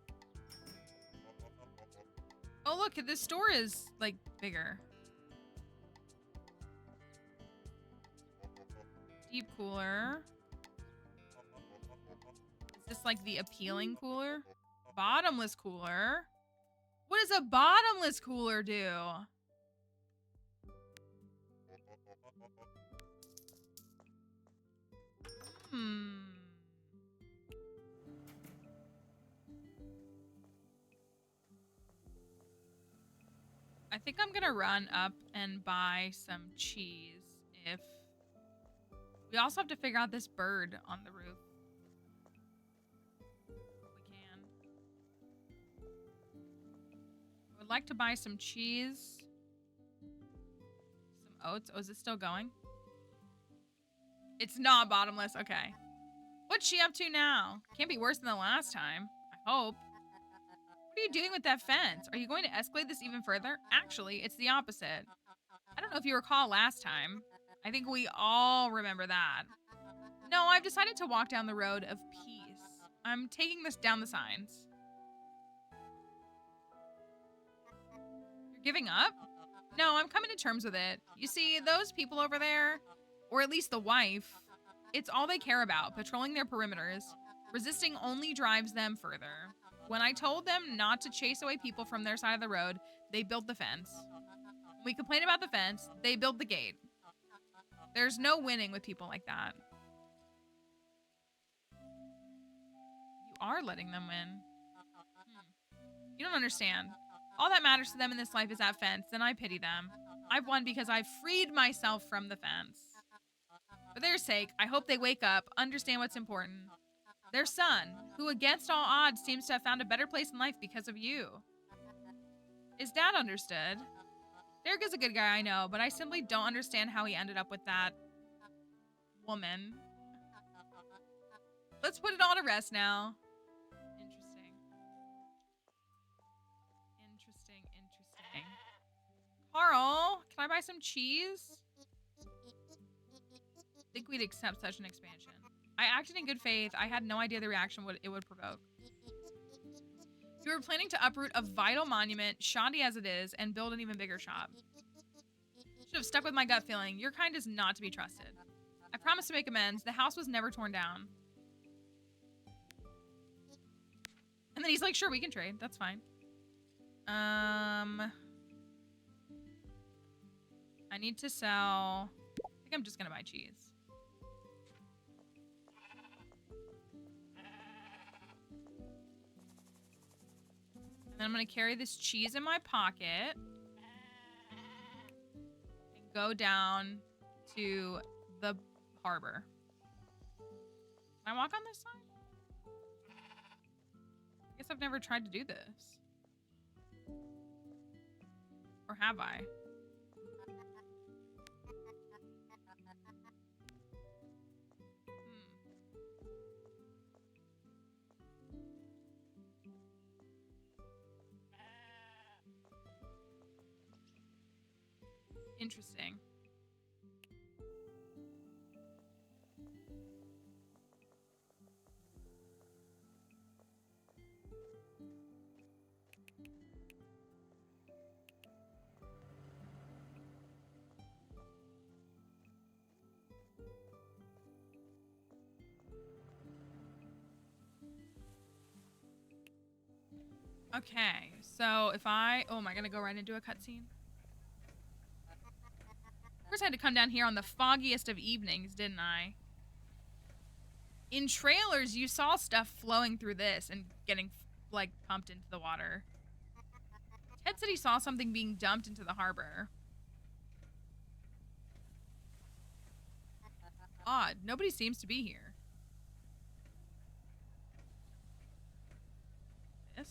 Oh, look, this store is, like, bigger. Deep cooler. Is this, like, the appealing cooler? Bottomless cooler? What does a bottomless cooler do? I think I'm gonna run up and buy some cheese. If we also have to figure out this bird on the roof. We can. I would like to buy some cheese, some oats. Oh, is it still going? It's not bottomless. Okay. What's she up to now? Can't be worse than the last time. I hope. What are you doing with that fence? Are you going to escalate this even further? Actually, it's the opposite. I don't know if you recall last time. I think we all remember that. No, I've decided to walk down the road of peace. I'm taking this down the signs. You're giving up? No, I'm coming to terms with it. You see, those people over there, or at least the wife, it's all they care about, patrolling their perimeters. Resisting only drives them further. When I told them not to chase away people from their side of the road, they built the fence. When we complain about the fence, they built the gate. There's no winning with people like that. You are letting them win. You don't understand. All that matters to them in this life is that fence, and I pity them. I've won because I've freed myself from the fence. For their sake, I hope they wake up, understand what's important. Their son, who against all odds seems to have found a better place in life because of you. His dad understood. Derek is a good guy, I know, but I simply don't understand how he ended up with that woman. Let's put it all to rest now. Interesting. Carl, can I buy some cheese? I think we'd accept such an expansion. I acted in good faith. I had no idea the reaction it would provoke. You were planning to uproot a vital monument, shoddy as it is, and build an even bigger shop. Should have stuck with my gut feeling. Your kind is not to be trusted. I promised to make amends. The house was never torn down. And then he's like, sure, we can trade. That's fine. I need to sell... I think I'm just gonna buy cheese. And then I'm gonna carry this cheese in my pocket. And go down to the harbor. Can I walk on this side? I guess I've never tried to do this. Or have I? Interesting. Okay, so if I... Oh, am I gonna go right into a cutscene? Of course I had to come down here on the foggiest of evenings, didn't I? In trailers, you saw stuff flowing through this and getting, like, pumped into the water. Ted said he saw something being dumped into the harbor. Odd. Nobody seems to be here. This?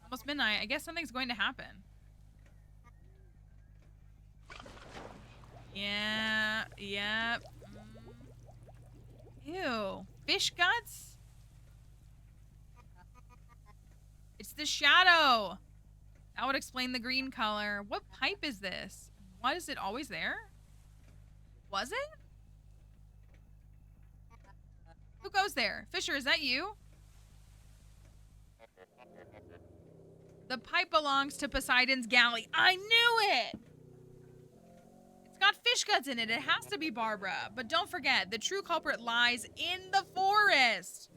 Almost midnight. I guess something's going to happen. Yeah. Yep. Ew. Fish guts? It's the shadow. That would explain the green color. What pipe is this? Why is it always there? Was it? Who goes there? Fisher, is that you? The pipe belongs to Poseidon's galley. I knew it! It's got fish guts in it. It has to be Barbara. But don't forget, the true culprit lies in the forest.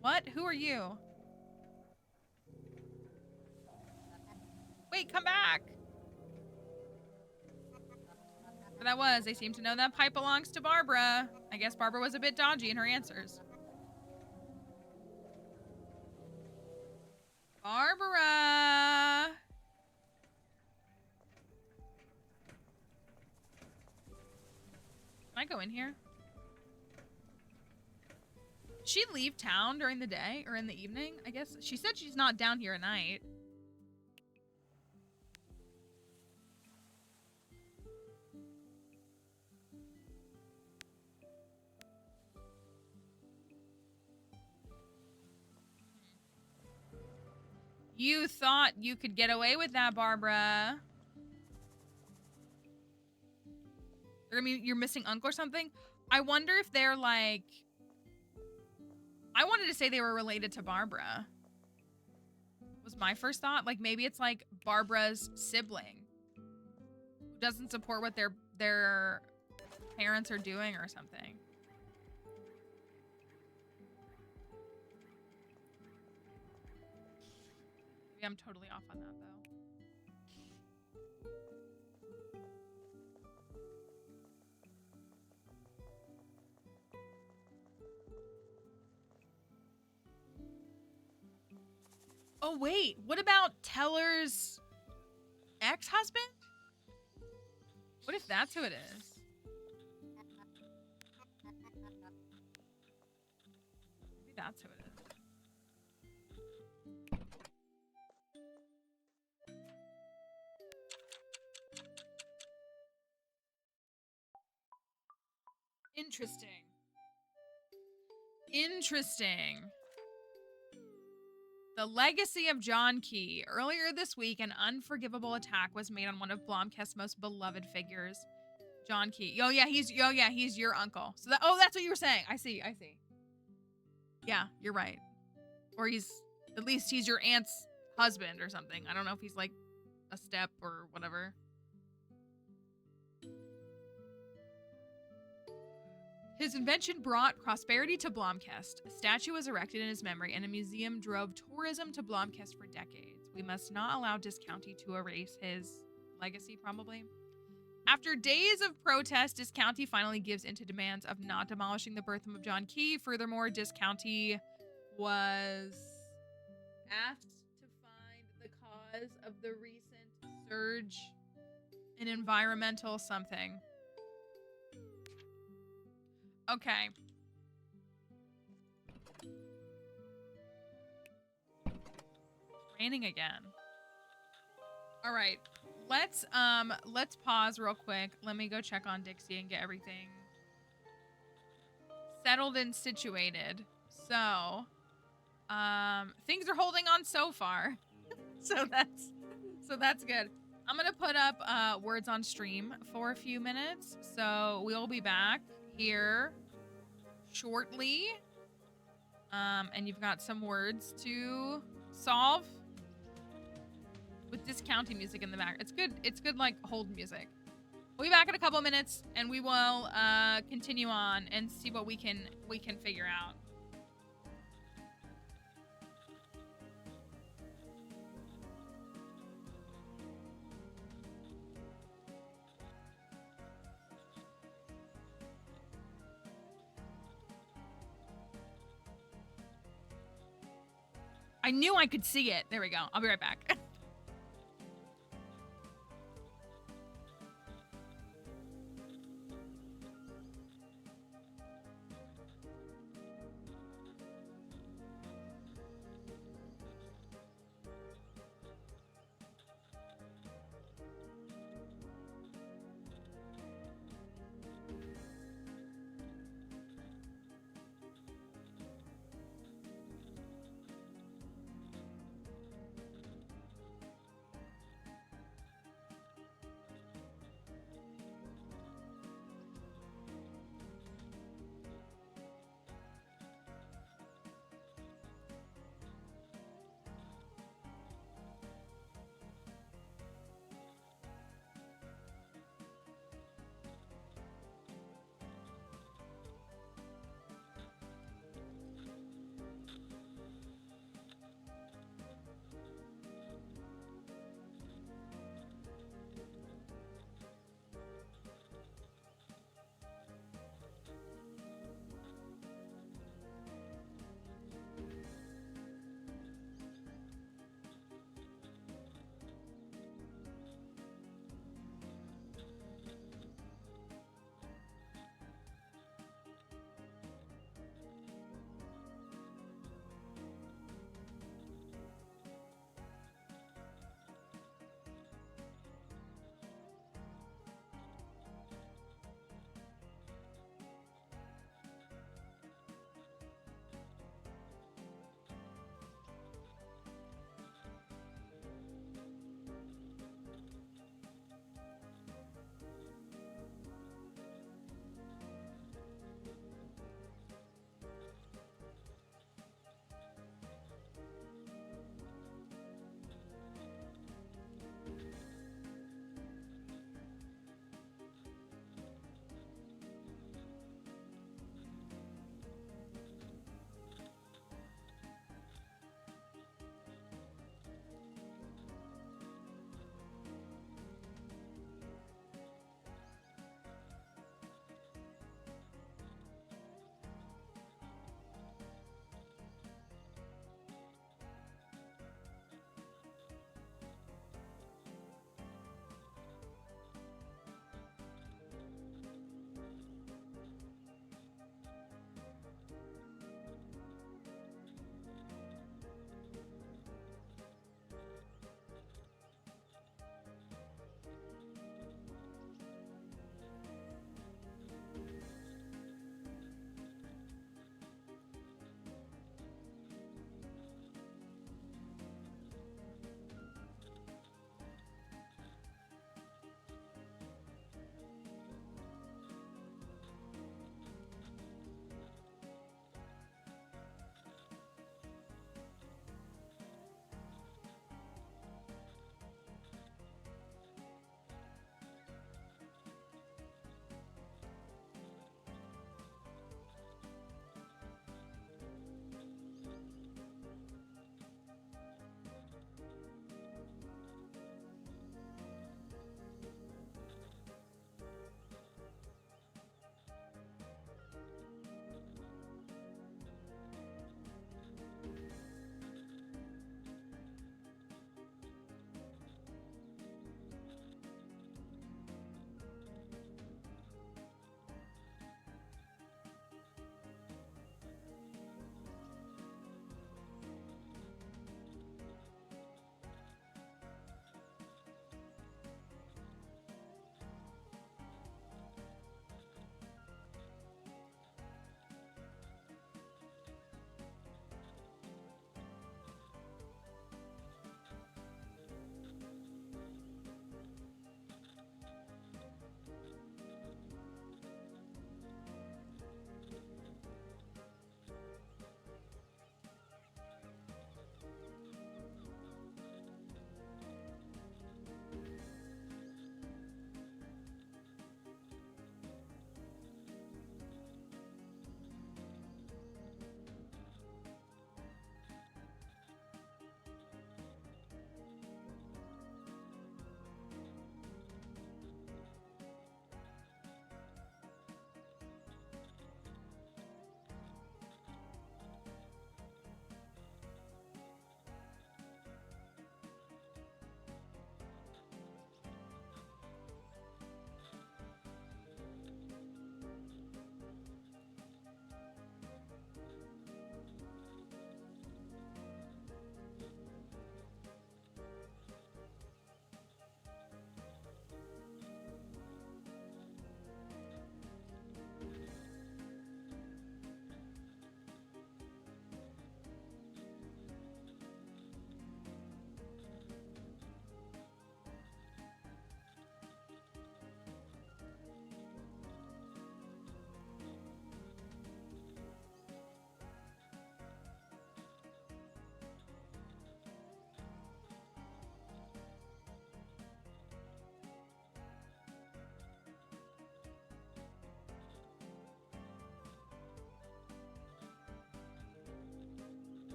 What? Who are you? Wait, come back. But that was, they seem to know that pipe belongs to Barbara. I guess Barbara was a bit dodgy in her answers. Barbara! Can I go in here? Did she leave town during the day or in the evening? I guess she said she's not down here at night. You thought you could get away with that, Barbara. I mean, you're missing Uncle or something? I wonder if they're like... I wanted to say they were related to Barbara. Was my first thought. Like, maybe it's like Barbara's sibling. Who doesn't support what their parents are doing or something. Maybe I'm totally off on that, though. Oh, wait. What about Teller's ex-husband? What if that's who it is? Maybe that's who it is. Interesting. Interesting. The Legacy of John Key. Earlier this week, an unforgivable attack was made on one of Blomkest's most beloved figures, John Key. Oh yeah, he's your uncle. So that's what you were saying. I see. Yeah, you're right. Or at least he's your aunt's husband or something. I don't know if he's like a step or whatever. His invention brought prosperity to Blomkest. A statue was erected in his memory, and a museum drove tourism to Blomkest for decades. We must not allow Discounty to erase his legacy, probably. After days of protest, Discounty finally gives into demands of not demolishing the birth home of John Key. Furthermore, Discounty was asked to find the cause of the recent surge in environmental something. Okay. Raining again. All right. Let's pause real quick. Let me go check on Dixie and get everything settled and situated. So, things are holding on so far. so that's good. I'm going to put up words on stream for a few minutes. So, we'll be back here shortly. And you've got some words to solve with Discounty music in the back. It's good like hold music. We'll be back in a couple minutes and we will continue on and see what we can figure out. I knew I could see it. There we go. I'll be right back.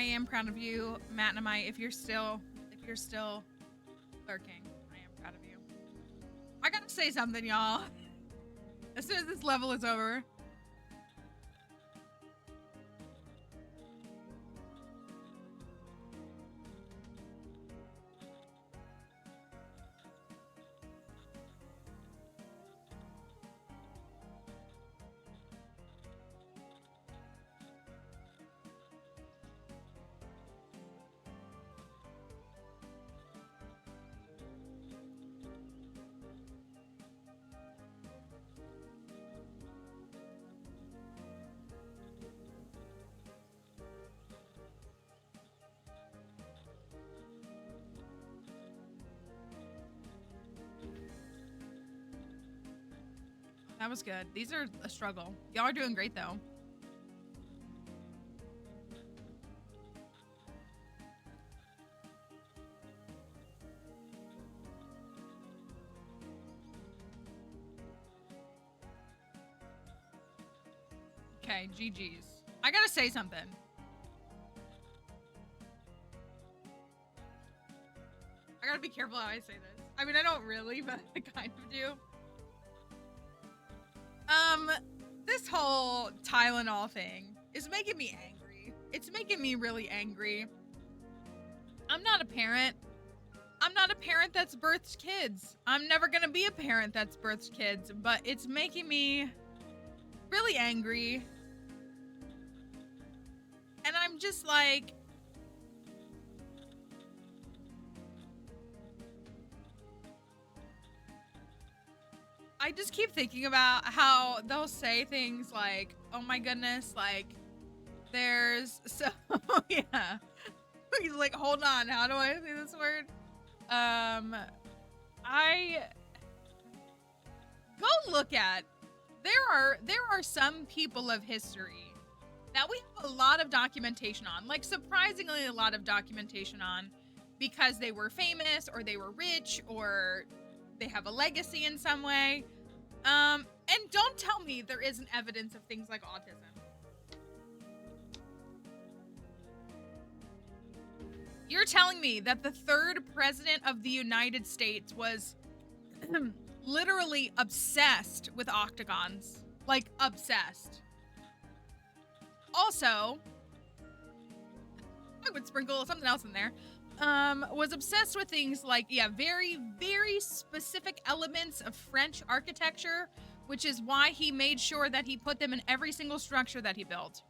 I am proud of you, Matt and I. If you're still lurking, I am proud of you. I gotta say something, y'all. As soon as this level is over. That was good. These are a struggle. Y'all are doing great though. Okay, GG's. I gotta say something. I gotta be careful how I say this. I mean, I don't really, but I kind of do. This whole Tylenol thing is making me angry. It's making me really angry. I'm not a parent. I'm not a parent that's birthed kids. I'm never gonna be a parent that's birthed kids, but it's making me really angry. And I'm just like, I just keep thinking about how they'll say things like, oh my goodness, like, there's so, yeah. He's like, hold on, how do I say this word? Go look at, there are some people of history that we have a lot of documentation on, like surprisingly a lot of documentation on, because they were famous or they were rich or they have a legacy in some way. And don't tell me there isn't evidence of things like autism. You're telling me that the third president of the United States was literally obsessed with octagons. Like, obsessed. Also, I would sprinkle something else in there. Was obsessed with things like, yeah, very, very specific elements of French architecture, which is why he made sure that he put them in every single structure that he built.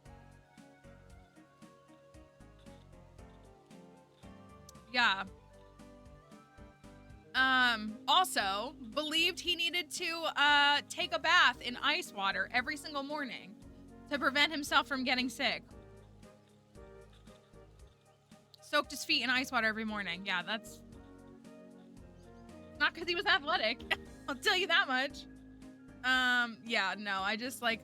Yeah. Also, believed he needed to take a bath in ice water every single morning to prevent himself from getting sick. Soaked his feet in ice water every morning. Yeah, that's not because he was athletic. I'll tell you that much. Yeah, no, I'm just like,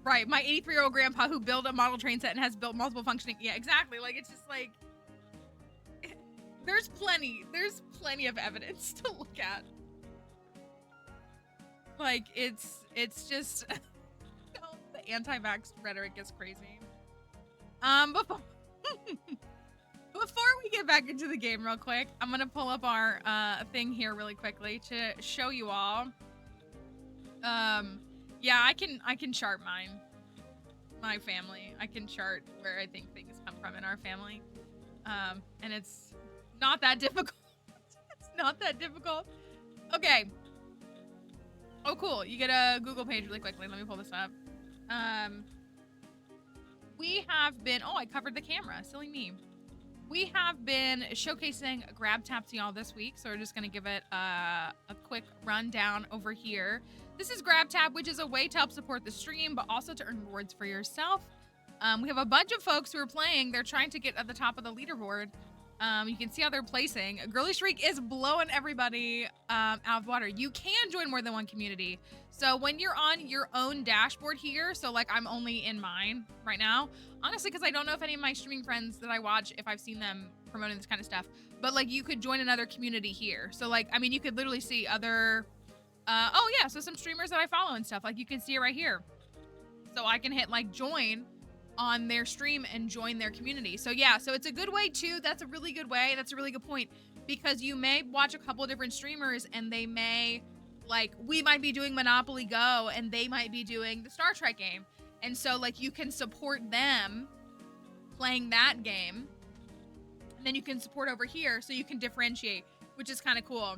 right, my 83-year-old grandpa who built a model train set and has built multiple functioning. Yeah, exactly. Like, it's just like, there's plenty of evidence to look at. Like, it's just, the anti-vax rhetoric is crazy. Before we get back into the game real quick, I'm gonna pull up our thing here really quickly to show you all. Yeah, I can chart my family. I can chart where I think things come from in our family. And it's not that difficult. It's not that difficult. Okay. Oh, cool. You get a Google page really quickly. Let me pull this up. We have been, oh, I covered the camera. Silly me. We have been showcasing Grab Tap to y'all this week, so we're just going to give it a quick rundown over here. This is Grab Tap, which is a way to help support the stream, but also to earn rewards for yourself. We have a bunch of folks who are playing. They're trying to get at the top of the leaderboard. You can see how they're placing. Girly Shriek is blowing everybody out of water. You can join more than one community. So when you're on your own dashboard here, so like I'm only in mine right now, honestly, because I don't know if any of my streaming friends that I watch, if I've seen them promoting this kind of stuff, but like you could join another community here. So like, I mean, you could literally see other, oh yeah, so some streamers that I follow and stuff, like you can see it right here. So I can hit like join on their stream and join their community. So yeah, so it's a good way too. That's a really good way. That's a really good point, because you may watch a couple of different streamers and they may, like, we might be doing Monopoly Go and they might be doing the Star Trek game. And so like you can support them playing that game, and then you can support over here, so you can differentiate, which is kind of cool.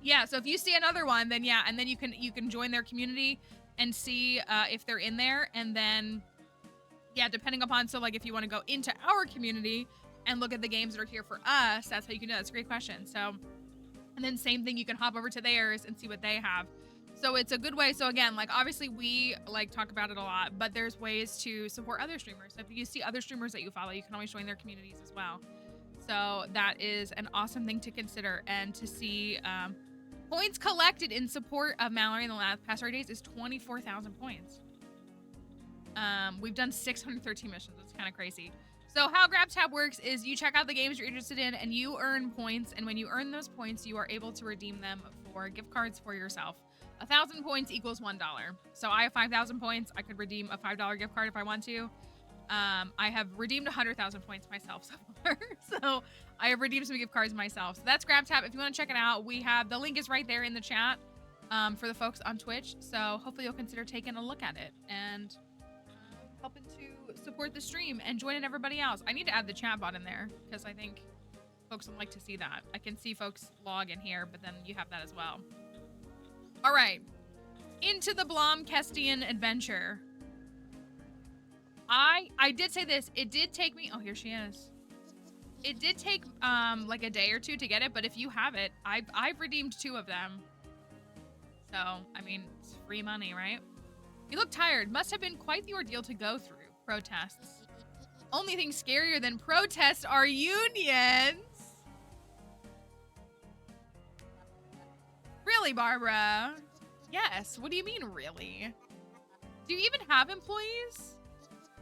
Yeah, so if you see another one, then yeah, and then you can join their community and see if they're in there, and then yeah, depending upon, so like if you want to go into our community and look at the games that are here for us, that's how you can do that. That's a great question. So, and then same thing, you can hop over to theirs and see what they have. So it's a good way. So again, like obviously we like talk about it a lot, but there's ways to support other streamers. So if you see other streamers that you follow, you can always join their communities as well. So that is an awesome thing to consider. And to see points collected in support of Mallory in the last past 30 days is 24,000 points. We've done 613 missions. That's kind of crazy. So how GrabTab works is you check out the games you're interested in and you earn points. And when you earn those points, you are able to redeem them for gift cards for yourself. 1,000 points equals $1. So I have 5,000 points. I could redeem a $5 gift card if I want to. I have redeemed 100,000 points myself so far. So I have redeemed some gift cards myself. So that's GrabTab. If you want to check it out, we have, the link is right there in the chat for the folks on Twitch. So hopefully you'll consider taking a look at it and helping to support the stream and joining everybody else. I need to add the chat bot in there because I think folks would like to see that. I can see folks log in here, but then you have that as well. All right, into the Blomkestian adventure. I did say this. It did take me. Oh, here she is. It did take like a day or two to get it, but if you have it, I've redeemed 2 of them. So I mean, it's free money, right? You look tired. Must have been quite the ordeal to go through. Protests. Only thing scarier than protests are unions. Really, Barbara? Yes. What do you mean, really? Do you even have employees?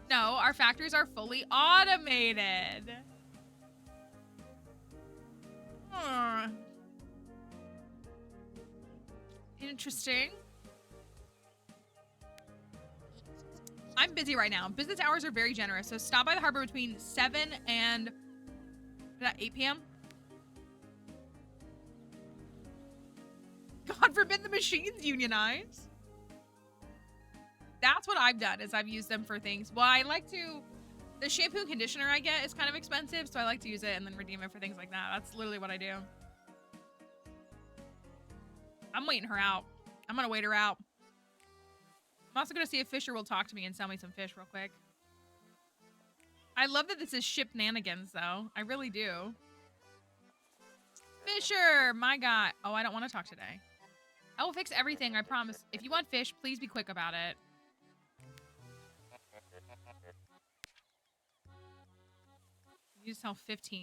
No, our factories are fully automated. Interesting. I'm busy right now. Business hours are very generous, so stop by the harbor between 7 and 8 p.m. God forbid the machines unionize. That's what I've done, is I've used them for things. Well, I like to, the shampoo and conditioner I get is kind of expensive, so I like to use it and then redeem it for things like that. That's literally what I do. I'm waiting her out. I'm gonna wait her out. I'm also gonna see if Fisher will talk to me and sell me some fish real quick. I love that this is Shipnanigans, though. I really do. Fisher, my God. Oh, I don't want to talk today. I will fix everything, I promise. If you want fish, please be quick about it. You sell 15.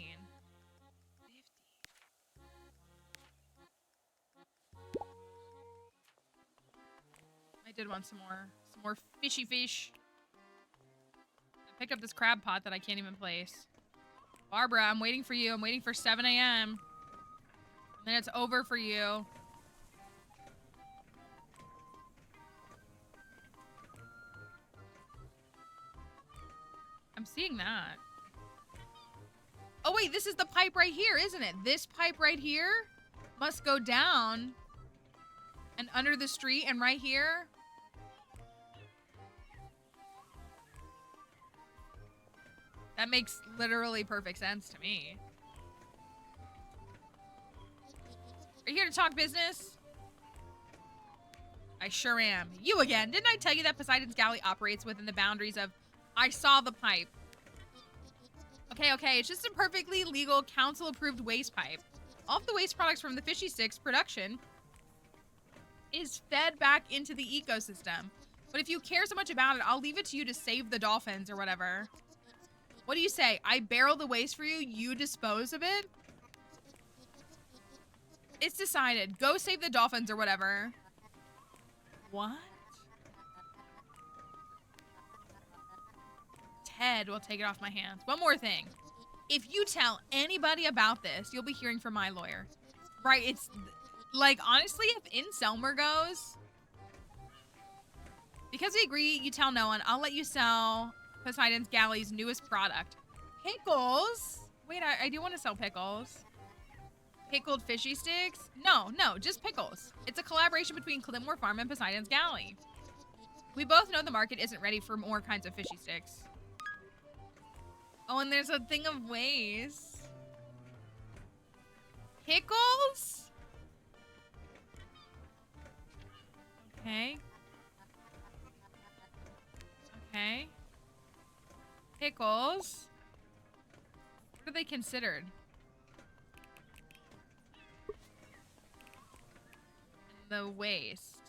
50. I did want some more fishy fish. I picked up this crab pot that I can't even place. Barbara, I'm waiting for you. I'm waiting for 7 a.m. And then it's over for you. I'm seeing that. Oh, wait, this is the pipe right here, isn't it? This pipe right here must go down and under the street and right here. That makes literally perfect sense to me. Are you here to talk business? I sure am. You again. Didn't I tell you that Poseidon's Galley operates within the boundaries of... I saw the pipe. Okay. It's just a perfectly legal, council-approved waste pipe. All of the waste products from the Fishy Sticks production is fed back into the ecosystem. But if you care so much about it, I'll leave it to you to save the dolphins or whatever. What do you say? I barrel the waste for you, you dispose of it? It's decided. Go save the dolphins or whatever. What? Ted will take it off my hands. One more thing. If you tell anybody about this, you'll be hearing from my lawyer. Right, it's... Like, honestly, if Inselmer goes... Because we agree, you tell no one. I'll let you sell Poseidon's Galley's newest product. Pickles? Wait, I do want to sell pickles. Pickled fishy sticks? No, just pickles. It's a collaboration between Clintmore Farm and Poseidon's Galley. We both know the market isn't ready for more kinds of fishy sticks. Oh, and there's a thing of ways. Pickles? Okay. Okay. Pickles. What are they considered? The waste.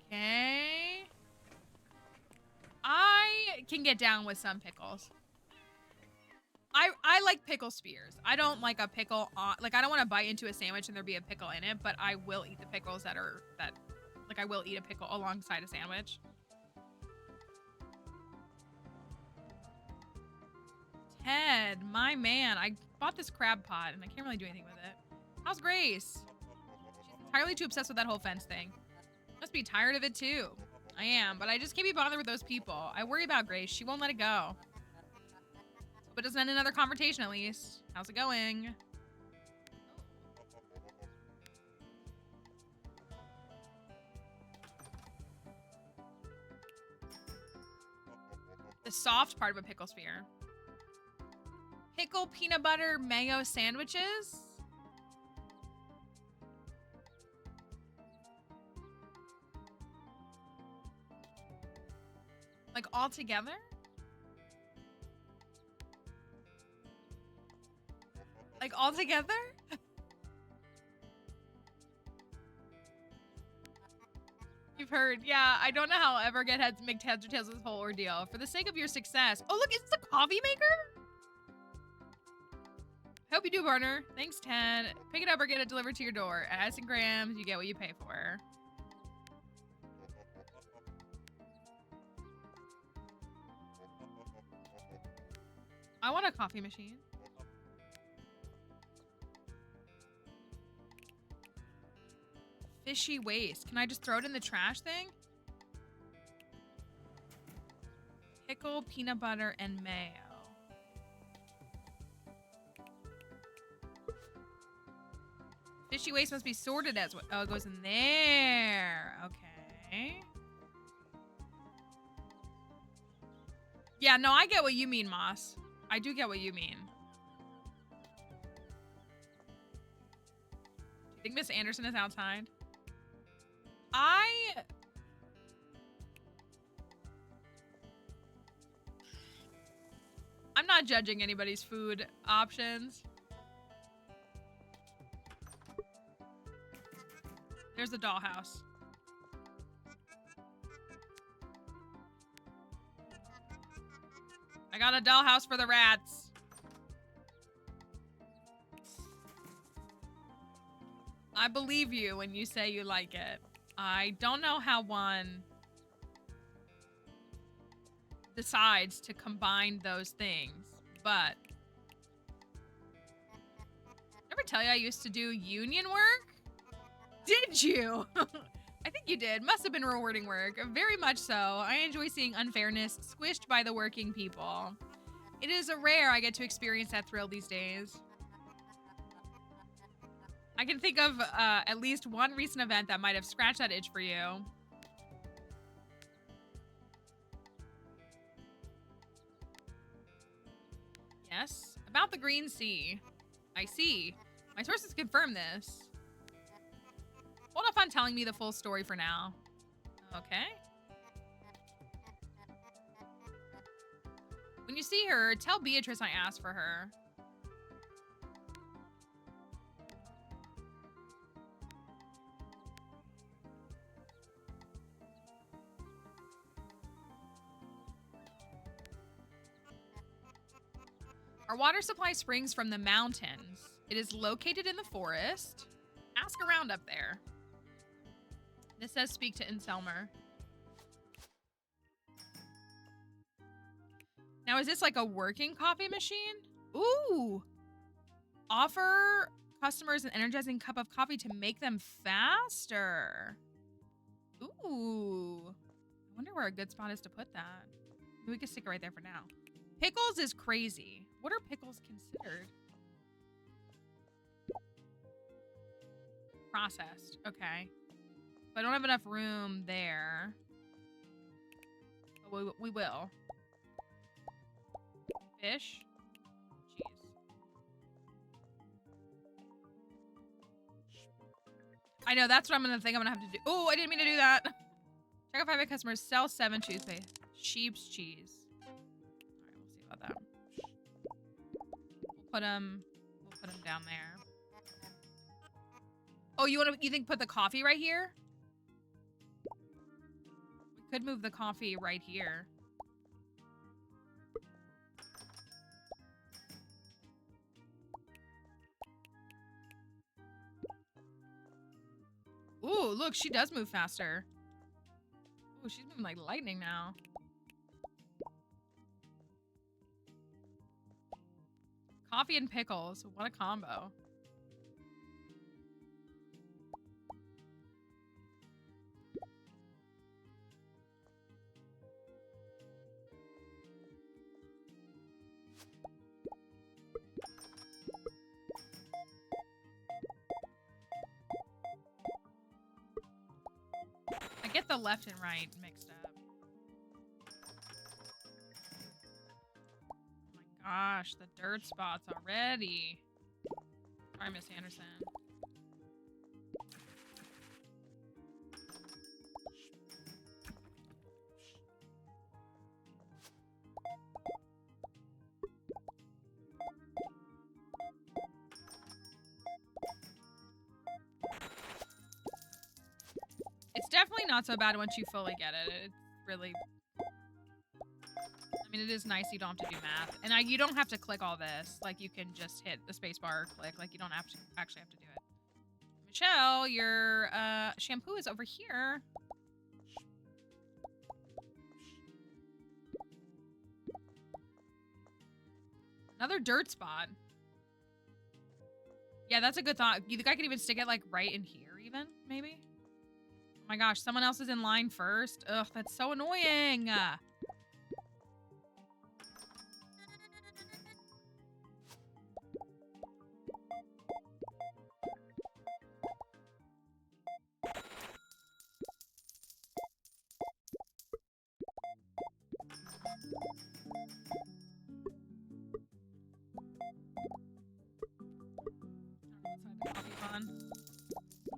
Okay. I can get down with some pickles. I like pickle spears. I don't like a pickle on, like I don't want to bite into a sandwich and there be a pickle in it, but I will eat the pickles that I will eat a pickle alongside a sandwich. Ted, my man, I bought this crab pot and I can't really do anything with it. How's Grace? She's entirely too obsessed with that whole fence thing. Must be tired of it too. I am, but I just can't be bothered with those people. I worry about Grace. She won't let it go. But it doesn't end another confrontation at least. How's it going? The soft part of a pickle spear. Pickle peanut butter mayo sandwiches? Like all together? Like all together? You've heard. Yeah, I don't know how I'll ever make heads or tails of this whole ordeal. For the sake of your success. Oh, look, is this a coffee maker? Hope you do, partner. Thanks, Ted. Pick it up or get it delivered to your door. At Ice and Grams, you get what you pay for. I want a coffee machine. Fishy waste. Can I just throw it in the trash thing? Pickle, peanut butter, and mayo. Fishy waste must be sorted as what? Oh, it goes in there. Okay. Yeah, no, I get what you mean, Moss. I do get what you mean. Do you think Miss Anderson is outside? I'm not judging anybody's food options. There's the dollhouse. I got a dollhouse for the rats. I believe you when you say you like it. I don't know how one decides to combine those things, but ever tell you I used to do union work? Did you? I think you did. Must have been rewarding work. Very much so. I enjoy seeing unfairness squished by the working people. It is a rare I get to experience that thrill these days. I can think of at least one recent event that might have scratched that itch for you. Yes, about the Green Sea. I see. My sources confirm this. Hold off on telling me the full story for now. Okay. When you see her, tell Beatrice I asked for her. Our water supply springs from the mountains. It is located in the forest. Ask around up there. This says speak to Inselmer. Now, is this like a working coffee machine? Ooh. Offer customers an energizing cup of coffee to make them faster. Ooh. I wonder where a good spot is to put that. Maybe we can stick it right there for now. Pickles is crazy. What are pickles considered? Processed. Okay. But I don't have enough room there. But we will. Fish. Jeez. I know, that's what I'm gonna think I'm gonna have to do. Oh, I didn't mean to do that. Check out 5 customers. Sell 7 toothpaste. Sheep's cheese. Alright, we'll see about that. We'll put them down there. Oh, you think put the coffee right here? We could move the coffee right here. Ooh, look, she does move faster. Ooh, she's moving like lightning now. Coffee and pickles. What a combo. I get the left and right mixed up. Oh my gosh, the dirt spots already. Sorry, Miss Anderson. It's definitely not so bad once you fully get it. It's really... I mean, it is nice you don't have to do math. And you don't have to click all this. Like, you can just hit the spacebar or click. Like, you don't have to actually have to do it. Michelle, your shampoo is over here. Another dirt spot. Yeah, that's a good thought. You think I could even stick it, like, right in here, even? Maybe? Oh my gosh, someone else is in line first. Ugh, that's so annoying.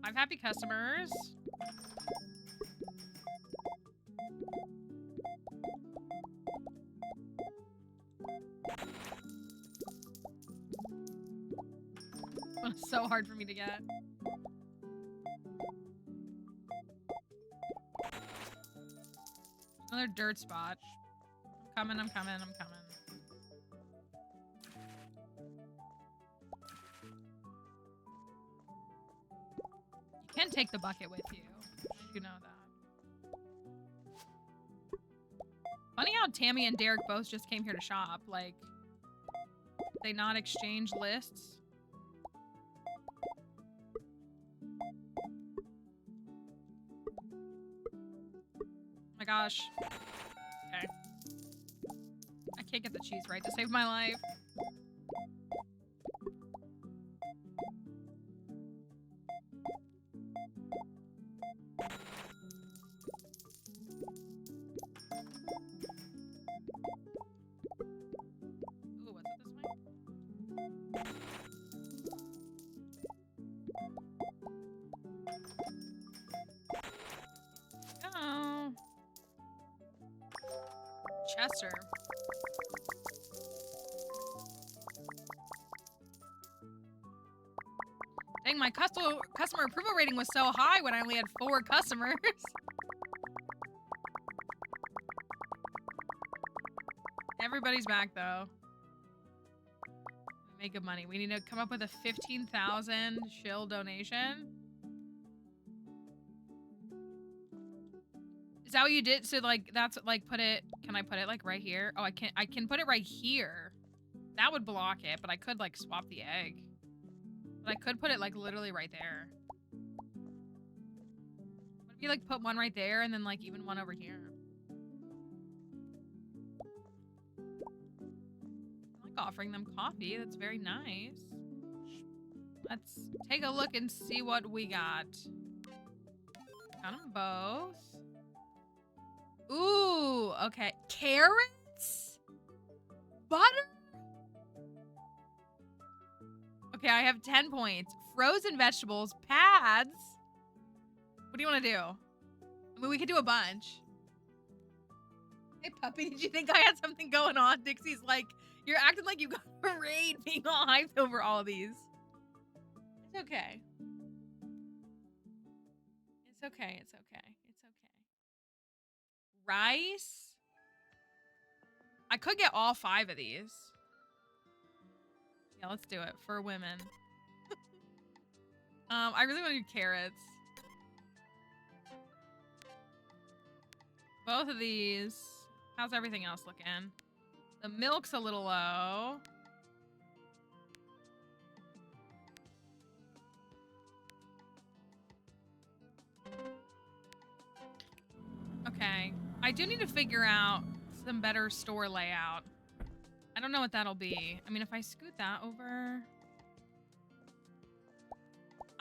I've happy customers. It's so hard for me to get. Another dirt spot. I'm coming. You can take the bucket with you. I do know that. Funny how Tammy and Derek both just came here to shop. Like, they not exchange lists? Oh my gosh. Okay. I can't get the cheese right to save my life. Ooh, what's it this way? Oh. Chester. Dang, my customer approval rating was so high when I only had 4 customers. Everybody's back though. We make good money. We need to come up with a 15,000 shill donation. Is that what you did? So like that's like put it. Can I put it like right here? Oh, I can put it right here. That would block it, but I could like swap the egg. But I could put it like literally right there. What if you like put one right there and then like even one over here? offering them coffee. That's very nice. Let's take a look and see what we got. Got them both. Ooh, okay. Carrots? Butter? Okay, I have 10 points. Frozen vegetables, pads. What do you want to do? I mean, we could do a bunch. Hey, puppy, did you think I had something going on? Dixie's like, you're acting like you got a raid being all hyped over all these. It's okay. It's okay, it's okay, it's okay. Rice? I could get all 5 of these. Yeah, let's do it for women. I really want to do carrots. Both of these. How's everything else looking? The milk's a little low. Okay. I do need to figure out some better store layout. I don't know what that'll be. I mean, if I scoot that over...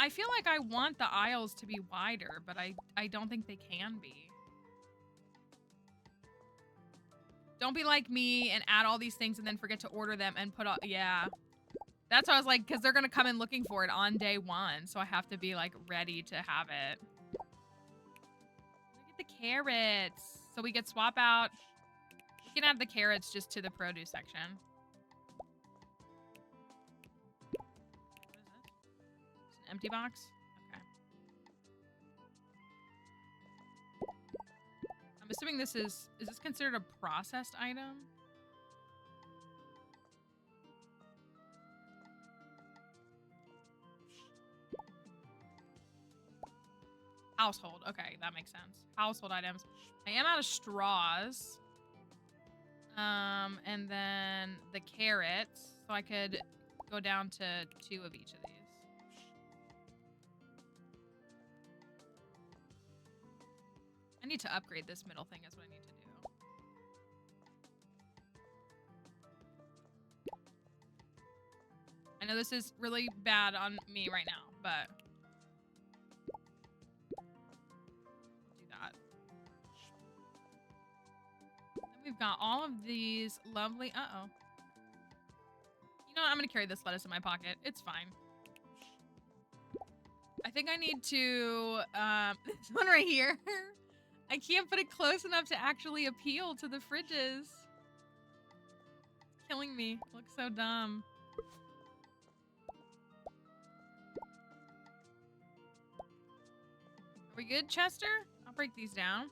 I feel like I want the aisles to be wider, but I don't think they can be. Don't be like me and add all these things and then forget to order them and put all... Yeah. That's what I was like, because they're going to come in looking for it on day 1. So I have to be, like, ready to have it. Look at the carrots. So we could swap out... We can add the carrots just to the produce section. Empty box? Okay. I'm assuming this is this considered a processed item? Household. Okay, that makes sense. Household items. I am out of straws. And then the carrots. So I could go down to 2 of each of these. I need to upgrade this middle thing is what I need to do. I know this is really bad on me right now, but... do that. Then we've got all of these lovely... Uh-oh. You know what? I'm going to carry this lettuce in my pocket. It's fine. I think I need to... this one right here. I can't put it close enough to actually appeal to the fridges. It's killing me. It looks so dumb. Are we good, Chester? I'll break these down.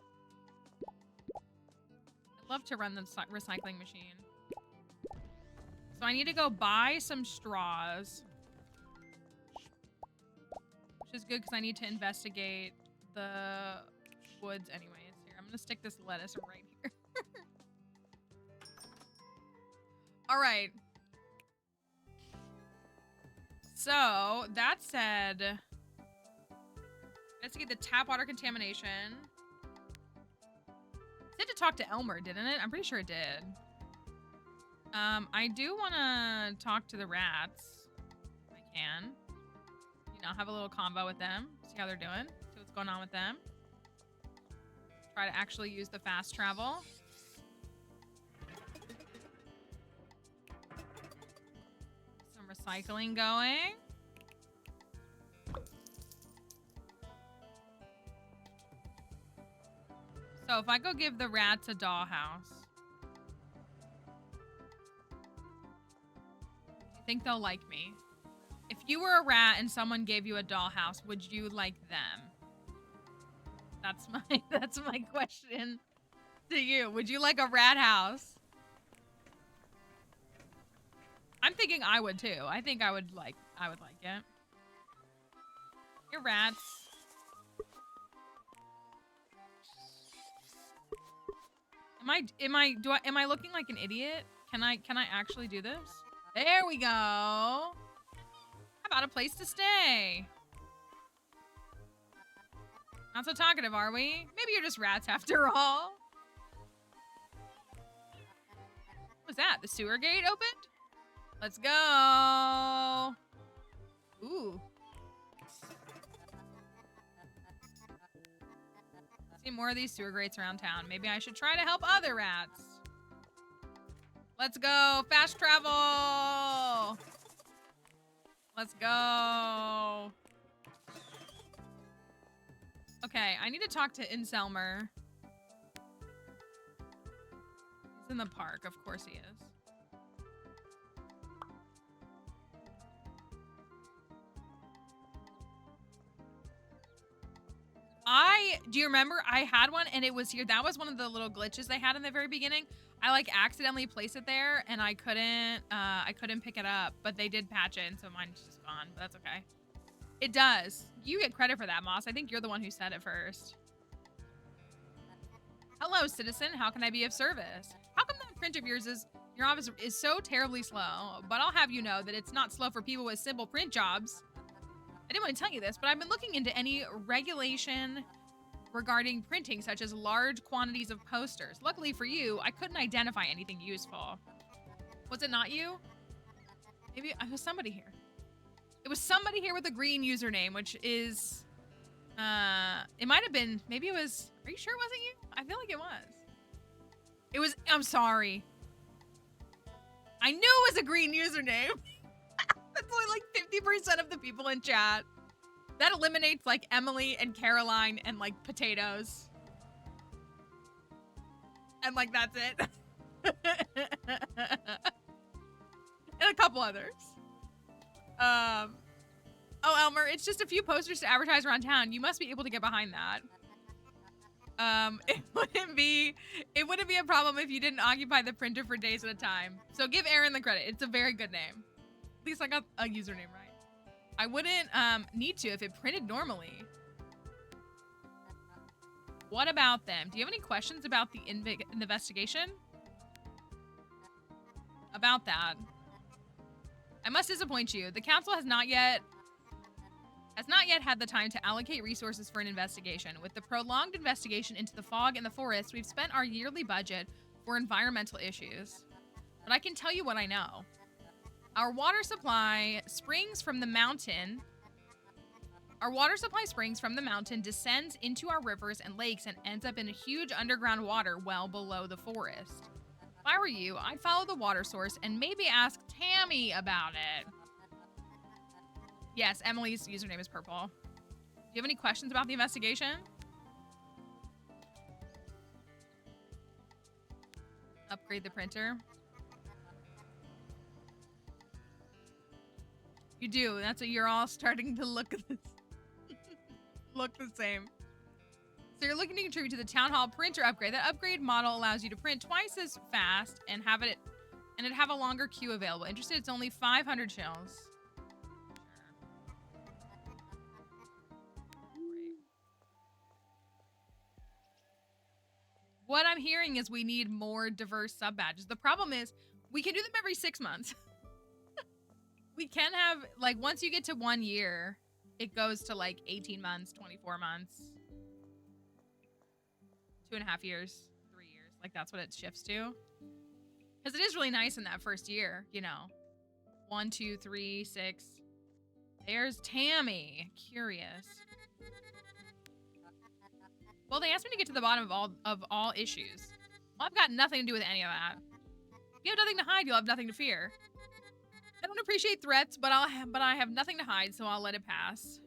I'd love to run the recycling machine. So I need to go buy some straws. Which is good because I need to investigate the... woods anyways. Here, I'm gonna stick this lettuce right here. All right. So that said, let's get the tap water contamination. It said to talk to Elmer, didn't it? I'm pretty sure it did. I do want to talk to the rats. If I can. You know, have a little convo with them. See how they're doing. See what's going on with them. Try to actually use the fast travel. Some recycling going. So if I go give the rats a dollhouse, I think they'll like me. If you were a rat and someone gave you a dollhouse, would you like them? That's my question to you. Would you like a rat house? I'm thinking I would too. I think I would like it. Here, rats. Am I looking like an idiot? Can I actually do this? There we go. How about a place to stay? Not so talkative, are we? Maybe you're just rats after all. What was that? The sewer gate opened? Let's go. Ooh. See more of these sewer grates around town. Maybe I should try to help other rats. Let's go. Fast travel. Let's go. Okay, I need to talk to Inselmer. He's in the park. Of course he is. Do you remember I had one and it was here? That was one of the little glitches they had in the very beginning. I like accidentally placed it there and I couldn't pick it up, but they did patch it and so mine's just gone, but that's okay. It does. You get credit for that, Moss. I think you're the one who said it first. Hello, citizen. How can I be of service? How come that print of yours your office is so terribly slow? But I'll have you know that it's not slow for people with simple print jobs. I didn't want to tell you this, but I've been looking into any regulation regarding printing, such as large quantities of posters. Luckily for you, I couldn't identify anything useful. Was it not you? Maybe it was somebody here. It was somebody here with a green username, which is, it might have been, maybe it was, are you sure it wasn't you? I feel like it was. It was, I'm sorry. I knew it was a green username. That's only like 50% of the people in chat. That eliminates like Emily and Caroline and like potatoes. And like, that's it. And a couple others. Oh, Elmer, it's just a few posters to advertise around town. You must be able to get behind that. It wouldn't be a problem if you didn't occupy the printer for days at a time. So give Aaron the credit. It's a very good name. At least I got a username right. I wouldn't need to if it printed normally. What about them? Do you have any questions about the investigation? About that. I must disappoint you. The council has not yet had the time to allocate resources for an investigation. With the prolonged investigation into the fog in the forest, we've spent our yearly budget for environmental issues. But I can tell you what I know. Our water supply springs from the mountain. Our water supply springs from the mountain, descends into our rivers and lakes, and ends up in a huge underground water well below the forest. If I were you, I'd follow the water source and maybe ask Tammy about it. Yes, Emily's username is purple. Do you have any questions about the investigation? Upgrade the printer. You do. That's what you're all starting to look at this. Look the same. So you're looking to contribute to the town hall printer upgrade. That upgrade model allows you to print twice as fast and have a longer queue available. Interested? It's only 500 shells. What I'm hearing is we need more diverse sub badges. The problem is we can do them every 6 months. We can have, like, once you get to 1 year, it goes to like 18 months, 24 months, 2.5 years, 3 years. Like, that's what it shifts to. Because it is really nice in that first year, you know. 1, 2, 3, 6. There's Tammy. Curious. Well, they asked me to get to the bottom of all issues. Well, I've got nothing to do with any of that. If you have nothing to hide, you'll have nothing to fear. I don't appreciate threats, but I have nothing to hide, so I'll let it pass.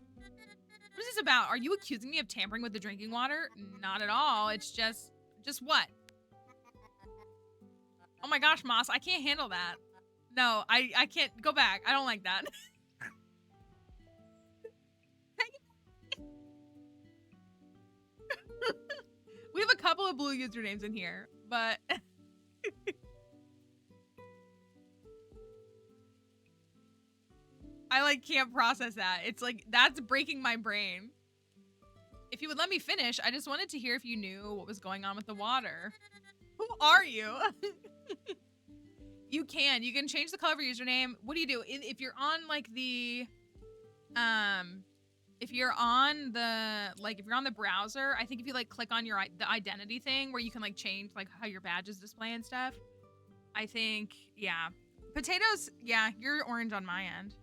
What is this about? Are you accusing me of tampering with the drinking water? Not at all. It's just what? Oh my gosh, Moss, I can't handle that. No, I can't. Go back. I don't like that. We have a couple of blue usernames in here, but I like can't process that. It's like, that's breaking my brain. If you would let me finish, I just wanted to hear if you knew what was going on with the water. Who are you? You can change the color of your username. What do you do? If you're on like the, if you're on the browser, I think if you like click on the identity thing where you can like change like how your badges display and stuff, I think, yeah. Potatoes, yeah, you're orange on my end.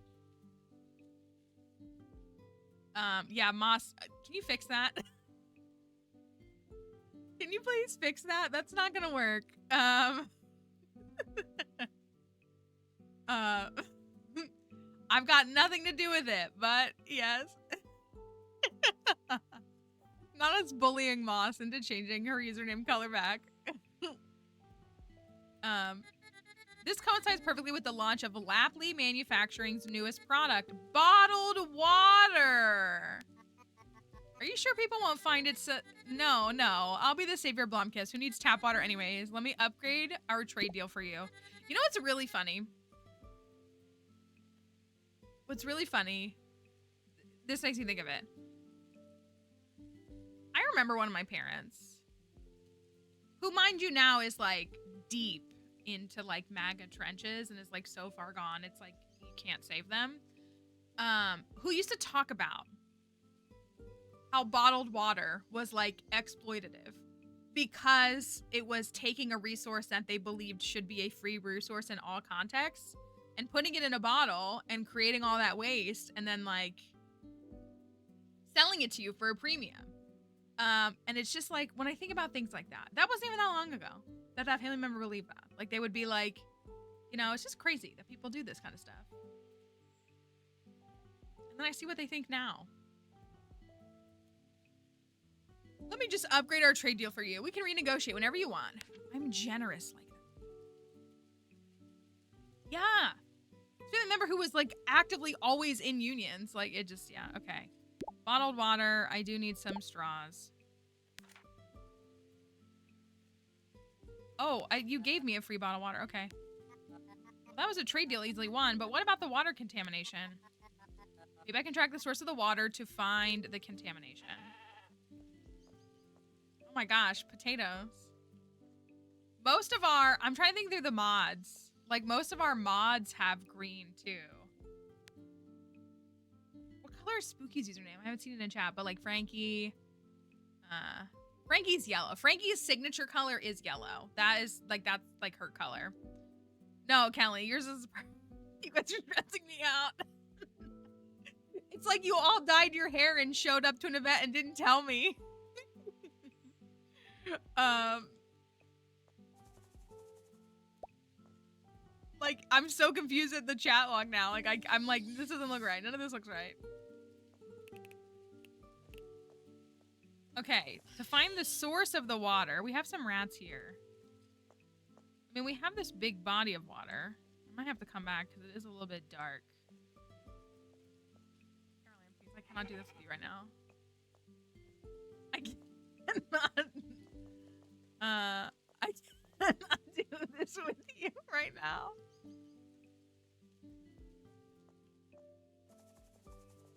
Yeah, moss. Can you fix that? Can you please fix that? That's not gonna work. I've got nothing to do with it, but yes. Not us bullying Moss into changing her username color back. This coincides perfectly with the launch of Lapley Manufacturing's newest product, bottled water. Are you sure people won't find it No. I'll be the savior Blomkiss who needs tap water anyways. Let me upgrade our trade deal for you. You know what's really funny? What's really funny? This makes me think of it. I remember one of my parents, who mind you now is like deep into like MAGA trenches and is like so far gone, it's like you can't save them. Who used to talk about how bottled water was like exploitative because it was taking a resource that they believed should be a free resource in all contexts and putting it in a bottle and creating all that waste and then like selling it to you for a premium. And it's just like, when I think about things like that, that wasn't even that long ago that that family member believed that. Like they would be like, you know, it's just crazy that people do this kind of stuff. And then I see what they think now. Let me just upgrade our trade deal for you. We can renegotiate whenever you want. I'm generous like that. Yeah. Family member who was like actively always in unions. Like it just, yeah, okay. Bottled water. I do need some straws. Oh, you gave me a free bottle of water. Okay. Well, that was a trade deal easily won, but what about the water contamination? Maybe I can track the source of the water to find the contamination. Oh my gosh, potatoes. Most of our, I'm trying to think through the mods. Like most of our mods have green too. What color is Spooky's username? I haven't seen it in chat, but like Frankie, Frankie's yellow. Frankie's signature color is yellow. That's like her color. No, Kelly, yours is, you guys are stressing me out. It's like you all dyed your hair and showed up to an event and didn't tell me. Like, I'm so confused at the chat log now. Like, I'm like, this doesn't look right. None of this looks right. Okay, to find the source of the water, we have some rats here. I mean, we have this big body of water. I might have to come back because it is a little bit dark. Caroline, please, I cannot do this with you right now. I cannot do this with you right now.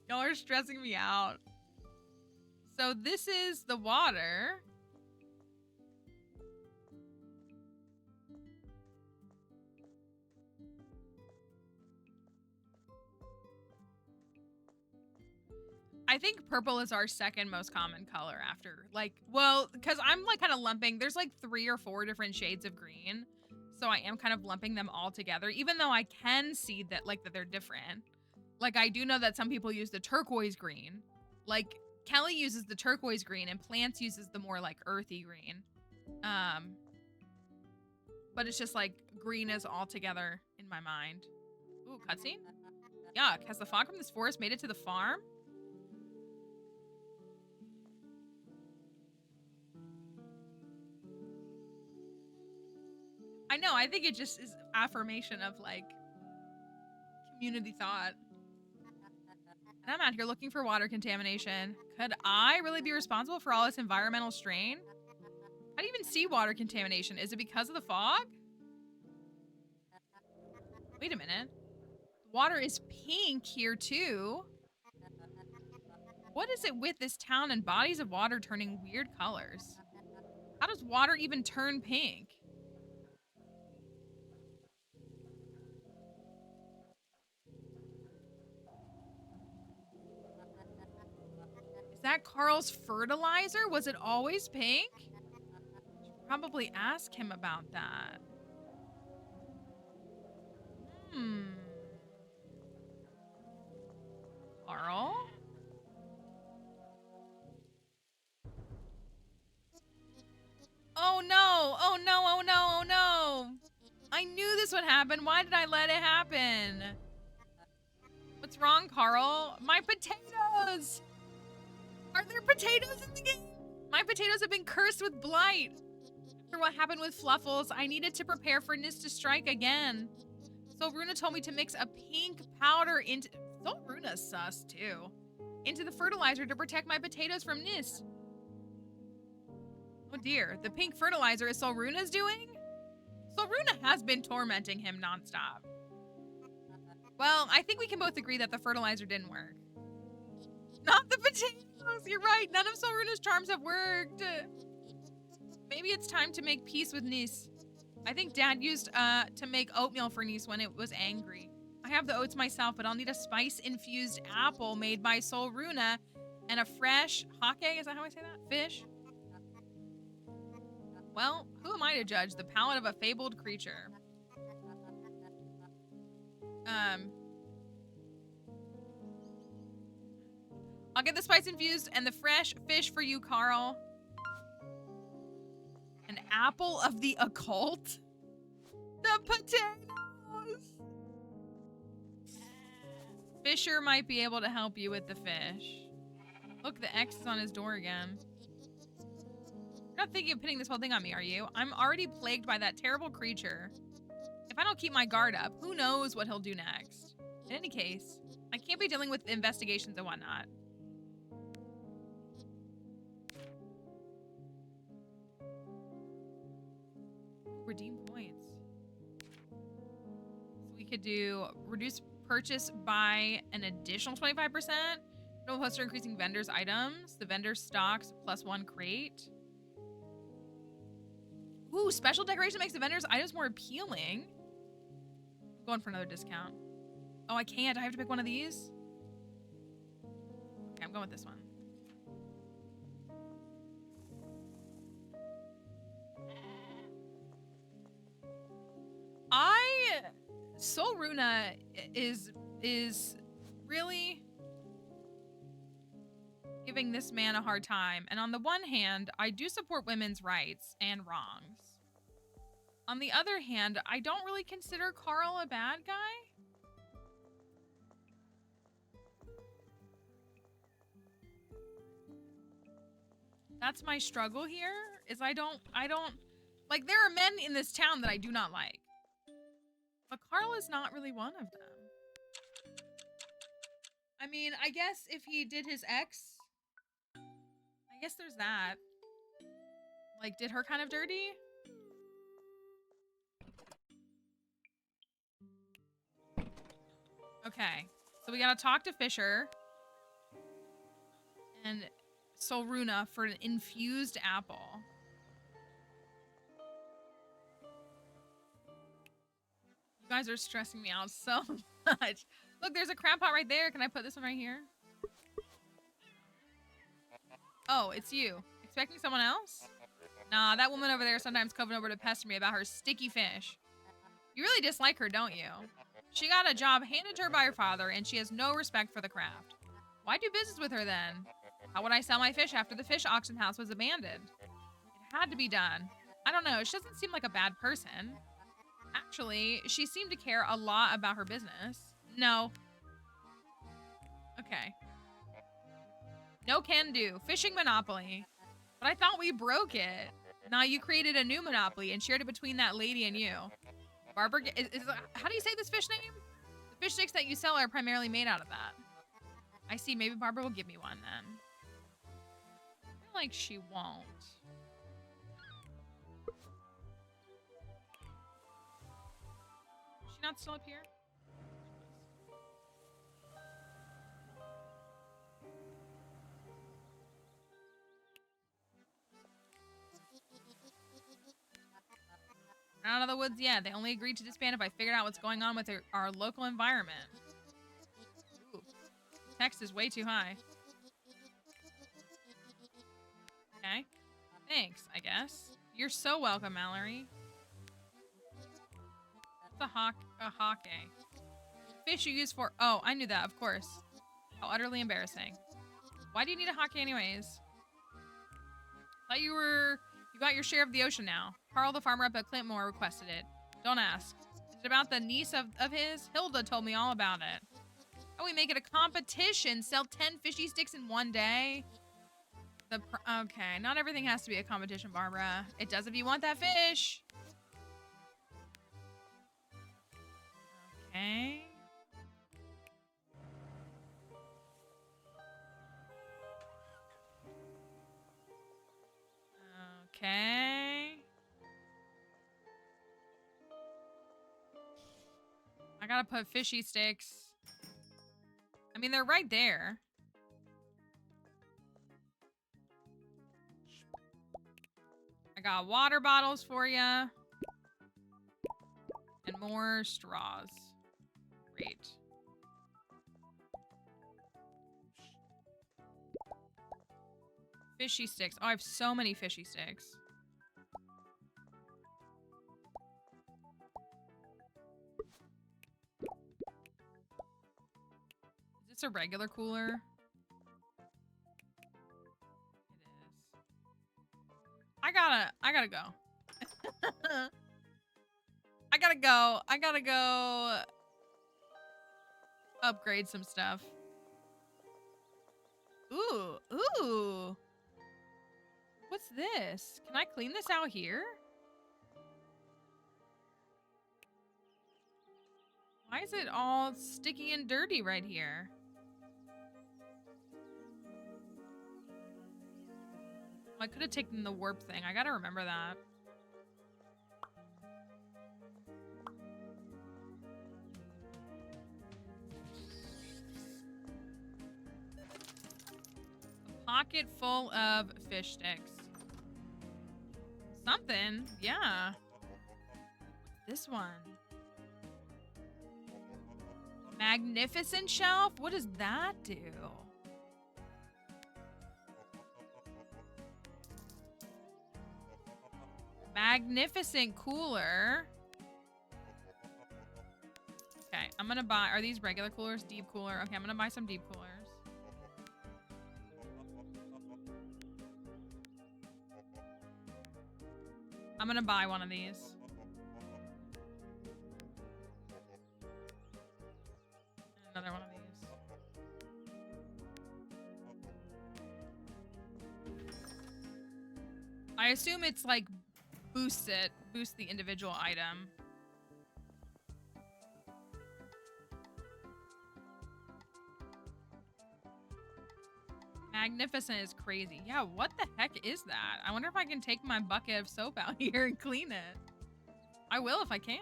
Y'all are stressing me out. So this is the water. I think purple is our second most common color after, like, well, because I'm like kind of lumping, there's like 3 or 4 different shades of green. So I am kind of lumping them all together, even though I can see that like that they're different. Like I do know that some people use the turquoise green. Like Kelly uses the turquoise green and Plants uses the more like earthy green. But it's just like green is all together in my mind. Ooh, cutscene? Yuck, has the fog from this forest made it to the farm? I know, I think it just is affirmation of like community thought. And I'm out here looking for water contamination. Could I really be responsible for all this environmental strain? How do you even see water contamination? Is it because of the fog? Wait a minute. Water is pink here too. What is it with this town and bodies of water turning weird colors? How does water even turn pink? Is that Carl's fertilizer? Was it always pink? Should probably ask him about that. Hmm. Carl? Oh no! Oh no! Oh no! Oh no! I knew this would happen. Why did I let it happen? What's wrong, Carl? My potatoes! Are there potatoes in the game? My potatoes have been cursed with blight. After what happened with Fluffles, I needed to prepare for Nis to strike again. So Runa told me to mix a pink powder into... So Runa's sus, too. Into the fertilizer to protect my potatoes from Nis. Oh dear, the pink fertilizer is Solruna's doing? Solruna has been tormenting him nonstop. Well, I think we can both agree that the fertilizer didn't work. Not the potatoes! You're right, none of Solruna's charms have worked. Maybe it's time to make peace with Nis. I think Dad used to make oatmeal for Nis when it was angry. I have the oats myself, but I'll need a spice-infused apple made by Solruna and a fresh hake, is that how I say that? Fish? Well, who am I to judge the palate of a fabled creature? I'll get the spice infused and the fresh fish for you, Carl. An apple of the occult? The potatoes! Fisher might be able to help you with the fish. Look, the X is on his door again. You're not thinking of pinning this whole thing on me, are you? I'm already plagued by that terrible creature. If I don't keep my guard up, who knows what he'll do next? In any case, I can't be dealing with investigations and whatnot. Redeem points. So we could do reduce purchase by an additional 25%. No plus for increasing vendors' items. The vendor stocks +1 crate. Ooh, special decoration makes the vendors' items more appealing. I'm going for another discount. Oh, I can't. I have to pick one of these? Okay, I'm going with this one. Solruna is really giving this man a hard time. And on the one hand, I do support women's rights and wrongs. On the other hand, I don't really consider Carl a bad guy. That's my struggle here, is I don't, like, there are men in this town that I do not like. But Carl is not really one of them. I mean, I guess if he did his ex, I guess there's that. Like, did her kind of dirty? Okay, so we gotta talk to Fisher and Solruna for an infused apple. You guys are stressing me out so much. Look, there's a crab pot right there. Can I put this one right here? Oh, it's you. Expecting someone else? Nah, that woman over there sometimes coming over to pester me about her sticky fish. You really dislike her, don't you? She got a job handed to her by her father, and she has no respect for the craft. Why do business with her then? How would I sell my fish after the fish auction house was abandoned? It had to be done. I don't know, she doesn't seem like a bad person. Actually, she seemed to care a lot about her business. No. Okay. No can do. Fishing monopoly. But I thought we broke it. Nah, you created a new monopoly and shared it between that lady and you. Barbara, how do you say this fish name? The fish sticks that you sell are primarily made out of that. I see. Maybe Barbara will give me one then. I feel like she won't. Is she not still up here? Not out of the woods yet. They only agreed to disband if I figured out what's going on with our local environment. Ooh. Text is way too high. Okay. Thanks, I guess. You're so welcome, Mallory. What's a hake? fish you use for... Oh, I knew that, of course. How utterly embarrassing. Why do you need a hotkey anyways? Thought you got your share of the ocean now. Carl, the farmer up at Clintmore, requested it. Don't ask. Is it about the niece of his? Hilda told me all about it. Oh, we make it a competition. Sell 10 fishy sticks in one day. Okay, not everything has to be a competition, Barbara. It does if you want that fish. Okay. Okay. I gotta put fishy sticks. I mean, they're right there. I got water bottles for you. And more straws. Great. Fishy sticks. Oh, I have so many fishy sticks. Is this a regular cooler? It is. I gotta go. I gotta go upgrade some stuff. Ooh. What's this? Can I clean this out here? Why is it all sticky and dirty right here? Oh, I could have taken the warp thing. I gotta remember that. A pocket full of fish sticks. Something, yeah. This one. Magnificent shelf? What does that do? Magnificent cooler. Okay, I'm gonna buy... Are these regular coolers? Deep cooler. Okay, I'm gonna buy some deep coolers. I'm gonna buy one of these. And another one of these. I assume it's like boosts the individual item. Magnificent is crazy. Yeah, what the heck is that? I wonder if I can take my bucket of soap out here and clean it. I will if I can.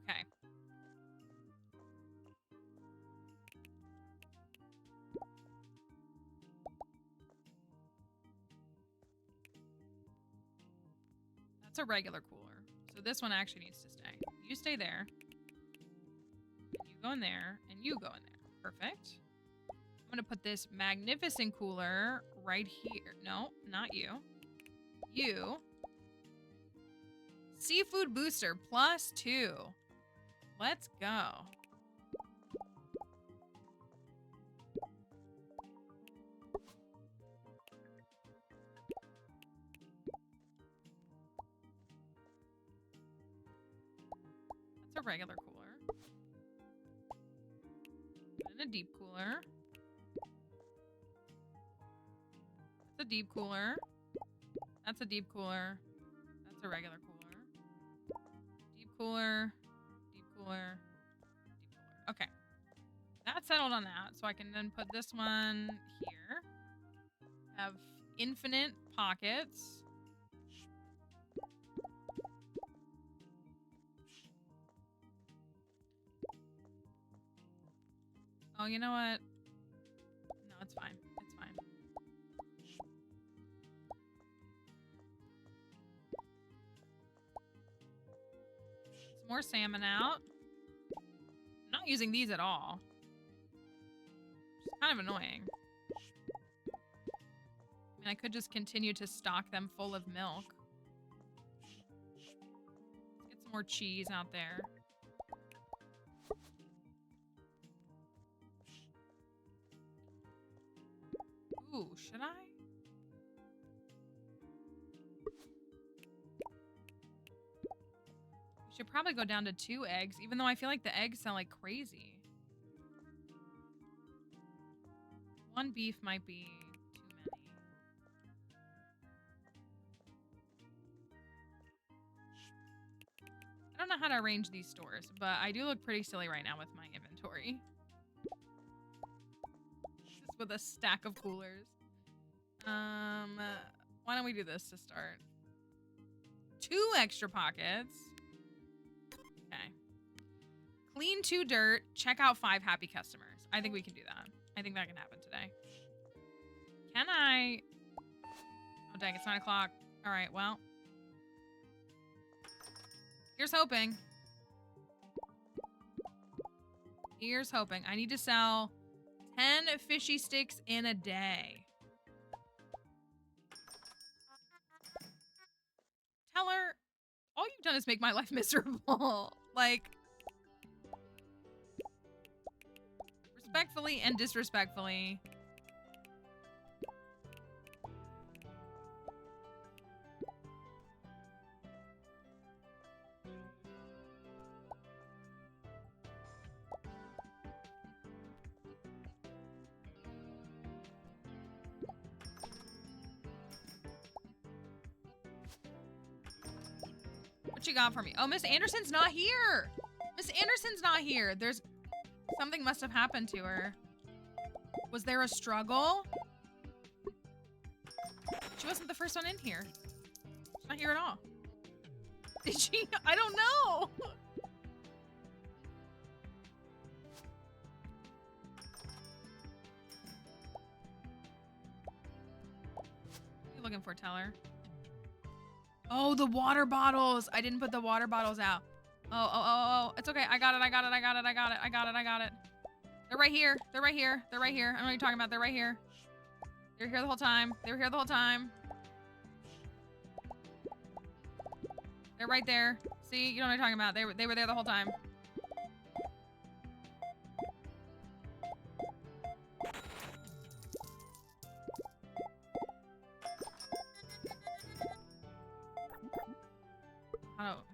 Okay. That's a regular cooler. So this one actually needs to stay. You stay there. Go in there, and you go in there. Perfect. I'm gonna put this magnificent cooler right here. No, not you. You. Seafood booster +2. Let's go. That's a regular cooler. A deep cooler. That's a deep cooler. That's a deep cooler. That's a regular cooler. Deep cooler. Deep cooler. Deep cooler. Okay. That's settled on that. So I can then put this one here. Have infinite pockets. Oh, you know what? No, it's fine. It's fine. Some more salmon out. I'm not using these at all. It's kind of annoying. I mean, I could just continue to stock them full of milk. some more cheese out there. Ooh, should I? We should probably go down to 2 eggs, even though I feel like the eggs sell like crazy. 1 beef might be too many. I don't know how to arrange these stores, but I do look pretty silly right now with my inventory. Just with a stack of coolers. Why don't we do this to start? 2 extra pockets. Okay. Clean 2 dirt. Check out 5 happy customers. I think we can do that. I think that can happen today. Can I? Oh, dang, it's 9 o'clock. All right, well. Here's hoping. Here's hoping. I need to sell 10 fishy sticks in a day. Tell her, all you've done is make my life miserable. Like, respectfully and disrespectfully. What you got for me? Oh, Miss Anderson's not here. Miss Anderson's not here. There's something must have happened to her. Was there a struggle? She wasn't the first one in here. She's not here at all. Did she? I don't know. What are you looking for, Teller? Oh, the water bottles. I didn't put the water bottles out. Oh. It's okay. I got it. They're right here. I don't know what you're talking about. They're right here. They were here the whole time. They're right there. See? You know what I'm talking about. They were there the whole time.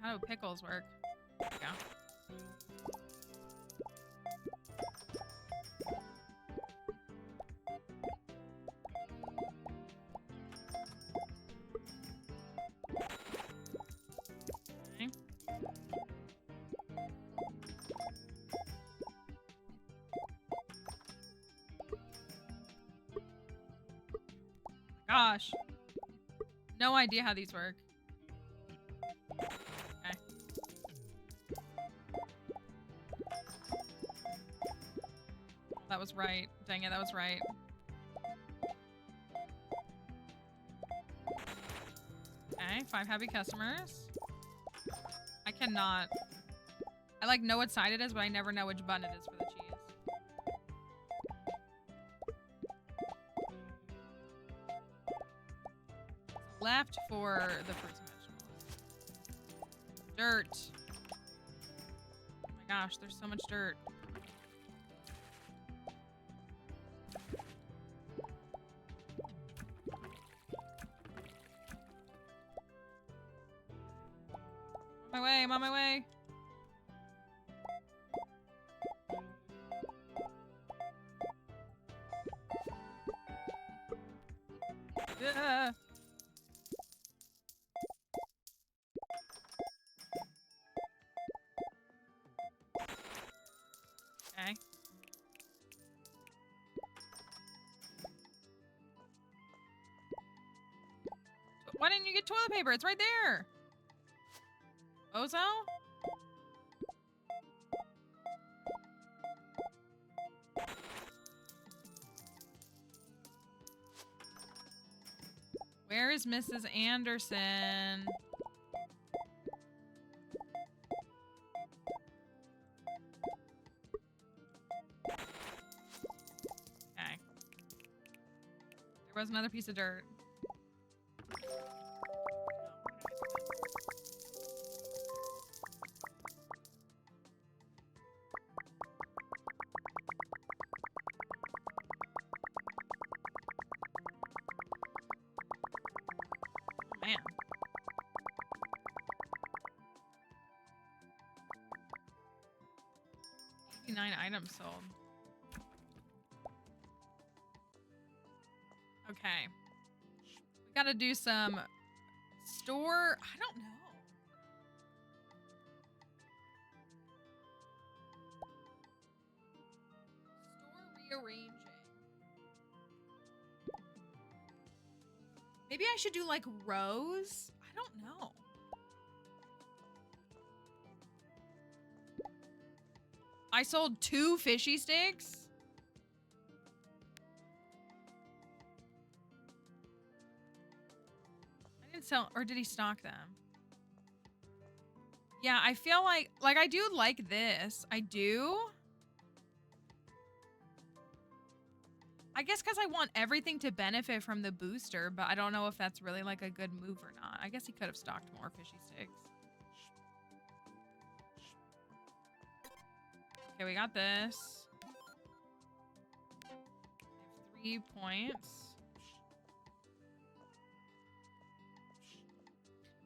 How do pickles work? There we go. Okay. Gosh. No idea how these work. That was right. Dang it, that was right. Okay, 5 happy customers. I cannot. I like know what side it is, but I never know which button it is for the cheese. Left for the fruits and vegetables. Dirt. Oh my gosh, there's so much dirt. I'm on my way. Yeah. Okay. Why didn't you get toilet paper? It's right there. Bozo? Where is Mrs. Anderson? Okay. There was another piece of dirt. 59 items sold. Okay. We gotta do some store. I don't know. Store rearranging. Maybe I should do like rows? I don't know. I sold 2 fishy sticks. I didn't sell, or did he stock them? Yeah, I feel like I do like this. I do. I guess because I want everything to benefit from the booster, but I don't know if that's really like a good move or not. I guess he could have stocked more fishy sticks. Okay, we got this. We have 3 points.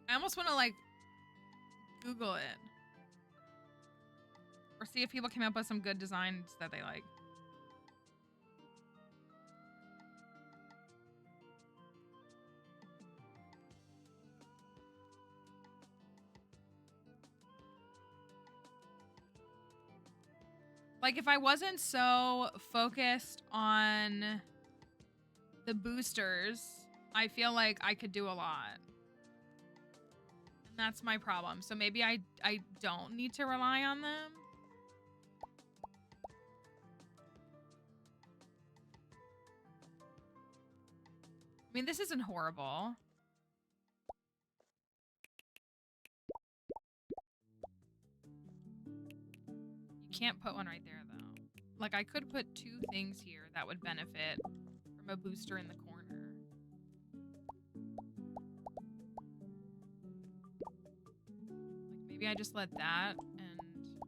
I almost want to like Google it. Or see if people came up with some good designs that they like. Like, if I wasn't so focused on the boosters, I feel like I could do a lot. And that's my problem. So maybe I don't need to rely on them. I mean, this isn't horrible. You can't put one right there, though. Like, I could put 2 things here that would benefit from a booster in the corner. Like, maybe I just let that, and I don't know.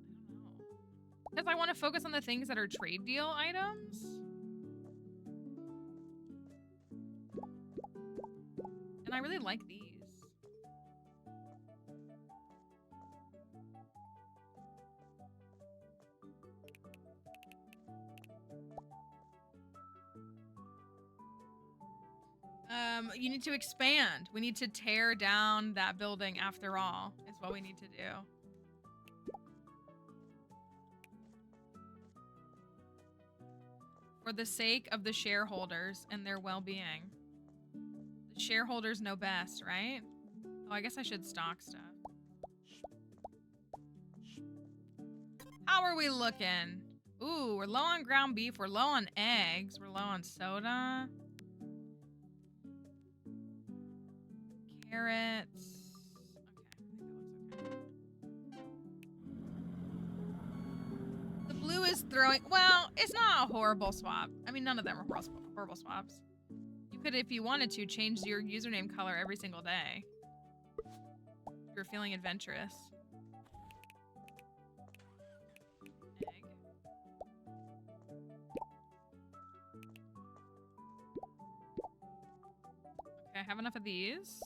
Because I want to focus on the things that are trade deal items. And I really like these. You need to expand. We need to tear down that building after all, is what we need to do. For the sake of the shareholders and their well-being. The shareholders know best, right? Oh, I guess I should stock stuff. How are we looking? Ooh, we're low on ground beef. We're low on eggs. We're low on soda. Carrots. Okay, I think that looks okay. The blue is throwing... Well, it's not a horrible swap. I mean, none of them are horrible swaps. You could, if you wanted to, change your username color every single day. If you're feeling adventurous. Egg. Okay, I have enough of these.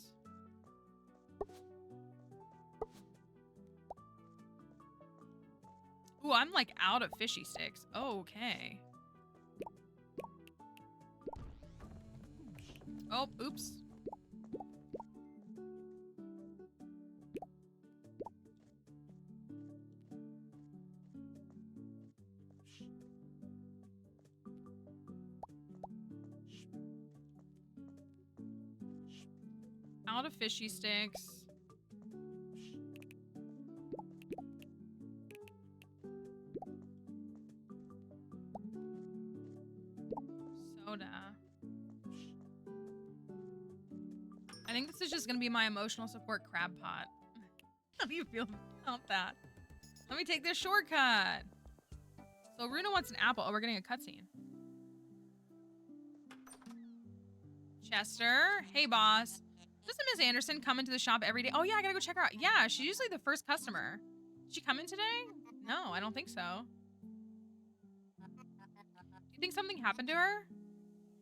Ooh, I'm like out of fishy sticks. Oh, okay. Oh, oops. Out of fishy sticks. Soda. I think this is just gonna be my emotional support crab pot. How do you feel about that? Let me take this shortcut. So Runa wants an apple. Oh, we're getting a cutscene. Chester. Hey, boss. Doesn't Miss Anderson come into the shop every day? Oh, yeah, I gotta go check her out. Yeah, she's usually the first customer. Did she come in today? No, I don't think so. Do you think something happened to her?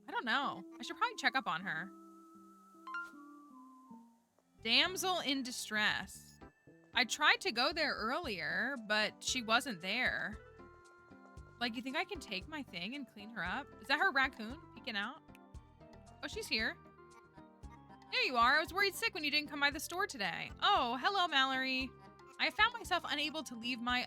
I don't know. I should probably check up on her. Damsel in distress. I tried to go there earlier, but she wasn't there. Like, you think I can take my thing and clean her up? Is that her raccoon peeking out? Oh, she's here. There you are. I was worried sick when you didn't come by the store today. Oh, hello, Mallory. I found myself unable to leave my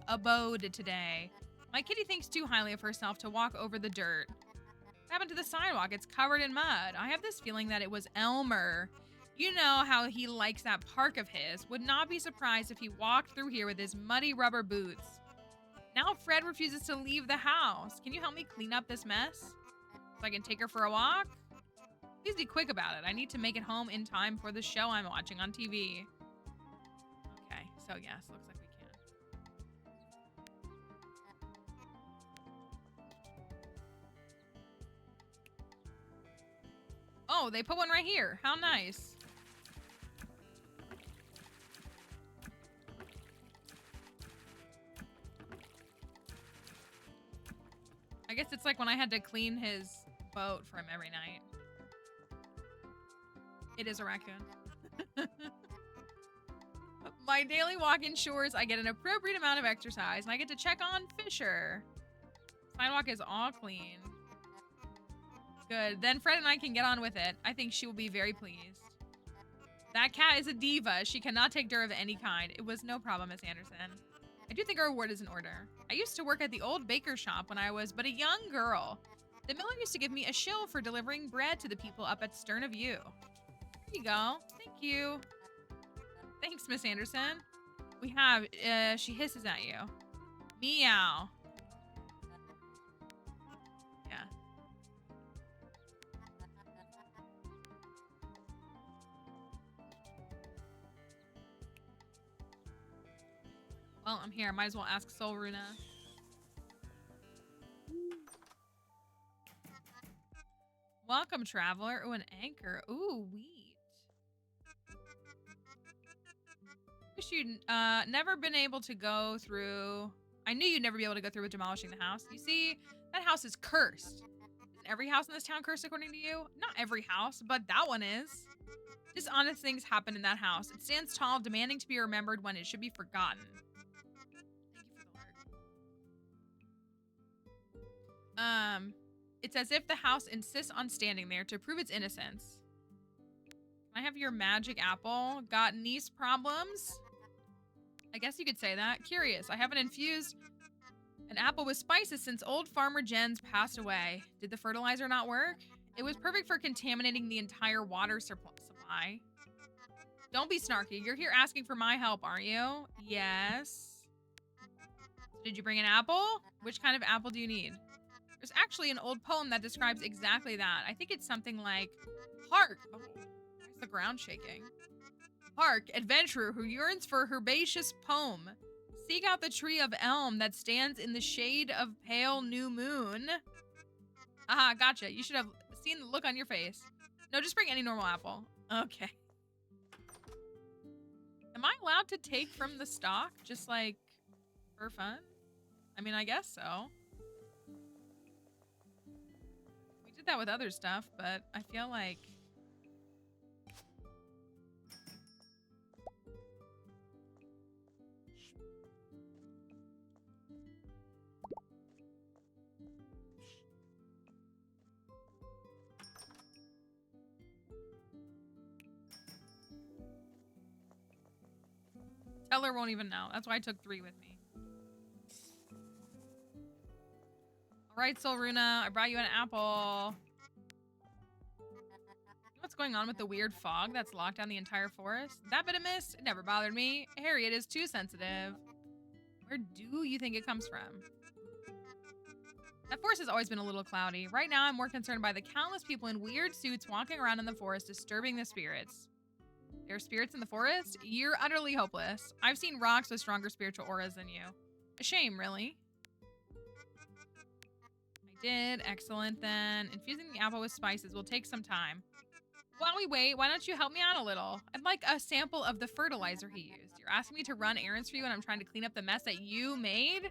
abode today. My kitty thinks too highly of herself to walk over the dirt. What happened to the sidewalk? It's covered in mud. I have this feeling that it was Elmer. You know how he likes that park of his. Would not be surprised if he walked through here with his muddy rubber boots. Now Fred refuses to leave the house. Can you help me clean up this mess so I can take her for a walk? Please be quick about it. I need to make it home in time for the show I'm watching on TV. Okay, so yes, looks like we can. Oh, they put one right here. How nice. I guess it's like when I had to clean his boat for him every night. It is a raccoon. My daily walk ensures I get an appropriate amount of exercise and I get to check on Fisher. Sidewalk is all clean. Good. Then Fred and I can get on with it. I think she will be very pleased. That cat is a diva. She cannot take dirt of any kind. It was no problem, Miss Anderson. I do think our reward is in order. I used to work at the old baker shop when I was but a young girl. The miller used to give me a shill for delivering bread to the people up at Stern of You. Here you go. Thank you. Thanks, Miss Anderson. We have, she hisses at you. Meow. Yeah. Well, I'm here. Might as well ask Sol Runa. Welcome, traveler. Ooh, an anchor. Ooh, wheat. Wish you'd never been able to go through. I knew you'd never be able to go through with demolishing the house. You see, that house is cursed. Isn't every house in this town cursed according to you? Not every house, but that one is. Dishonest things happen in that house. It stands tall, demanding to be remembered when it should be forgotten. It's as if the house insists on standing there to prove its innocence. Can I have your magic apple? Got niece problems? I guess you could say that. Curious. I haven't infused an apple with spices since old farmer Jens passed away. Did the fertilizer not work? It was perfect for contaminating the entire water supply. Don't be snarky. You're here asking for my help, aren't you? Yes. Did you bring an apple? Which kind of apple do you need? There's actually an old poem that describes exactly that. I think it's something like, hark. Oh, why is the ground shaking? Hark, adventurer who yearns for herbaceous poem. Seek out the tree of elm that stands in the shade of pale new moon. Aha, gotcha. You should have seen the look on your face. No, just bring any normal apple. Okay. Am I allowed to take from the stock just like for fun? I mean, I guess so. We did that with other stuff, but I feel like Teller won't even know. That's why I took 3 with me. All right, Sol Runa, I brought you an apple. What's going on with the weird fog that's locked down the entire forest? That bit of mist, it never bothered me. Harriet is too sensitive. Where do you think it comes from? That forest has always been a little cloudy. Right now, I'm more concerned by the countless people in weird suits walking around in the forest disturbing the spirits. There are spirits in the forest? You're utterly hopeless. I've seen rocks with stronger spiritual auras than you. A shame, really. I did. Excellent, then. Infusing the apple with spices will take some time. While we wait, why don't you help me out a little? I'd like a sample of the fertilizer he used. You're asking me to run errands for you and I'm trying to clean up the mess that you made?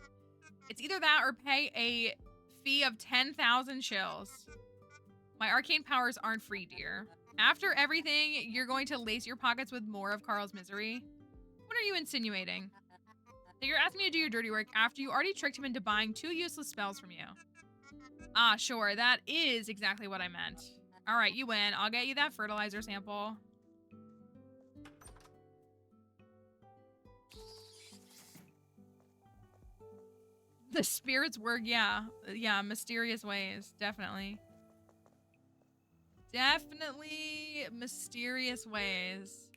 It's either that or pay a fee of 10,000 shills. My arcane powers aren't free, dear. After everything, you're going to lace your pockets with more of Carl's misery? What are you insinuating? So you're asking me to do your dirty work after you already tricked him into buying 2 useless spells from you. Ah, sure. That is exactly what I meant. All right, you win. I'll get you that fertilizer sample. The spirits work, yeah. Yeah, mysterious ways. Definitely. Definitely mysterious ways.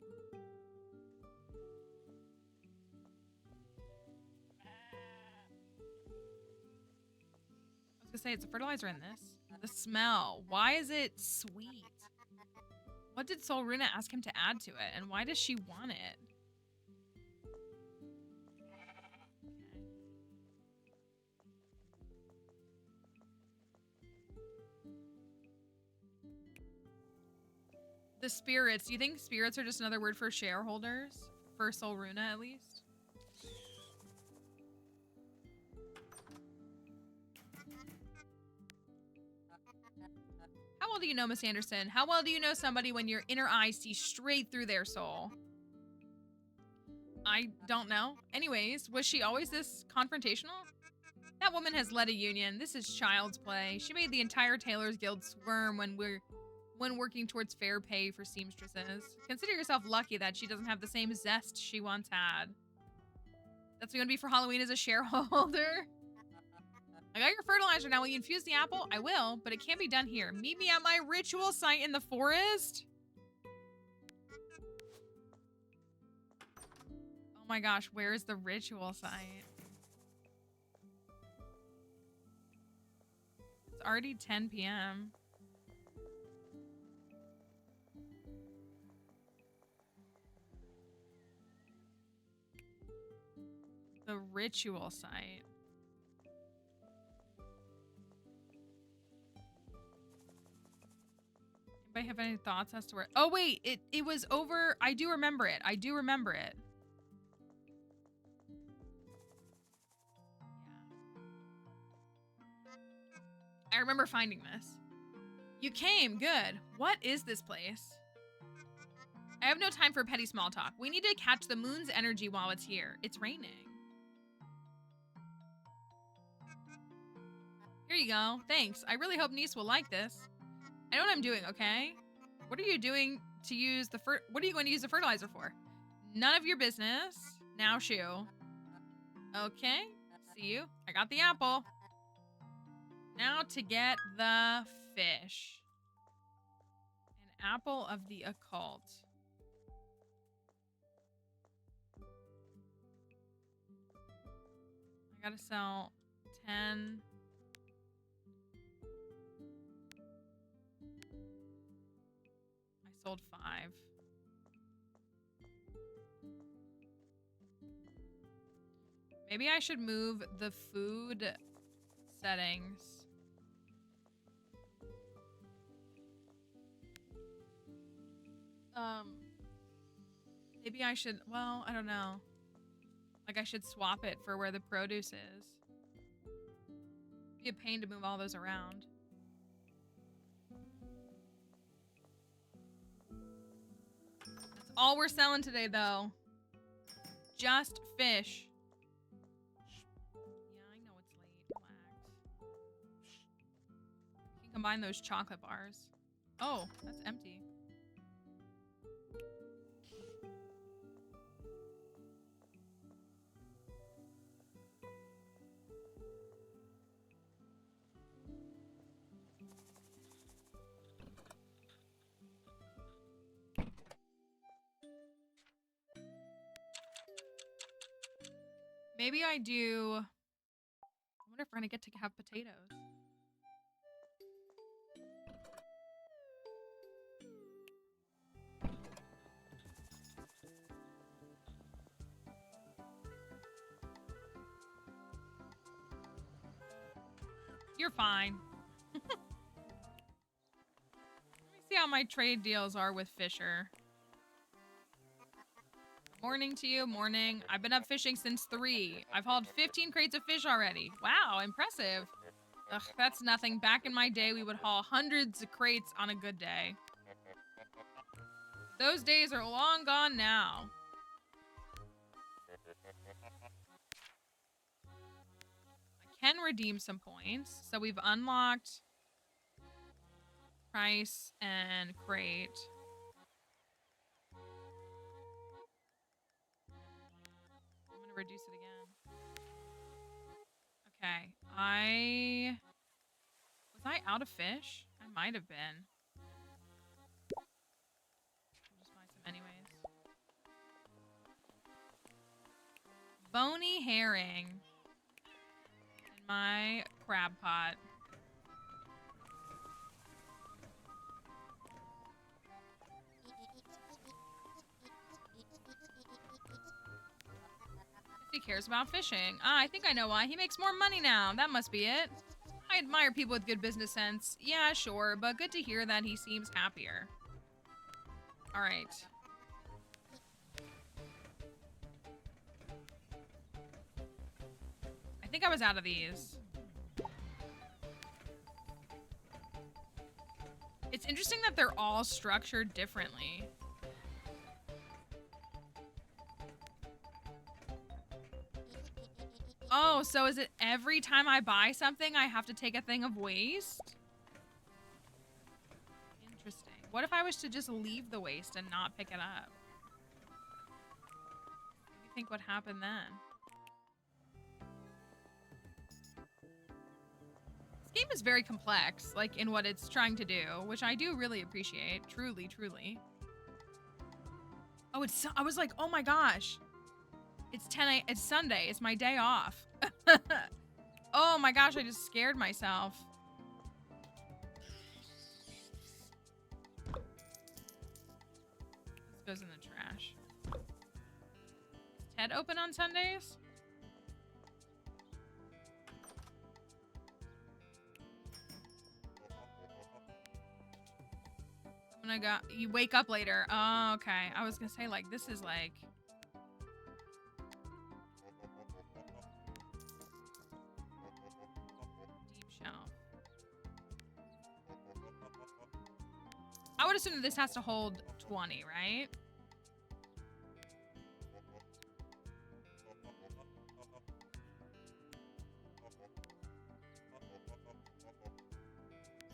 I was gonna say, it's a fertilizer in this. The smell. Why is it sweet? What did Solruna ask him to add to it? And why does she want it? The spirits. Do you think spirits are just another word for shareholders? For Solruna, at least? How well do you know Miss Anderson? How well do you know somebody when your inner eye sees straight through their soul? I don't know. Anyways, was she always this confrontational? That woman has led a union. This is child's play. She made the entire Tailors Guild squirm when working towards fair pay for seamstresses. Consider yourself lucky that she doesn't have the same zest she once had. That's what you want to be for Halloween as a shareholder? I got your fertilizer now. Will you infuse the apple? I will, but it can't be done here. Meet me at my ritual site in the forest. Oh my gosh, where is the ritual site? It's already 10 p.m. The ritual site. Anybody have any thoughts as to where? Oh wait, it was over. I do remember it. I do remember it. Yeah. I remember finding this. You came. Good. What is this place? I have no time for petty small talk. We need to catch the moon's energy while it's here. It's raining. Here you go. Thanks. I really hope Niece will like this. I know what I'm doing, okay? What are you doing to use the what are you going to use the fertilizer for? None of your business. Now shoo. Okay. See you. I got the apple. Now to get the fish. An apple of the occult. I gotta sell 10. I sold 5. Maybe I should move the food settings. Maybe I should, well, I don't know. Like I should swap it for where the produce is. It'd be a pain to move all those around. That's all we're selling today, though. Just fish. Yeah, I know it's late. Relax. You can combine those chocolate bars. Oh, that's empty. Maybe I do. I wonder if we're gonna get to have potatoes. You're fine. Let me see how my trade deals are with Fisher. Morning to you, morning. I've been up fishing since 3. I've hauled 15 crates of fish already. Wow, impressive. Ugh, that's nothing. Back in my day, we would haul hundreds of crates on a good day. Those days are long gone now. can redeem some points. So we've unlocked price and crate. I'm gonna reduce it again. Okay, was I out of fish? I might have been. I'll just buy some anyways. Bony herring in my crab pot. He cares about fishing. Ah, I think I know why. He makes more money now. That must be it. I admire people with good business sense. Yeah, sure, but good to hear that he seems happier. All right. I think I was out of these. It's interesting that they're all structured differently. Oh, so is it every time I buy something, I have to take a thing of waste? Interesting. What if I was to just leave the waste and not pick it up? What do you think would happen then? This game is very complex, like in what it's trying to do, which I do really appreciate. Truly, truly. Oh, I was like, oh my gosh. It's it's Sunday. It's my day off. Oh my gosh, I just scared myself. This goes in the trash. Is Ted open on Sundays? I'm gonna go. You wake up later. Oh, okay. I was gonna say, like, this is like. I would assume that this has to hold 20, right?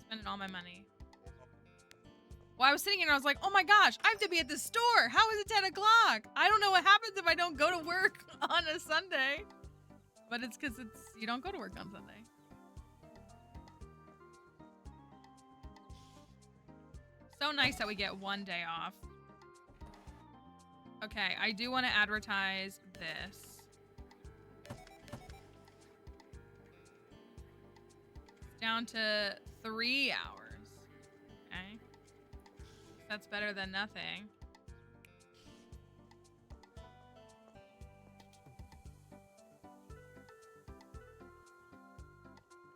Spending all my money. Well, I was sitting here and I was like, oh my gosh, I have to be at the store. How is it 10 o'clock? I don't know what happens if I don't go to work on a Sunday. But it's because you don't go to work on Sunday. So nice that we get one day off. Okay, I do want to advertise this. It's down to 3 hours. Okay. That's better than nothing.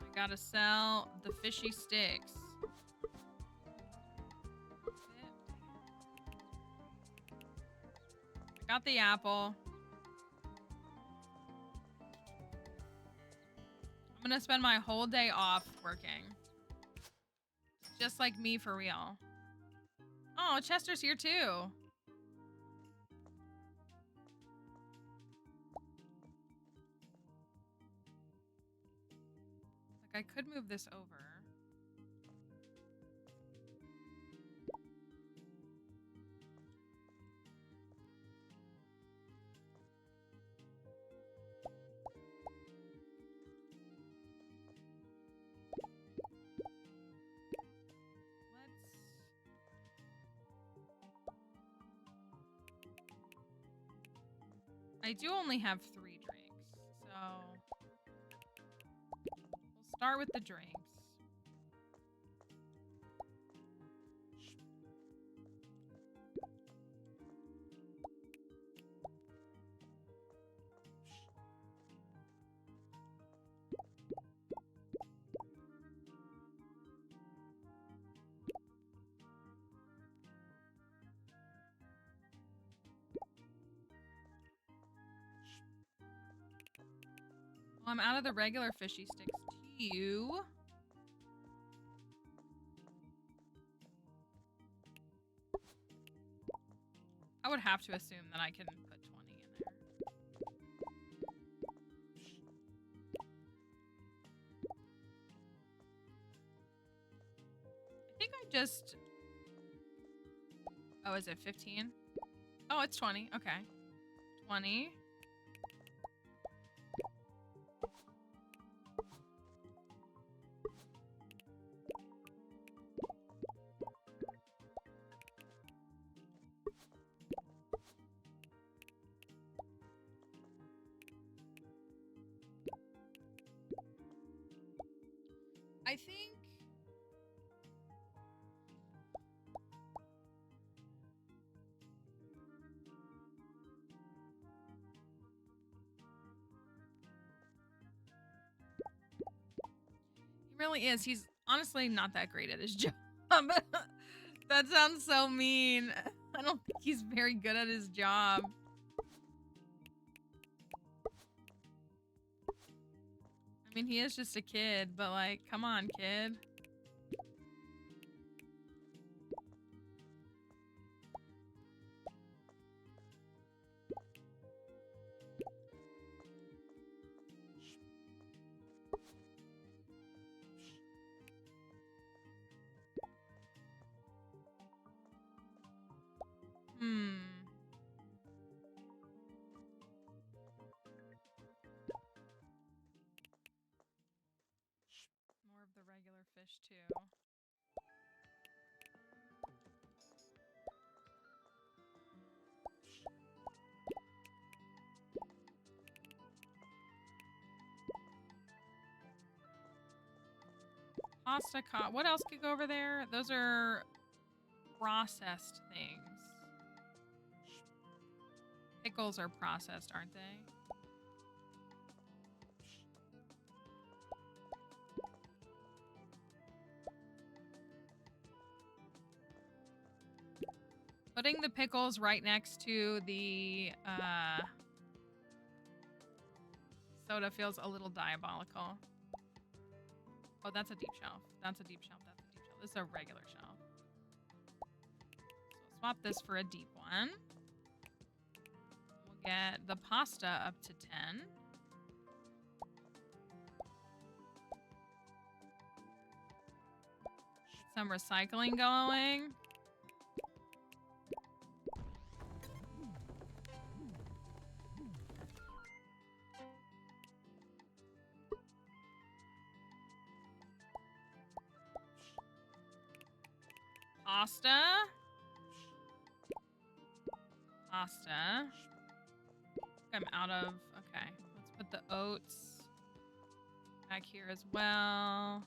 I gotta sell the fishy sticks. Got the apple. I'm gonna spend my whole day off working. Just like me for real. Oh, Chester's here too. Like, I could move this over. I do only have 3 drinks, so we'll start with the drinks. Well, I'm out of the regular fishy sticks too. I would have to assume that I can put 20 in there. think I just... Oh, is it 15? Oh, it's 20. Okay. 20. I think... He really is. He's honestly not that great at his job. That sounds so mean. I don't think he's very good at his job. I mean, he is just a kid, but like, come on, kid. More of the regular fish, too. Pasta, what else could go over there? Those are processed things. Pickles are processed, aren't they? Putting the pickles right next to the soda feels a little diabolical. Oh, that's a deep shelf. That's a deep shelf. That's a deep shelf. This is a regular shelf. So we'll swap this for a deep one. We'll get the pasta up to 10. Get some recycling going. Pasta. Pasta. I'm out of... Okay. Let's put the oats back here as well.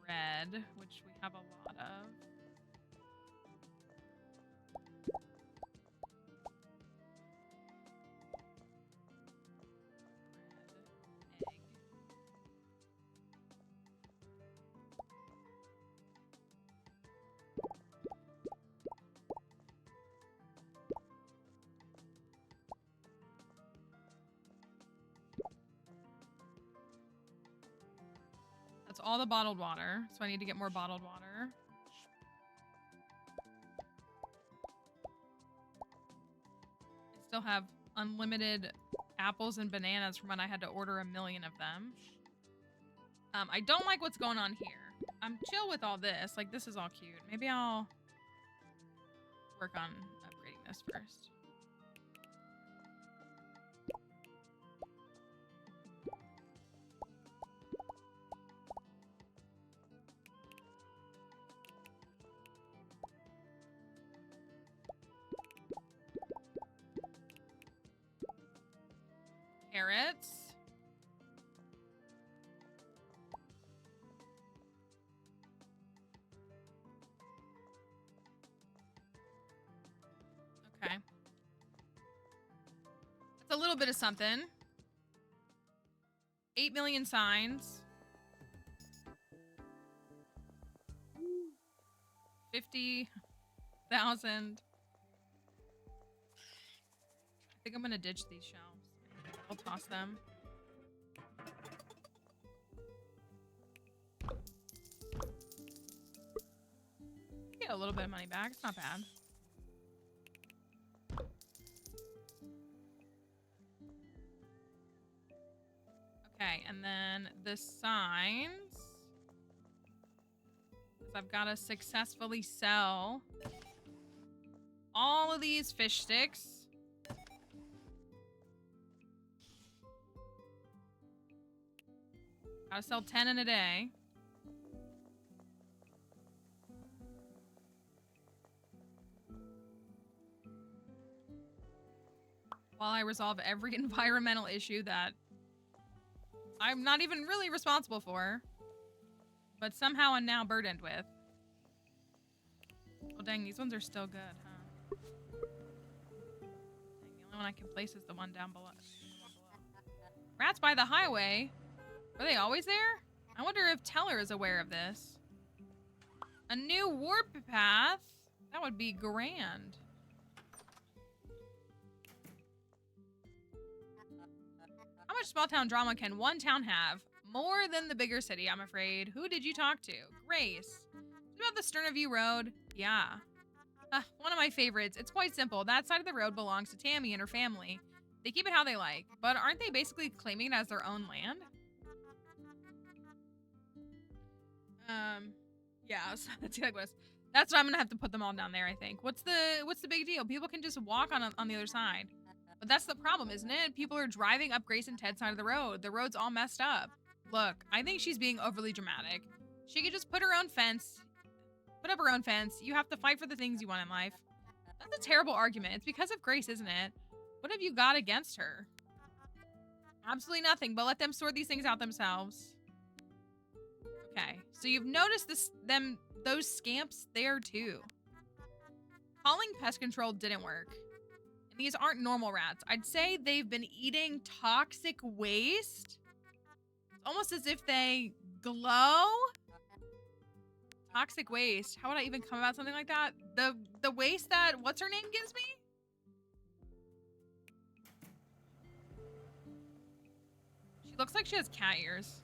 Bread, which we have a lot of. That's all the bottled water, so I need to get more bottled water. I still have unlimited apples and bananas from when I had to order 1 million of them. I don't like what's going on here. I'm chill with all this. Like, this is all cute. Maybe I'll work on upgrading this first. Carrots. Okay. That's a little bit of something. 8 million signs. 50,000. I think I'm gonna ditch these shelves. I'll toss them. Get a little bit of money back. It's not bad. Okay, and then the signs. I've got to successfully sell all of these fish sticks. Gotta sell 10 in a day. While I resolve every environmental issue that I'm not even really responsible for, but somehow I'm now burdened with. Oh dang, these ones are still good, huh? Dang, the only one I can place is the one down below. Rats by the highway? Were they always there? I wonder if Teller is aware of this. A new warp path? That would be grand. How much small town drama can one town have? More than the bigger city, I'm afraid. Who did you talk to? Grace. About the Sternaview Road? Yeah. One of my favorites. It's quite simple. That side of the road belongs to Tammy and her family. They keep it how they like, but aren't they basically claiming it as their own land? Yeah, so that's what I'm gonna have to put them all down there, I think. What's the big deal? People can just walk on the other side. But that's the problem, isn't it? People are driving up Grace and Ted's side of the road. The road's all messed up. Look, I think she's being overly dramatic. She could just put up her own fence. You have to fight for the things you want in life. That's a terrible argument. It's because of Grace, isn't it? What have you got against her? Absolutely nothing, but let them sort these things out themselves. Okay, so you've noticed those scamps there too. Calling pest control didn't work. And these aren't normal rats. I'd say they've been eating toxic waste. It's almost as if they glow. Toxic waste. How would I even come about something like that? The waste that what's her name gives me? She looks like she has cat ears.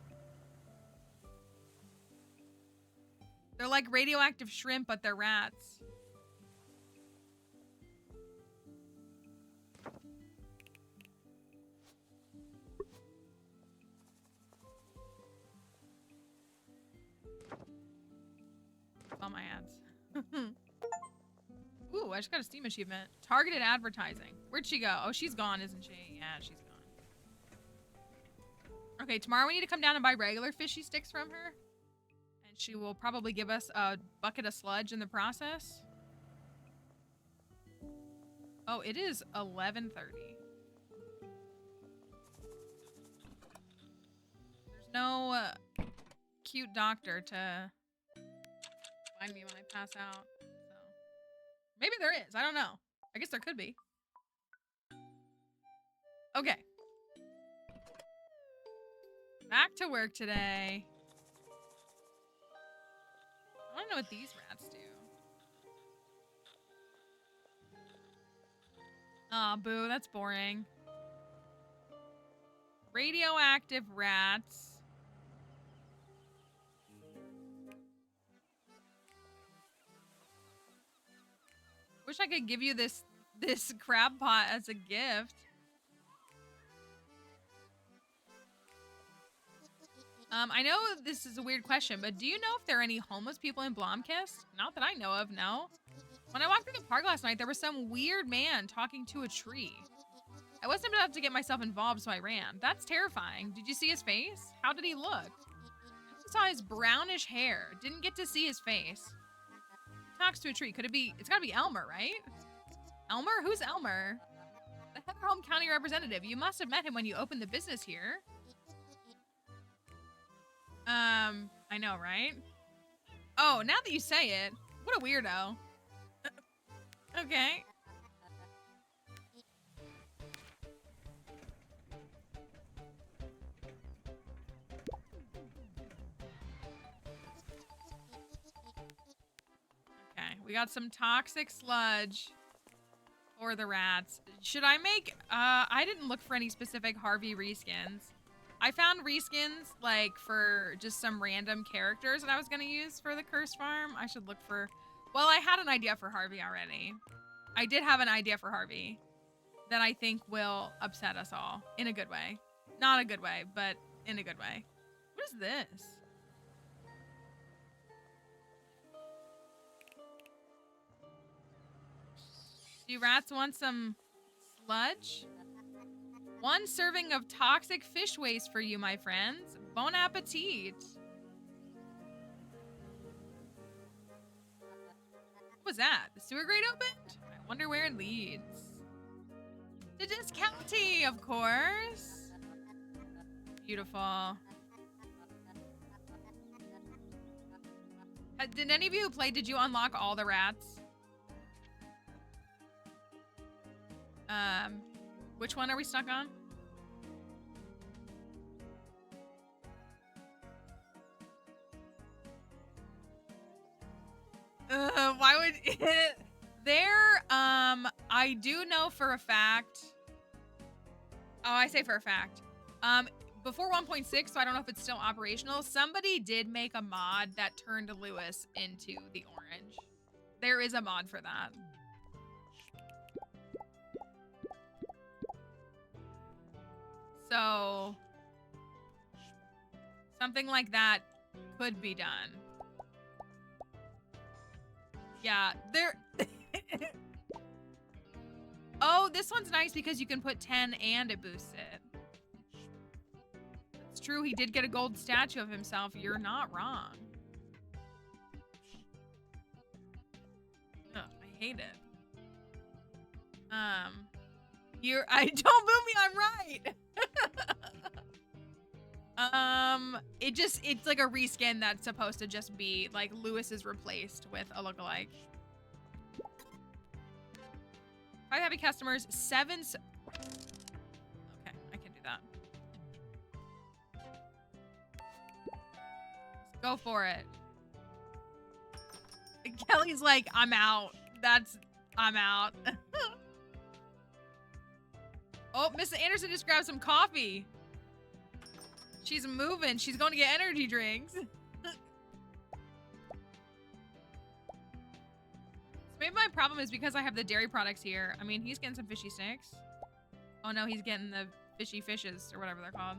They're like radioactive shrimp, but they're rats. All my ads. Ooh, I just got a Steam achievement. Targeted advertising. Where'd she go? Oh, she's gone, isn't she? Yeah, she's gone. Okay, tomorrow we need to come down and buy regular fishy sticks from her. And she will probably give us a bucket of sludge in the process. Oh, it is 11:30. There's no cute doctor to find me when I pass out. So maybe there is. I don't know. I guess there could be. Okay. Back to work today. I want to know what these rats do. Aw, boo. That's boring. Radioactive rats. Wish I could give you this crab pot as a gift. I know this is a weird question, but do you know if there are any homeless people in Blomkist? Not that I know of, no. When I walked through the park last night, there was some weird man talking to a tree. I wasn't about to get myself involved, so I ran. That's terrifying. Did you see his face? How did he look? I just saw his brownish hair. Didn't get to see his face. Talks to a tree. Could it be? It's gotta be Elmer, right? Elmer? Who's Elmer? The Heatherholm County representative. You must have met him when you opened the business here. I know, right? Oh, now that you say it, what a weirdo. Okay. Okay, we got some toxic sludge for the rats. Should I make, I didn't look for any specific Harvey reskins. I found reskins, like, for just some random characters that I was gonna use for the Cursed Farm. I should look for, well, I had an idea for Harvey already. I did have an idea for Harvey that I think will upset us all in a good way. Not a good way, but in a good way. What is this? Do you rats want some sludge? 1 serving of toxic fish waste for you, my friends. Bon appetit. What was that? The sewer grate opened? I wonder where it leads. To Discounty, of course. Beautiful. Did any of you who played, did you unlock all the rats? Which one are we stuck on? Why would it? There, I do know for a fact. Oh, I say for a fact. Before 1.6, so I don't know if it's still operational, somebody did make a mod that turned Lewis into the orange. There is a mod for that. So, something like that could be done. Yeah, there... Oh, this one's nice because you can put 10 and it boosts it. It's true, he did get a gold statue of himself. You're not wrong. Ugh, I hate it. Don't boo me, I'm right. It's like a reskin that's supposed to just be like Lewis is replaced with a lookalike. 5 happy customers, 7. Okay, I can do that. Let's go for it. Kelly's like, I'm out. I'm out. Oh, Miss Anderson just grabbed some coffee. She's moving. She's going to get energy drinks. Maybe my problem is because I have the dairy products here. I mean, he's getting some fishy sticks. Oh no, he's getting the fishy fishes or whatever they're called.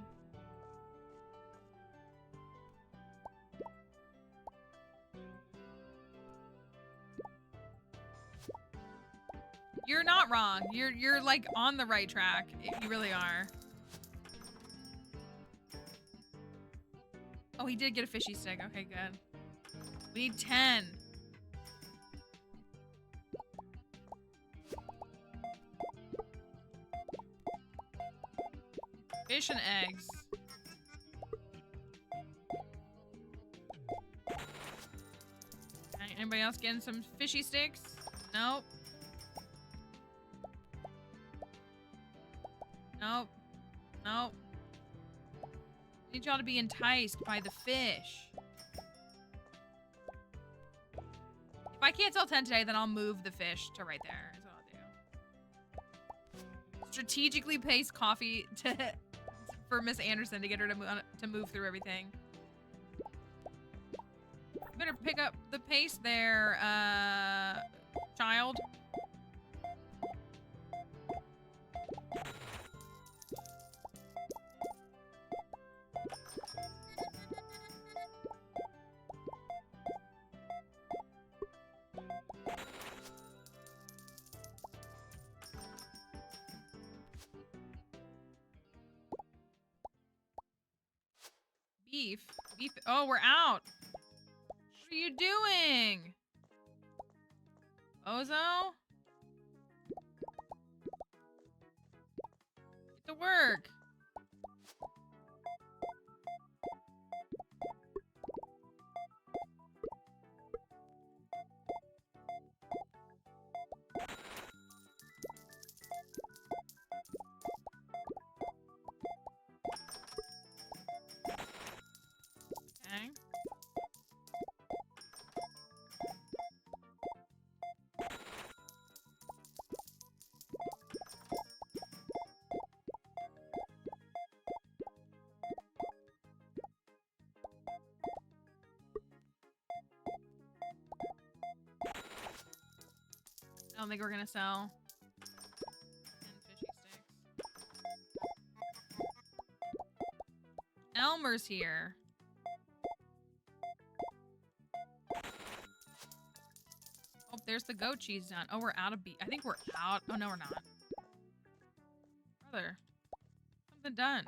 You're not wrong. You're like on the right track. You really are. Oh, he did get a fishy stick. Okay, good. We need 10. Fish and eggs. Okay, anybody else getting some fishy sticks? Nope. Nope. Nope. I need y'all to be enticed by the fish. If I can't sell 10 today, then I'll move the fish to right there. Is what I'll do. Strategically pace coffee for Miss Anderson to get her to move through everything. Better pick up the pace there, child. Beef. Oh, we're out. What are you doing? Bozo? Get to work. Okay. I don't think we're gonna sell 10 fishy sticks. Elmer's here. Oh, there's the goat cheese done. Oh, we're out of beef. I think we're out. Oh, no, we're not. Brother. Something done.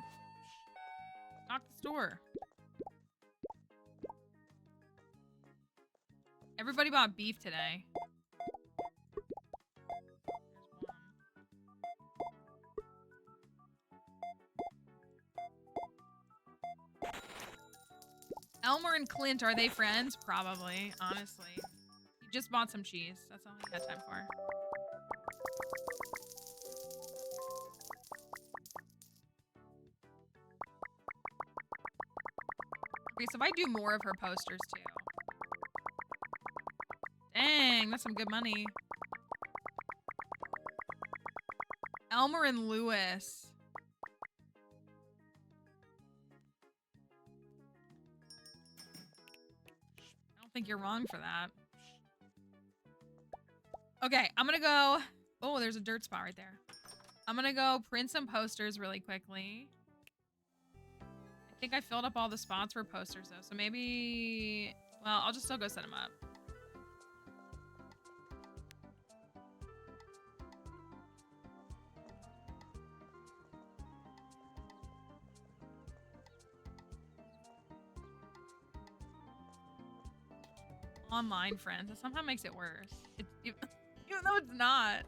Knock the store. Everybody bought beef today. Elmer and Clint, are they friends? Probably, honestly. He just bought some cheese. That's all he had time for. Okay, so if I do more of her posters too. Dang, that's some good money. Elmer and Lewis. I don't think you're wrong for that. Okay, I'm gonna go... Oh, there's a dirt spot right there. I'm gonna go print some posters really quickly. I think I filled up all the spots for posters though, so maybe... Well, I'll just still go set them up. Online friends. That somehow makes it worse. Even though it's not.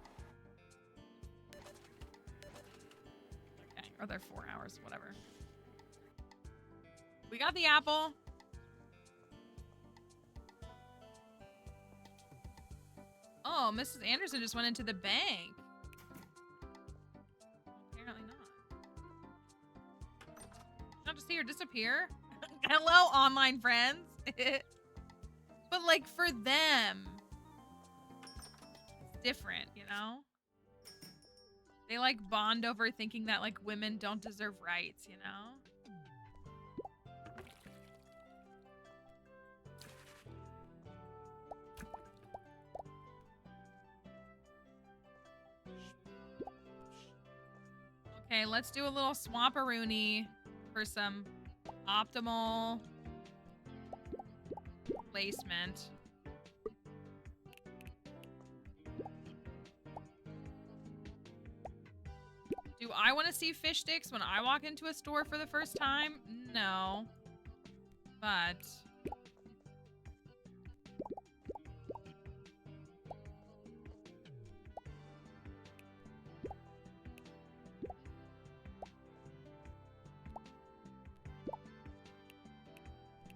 Okay, or they're 4 hours, whatever. We got the apple. Oh, Mrs. Anderson just went into the bank. Apparently not. Not to see her disappear. Hello, online friends. But like for them, it's different, you know? They like bond over thinking that like women don't deserve rights, you know? Okay, let's do a little swamperoonie for some optimal placement. Do I want to see fish sticks when I walk into a store for the first time? No. But...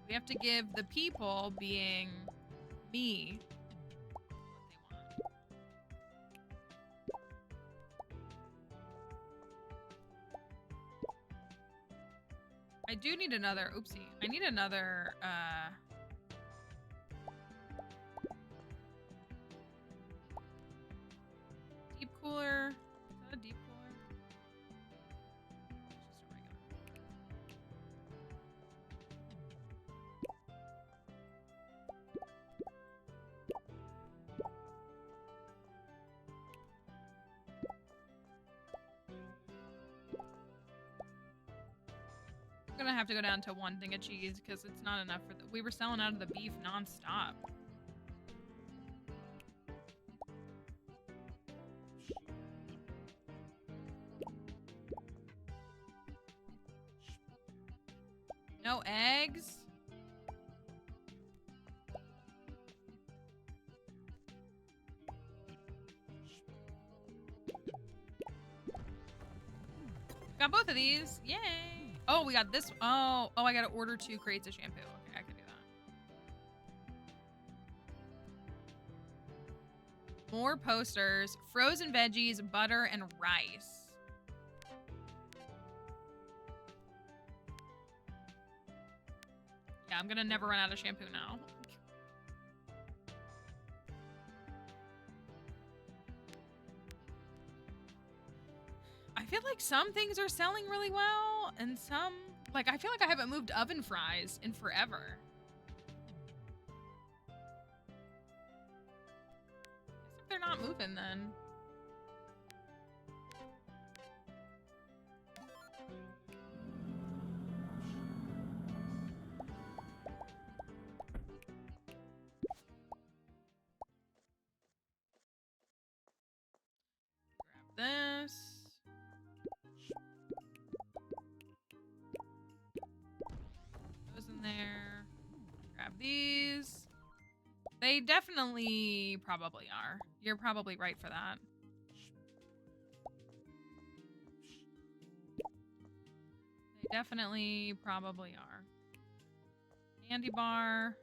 we have to give the people, being me, what they want. I do need another, oopsie. I need another, deep cooler. Is that a deep cooler? It's just a regular. I'm gonna have to go down to one thing of cheese because it's not enough for we were selling out of the beef non-stop. No eggs? Got both of these. Yay. Oh, we got this. Oh, I gotta order 2 crates of shampoo. Okay, I can do that. More posters, frozen veggies, butter, and rice. Yeah, I'm gonna never run out of shampoo now. I feel like some things are selling really well, and some, like, I feel like I haven't moved oven fries in forever. I guess if they're not moving, then. in there. Grab these. They definitely probably are. You're probably right for that. They definitely probably are. Candy bar.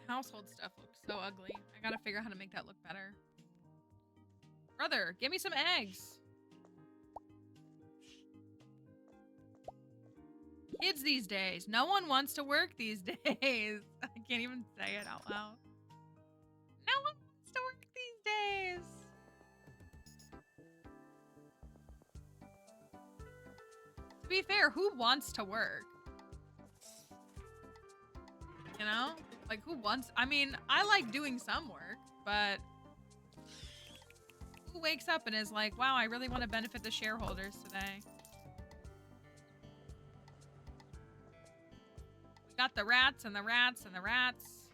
Household stuff looks so ugly. I gotta figure out how to make that look better. Brother, give me some eggs. Kids these days. No one wants to work these days. I can't even say it out loud. No one wants to work these days. To be fair, who wants to work? You know? Like, who wants... I mean, I like doing some work, but... who wakes up and is like, wow, I really want to benefit the shareholders today? We got the rats and the rats and the rats.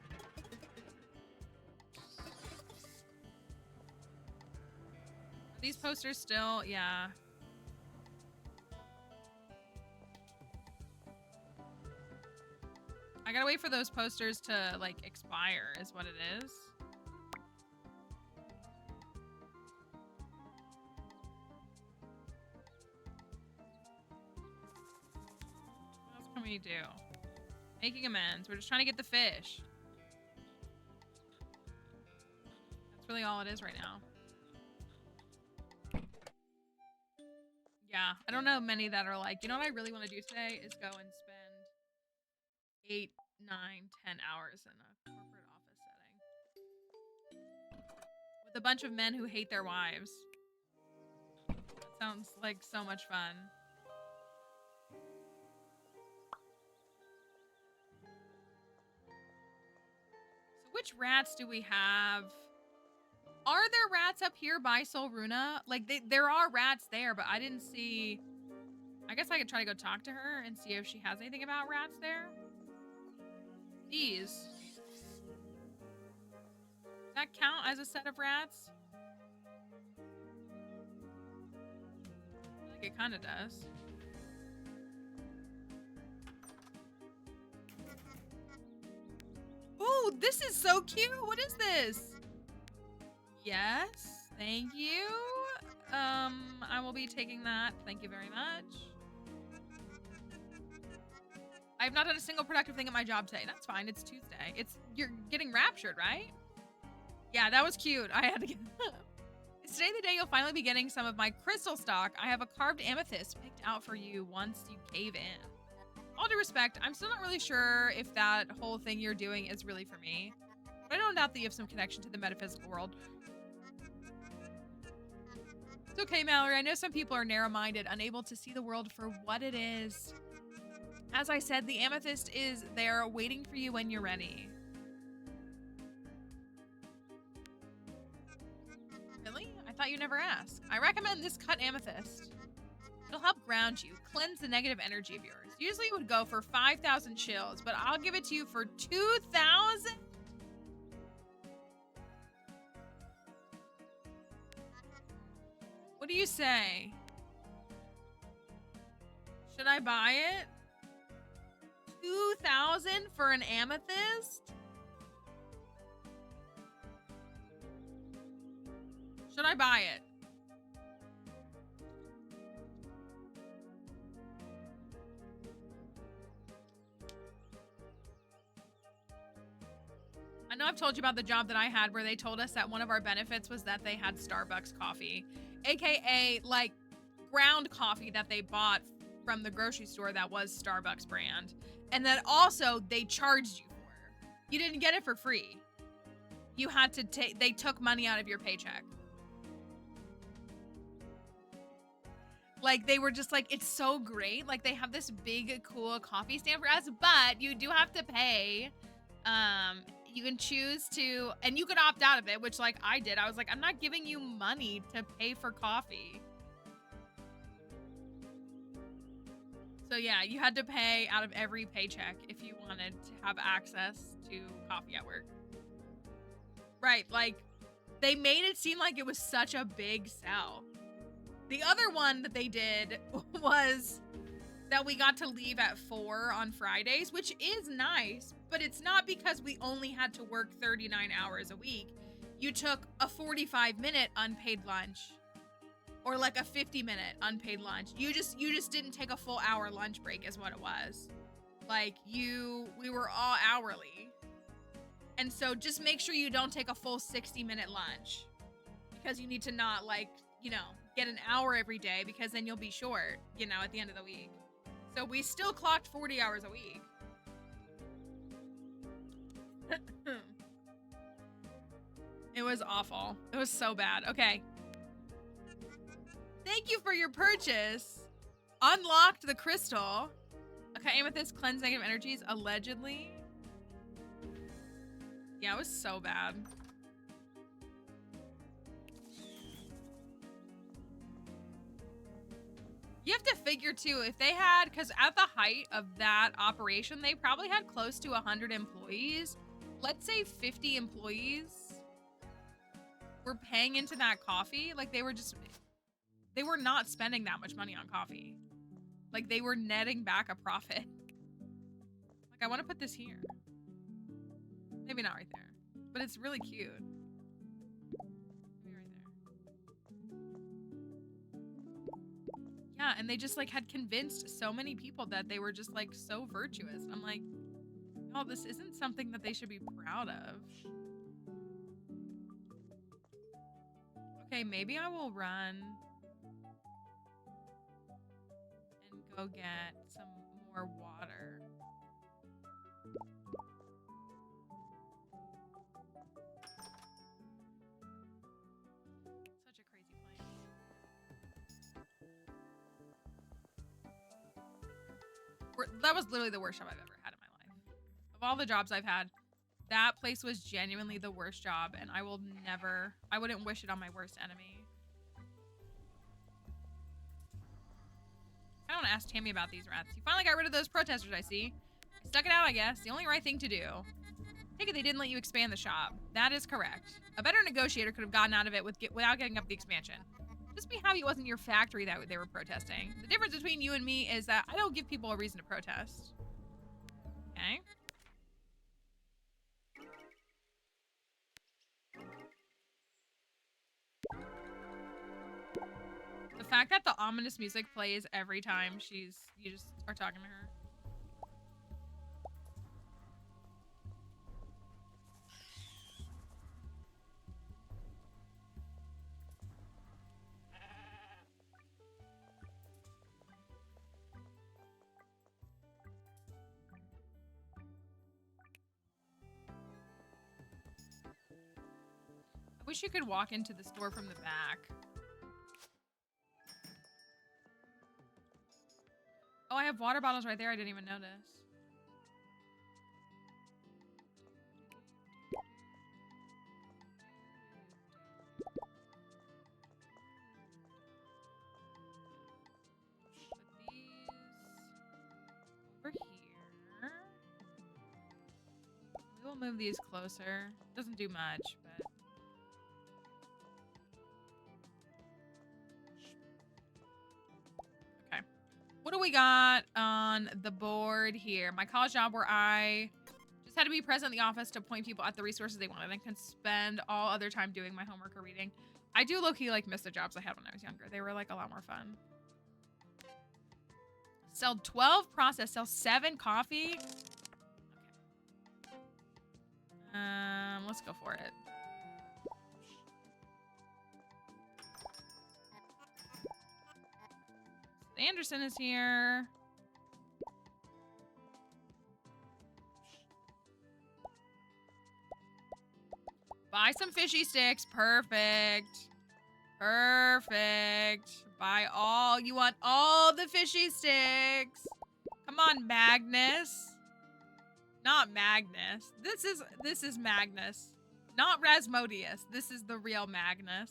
Are these posters still... yeah. I gotta wait for those posters to, like, expire, is what it is. What else can we do? Making amends. We're just trying to get the fish. That's really all it is right now. Yeah, I don't know many that are like, you know what I really want to do today is go and spend 8, 9, 10 hours in a corporate office setting with a bunch of men who hate their wives. That sounds like so much fun. So which rats do we have? Are there rats up here by Solruna? Like, there are rats there, but I didn't see... I guess I could try to go talk to her and see if she has anything about rats there. These. Does that count as a set of rats? I feel like it kind of does. Ooh, this is so cute. What is this? Yes, thank you. I will be taking that. Thank you very much. I have not done a single productive thing at my job today. That's fine. It's Tuesday. You're getting raptured, right? Yeah, that was cute. I had to get... Is today the day you'll finally be getting some of my crystal stock? I have a carved amethyst picked out for you once you cave in. All due respect, I'm still not really sure if that whole thing you're doing is really for me. But I don't doubt that you have some connection to the metaphysical world. It's okay, Mallory. I know some people are narrow-minded, unable to see the world for what it is. As I said, the amethyst is there waiting for you when you're ready. Really? I thought you never asked. I recommend this cut amethyst. It'll help ground you, cleanse the negative energy of yours. Usually it would go for 5,000 chills, but I'll give it to you for 2,000? What do you say? Should I buy it? 2,000 for an amethyst? Should I buy it? I know I've told you about the job that I had where they told us that one of our benefits was that they had Starbucks coffee, aka like ground coffee that they bought from the grocery store that was Starbucks brand. And then also they charged you for. You didn't get it for free. You had to take, they took money out of your paycheck. Like they were just like, it's so great. Like they have this big, cool coffee stand for us, but you do have to pay. You can choose to, and you could opt out of it, which like I did. I was like, I'm not giving you money to pay for coffee. So yeah, you had to pay out of every paycheck if you wanted to have access to coffee at work. Right, like, they made it seem like it was such a big sell. The other one that they did was that we got to leave at 4 on Fridays, which is nice, but it's not because we only had to work 39 hours a week. You took a 45-minute unpaid lunch or like a 50-minute unpaid lunch. You just didn't take a full hour lunch break is what it was. Like we were all hourly. And so just make sure you don't take a full 60-minute lunch because you need to not get an hour every day because then you'll be short, at the end of the week. So we still clocked 40 hours a week. It was awful. It was so bad. Okay. Thank you for your purchase. Unlocked the crystal. Okay, amethyst cleanse negative energies, allegedly. Yeah, it was so bad. You have to figure too, if they had, because at the height of that operation, they probably had close to 100 employees. Let's say 50 employees were paying into that coffee. Like they were not spending that much money on coffee. Like they were netting back a profit. Like I want to put this here. Maybe not right there, but it's really cute. Maybe right there. Yeah, and they just like had convinced so many people that they were just like so virtuous. I'm like, oh, this isn't something that they should be proud of. Okay, maybe I will run and go get some more water. Such a crazy place. That was literally the worst job I've ever had in my life. Of all the jobs I've had, that place was genuinely the worst job, and I wouldn't wish it on my worst enemy. I don't want to ask Tammy about these rats. You finally got rid of those protesters, I see. Stuck it out, I guess. The only right thing to do. Take it they didn't let you expand the shop. That is correct. A better negotiator could have gotten out of it without getting up the expansion. Just be happy it wasn't your factory that they were protesting. The difference between you and me is that I don't give people a reason to protest. Okay. The fact that the ominous music plays every time you just are talking to her. I wish you could walk into the store from the back. Oh, I have water bottles right there. I didn't even notice. Put these over here. We will move these closer. Doesn't do much, but... What do we got on the board here? My college job where I just had to be present in the office to point people at the resources they wanted and can spend all other time doing my homework or reading. I do low-key like miss the jobs I had when I was younger. They were like a lot more fun. Sell 12 process, sell 7 coffee. Okay. Let's go for it. Anderson is here. Buy some fishy sticks. Perfect. Perfect. Buy all. You want all the fishy sticks. Come on, Magnus. Not Magnus. This is Magnus. Not Rasmodius. This is the real Magnus.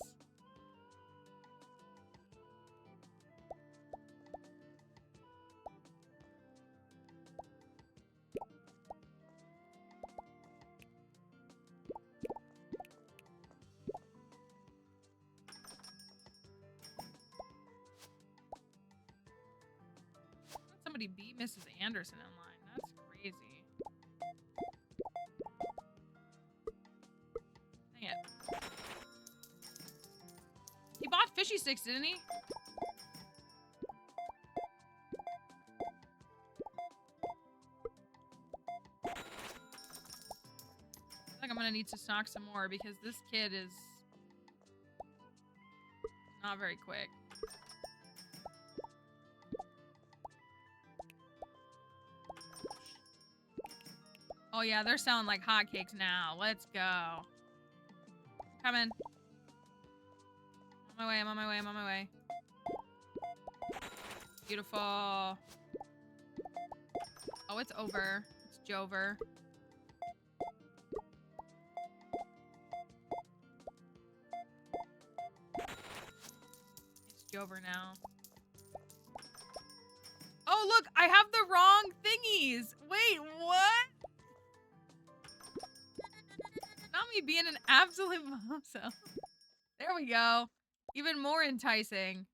somebody beat Mrs. Anderson in line. That's crazy. Dang it. He bought fishy sticks, didn't he? I feel like I'm gonna need to stock some more because this kid is not very quick. Oh yeah, they're selling like hotcakes now. Let's go. Coming. On my way, I'm on my way, I'm on my way. Beautiful. Oh, it's over. It's Jover. It's Jover now. Oh, look, I have the wrong thingies. Wait, what? Not me being an absolute mozo. There we go. Even more enticing.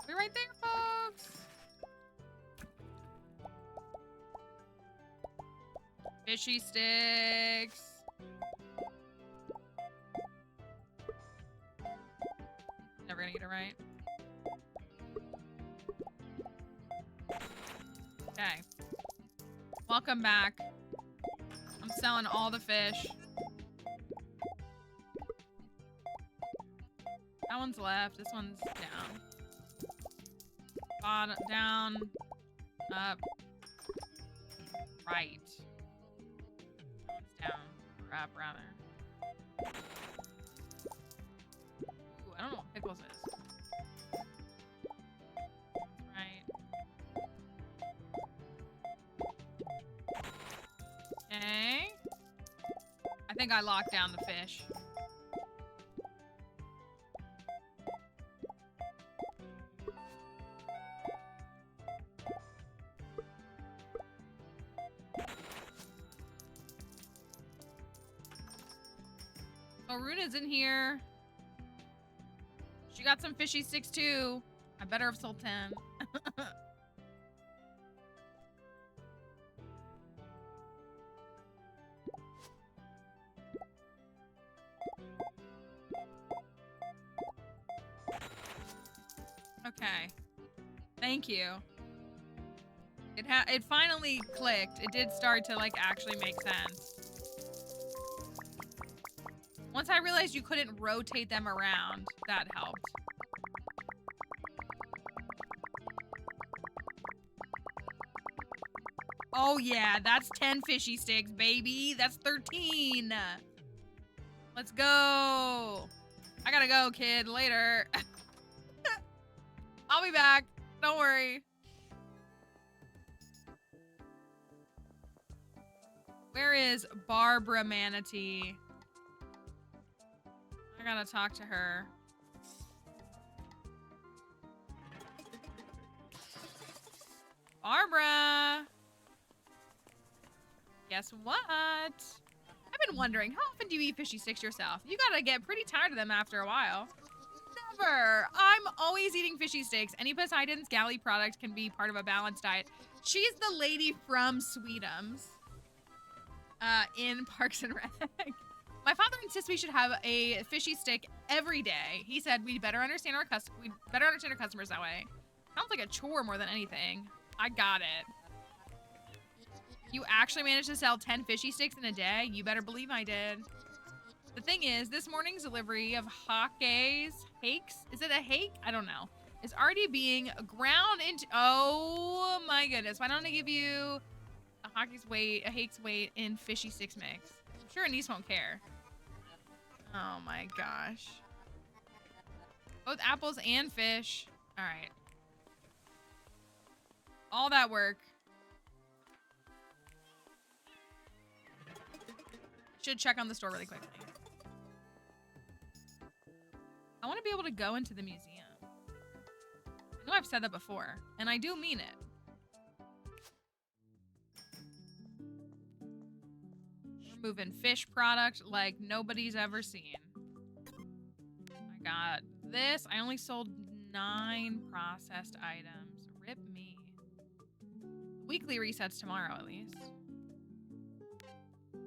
We're right there, folks. Fishy sticks. Never gonna get it right. Okay. Welcome back. I'm selling all the fish. That one's left. This one's down. Bottom, down, up, right. That one's down, or up, rather. Ooh, I don't know what pickles is. Right. Okay. I think I locked down the fish. Oh, Runa's in here. She got some fishy sticks too. I better have sold 10. Okay. Thank you. It finally clicked. It did start to like actually make sense. Once I realized you couldn't rotate them around, that helped. Oh yeah, that's 10 fishy sticks, baby. That's 13. Let's go. I gotta go, kid. Later. I'll be back. Don't worry. Where is Barbara Manatee? I gotta talk to her. Barbara! Guess what? I've been wondering, how often do you eat fishy sticks yourself? You gotta get pretty tired of them after a while. Never! I'm always eating fishy sticks. Any Poseidon's galley product can be part of a balanced diet. She's the lady from Sweetums. In Parks and Rec. My father insists we should have a fishy stick every day. He said we'd better understand our customers that way. Sounds like a chore more than anything. I got it. You actually managed to sell 10 fishy sticks in a day? You better believe I did. The thing is, this morning's delivery of hakes, is it a hake? I don't know. Is already being ground into, oh my goodness. Why don't I give you a hake's weight in fishy sticks mix? I'm sure Anise won't care. Oh my gosh. Both apples and fish. All right. All that work. Should check on the store really quickly. I want to be able to go into the museum. I know I've said that before, and I do mean it. We're moving fish product like nobody's ever seen. I got this. I only sold 9 processed items. Rip me. Weekly resets tomorrow, at least.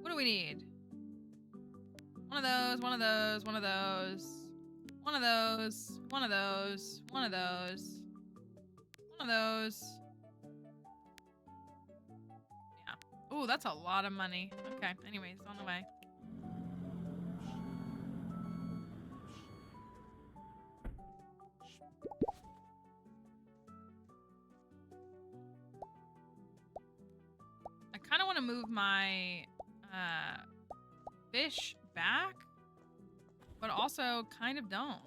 What do we need? One of those, one of those, one of those. One of those, one of those, one of those. One of those. Yeah. Ooh, that's a lot of money. Okay, anyways, on the way. I kind of want to move my fish back, but also kind of don't.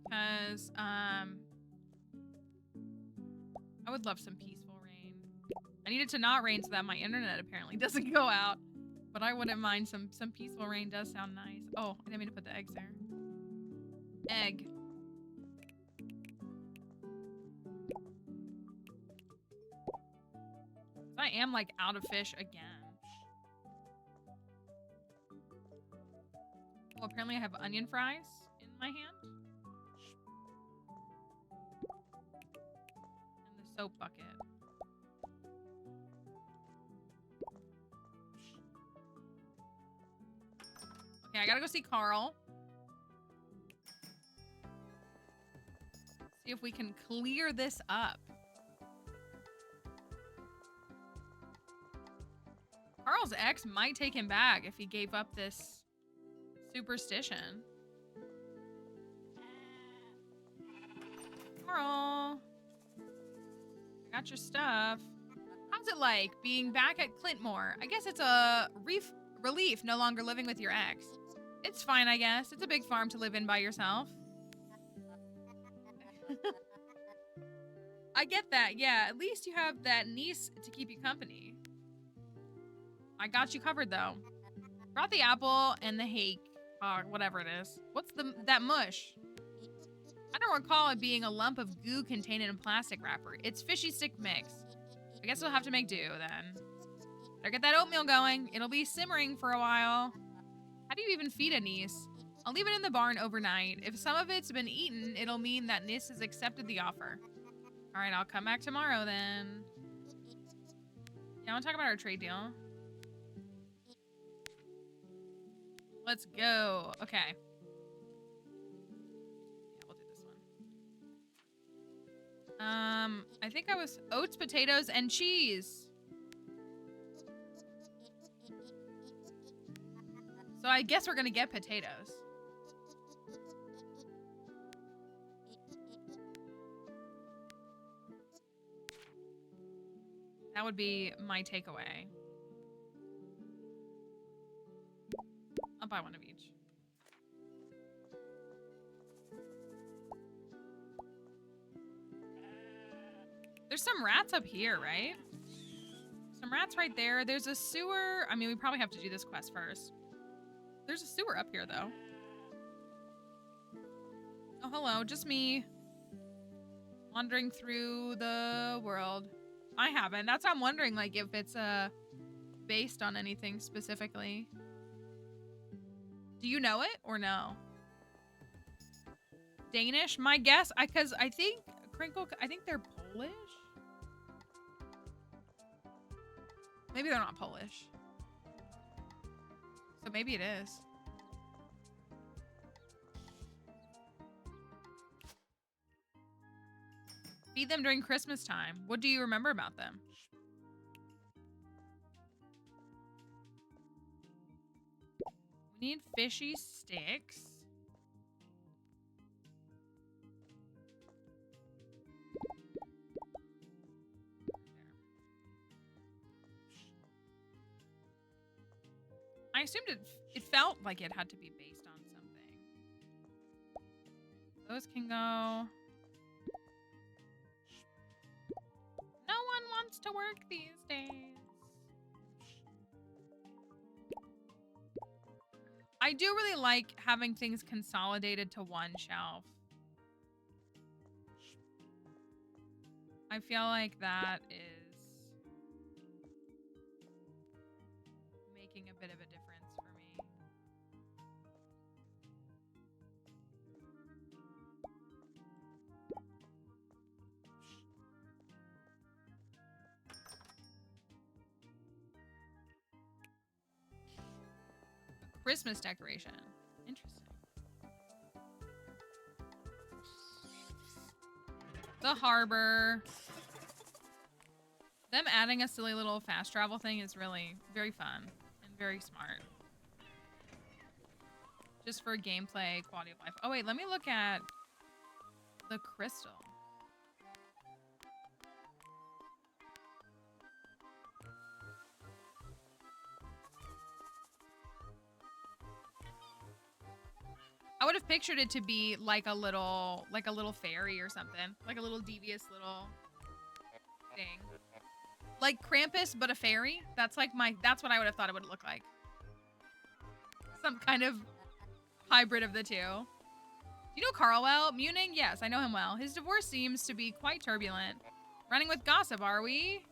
Because I would love some peaceful rain. I need it to not rain so that my internet apparently doesn't go out. But I wouldn't mind some peaceful rain. Does sound nice. Oh, I didn't mean to put the eggs there. Egg. I am like out of fish again. Oh, apparently I have onion fries in my hand. And the soap bucket. Okay, I gotta go see Carl. See if we can clear this up. Carl's ex might take him back if he gave up this superstition. Carl, I got your stuff. How's it like being back at Clintmore? I guess it's a relief no longer living with your ex. It's fine, I guess. It's a big farm to live in by yourself. I get that, yeah. At least you have that niece to keep you company. I got you covered, though. Brought the apple and the hake. Whatever it is. What's that mush? I don't recall it being a lump of goo contained in a plastic wrapper. It's fishy stick mix. I guess we'll have to make do, then. Better get that oatmeal going. It'll be simmering for a while. How do you even feed a niece? I'll leave it in the barn overnight. If some of it's been eaten, it'll mean that Nis has accepted the offer. All right, I'll come back tomorrow, then. Yeah, I want to talk about our trade deal. Let's go. Okay. Yeah, we'll do this one. I think I was oats, potatoes, and cheese. So I guess we're gonna get potatoes. That would be my takeaway. I'll buy one of each. There's some rats up here, right? Some rats right there. There's a sewer. I mean, we probably have to do this quest first. There's a sewer up here, though. Oh, hello. Just me. Wandering through the world. I haven't. That's why I'm wondering, like, if it's based on anything specifically. Do you know it or no? Danish? My guess, because I think Crinkle, I think they're Polish. Maybe they're not Polish. So maybe it is. Feed them during Christmas time. What do you remember about them? We need fishy sticks. I assumed it felt like it had to be based on something. Those can go. No one wants to work these days. I do really like having things consolidated to one shelf. I feel like that is making a bit of a difference for me. Christmas decoration. Interesting. The harbor. Them adding a silly little fast travel thing is really very fun and very smart. Just for gameplay, quality of life. Oh wait, let me look at the crystal. I would have pictured it to be like a little fairy or something. Like a little devious little thing. Like Krampus, but a fairy. That's what I would have thought it would look like. Some kind of hybrid of the two. Do you know Carl well? Muning? Yes, I know him well. His divorce seems to be quite turbulent. Running with gossip, are we?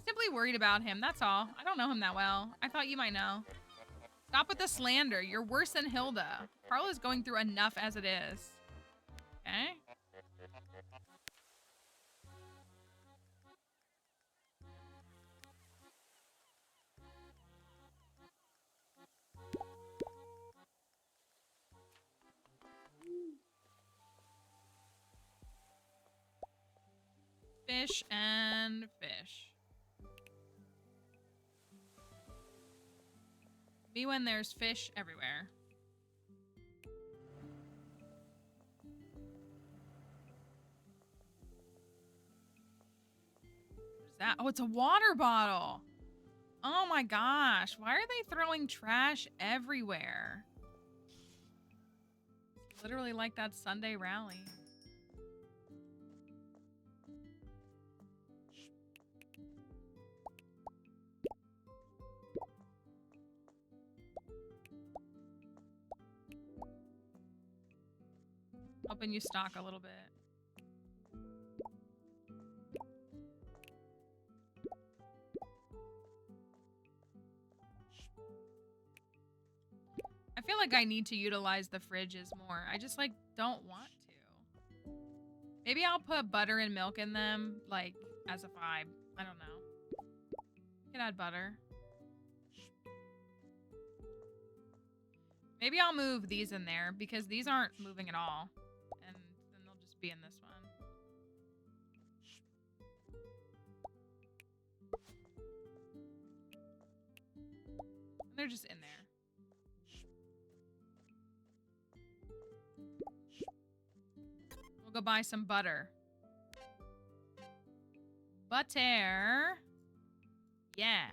Simply worried about him, that's all. I don't know him that well. I thought you might know. Stop with the slander. You're worse than Hilda. Carl is going through enough as it is. Okay. Fish and fish. Me when there's fish everywhere. What is that? Oh, it's a water bottle. Oh my gosh. Why are they throwing trash everywhere? It's literally like that Sunday rally. Hoping you stock a little bit. I feel like I need to utilize the fridges more. I just like don't want to. Maybe I'll put butter and milk in them like as a vibe. I don't know. You can add butter. Maybe I'll move these in there because these aren't moving at all. And then they'll just be in this one. And they're just in there. We'll go buy some butter. Butter. Yeah.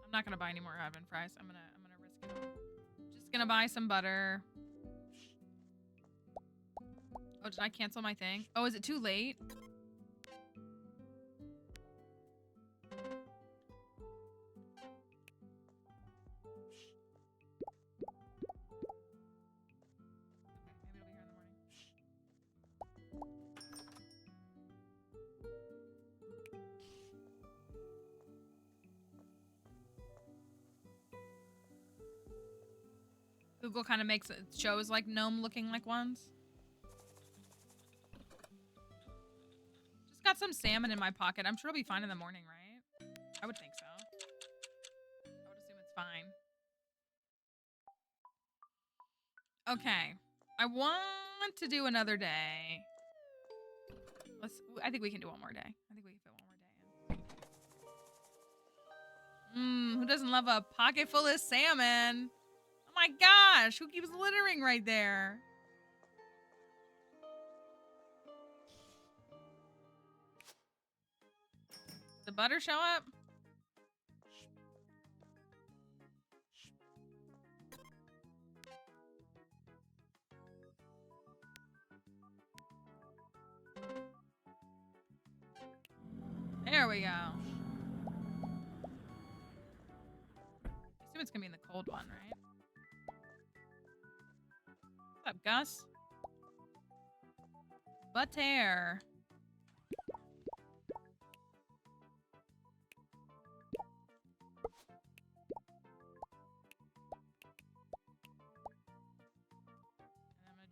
I'm not gonna buy any more oven fries. I'm gonna risk it all. Just gonna buy some butter. Oh, did I cancel my thing? Oh, is it too late? Google kind of makes it shows like gnome looking like ones. Just got some salmon in my pocket. I'm sure it'll be fine in the morning, right? I would think so. I would assume it's fine. Okay. I want to do another day. I think we can do one more day. I think we can fit one more day in. Who doesn't love a pocket full of salmon? Oh my gosh, who keeps littering right there? Did the butter show up? There we go. it's gonna be in the cold one, right? What's up, Gus? Butter.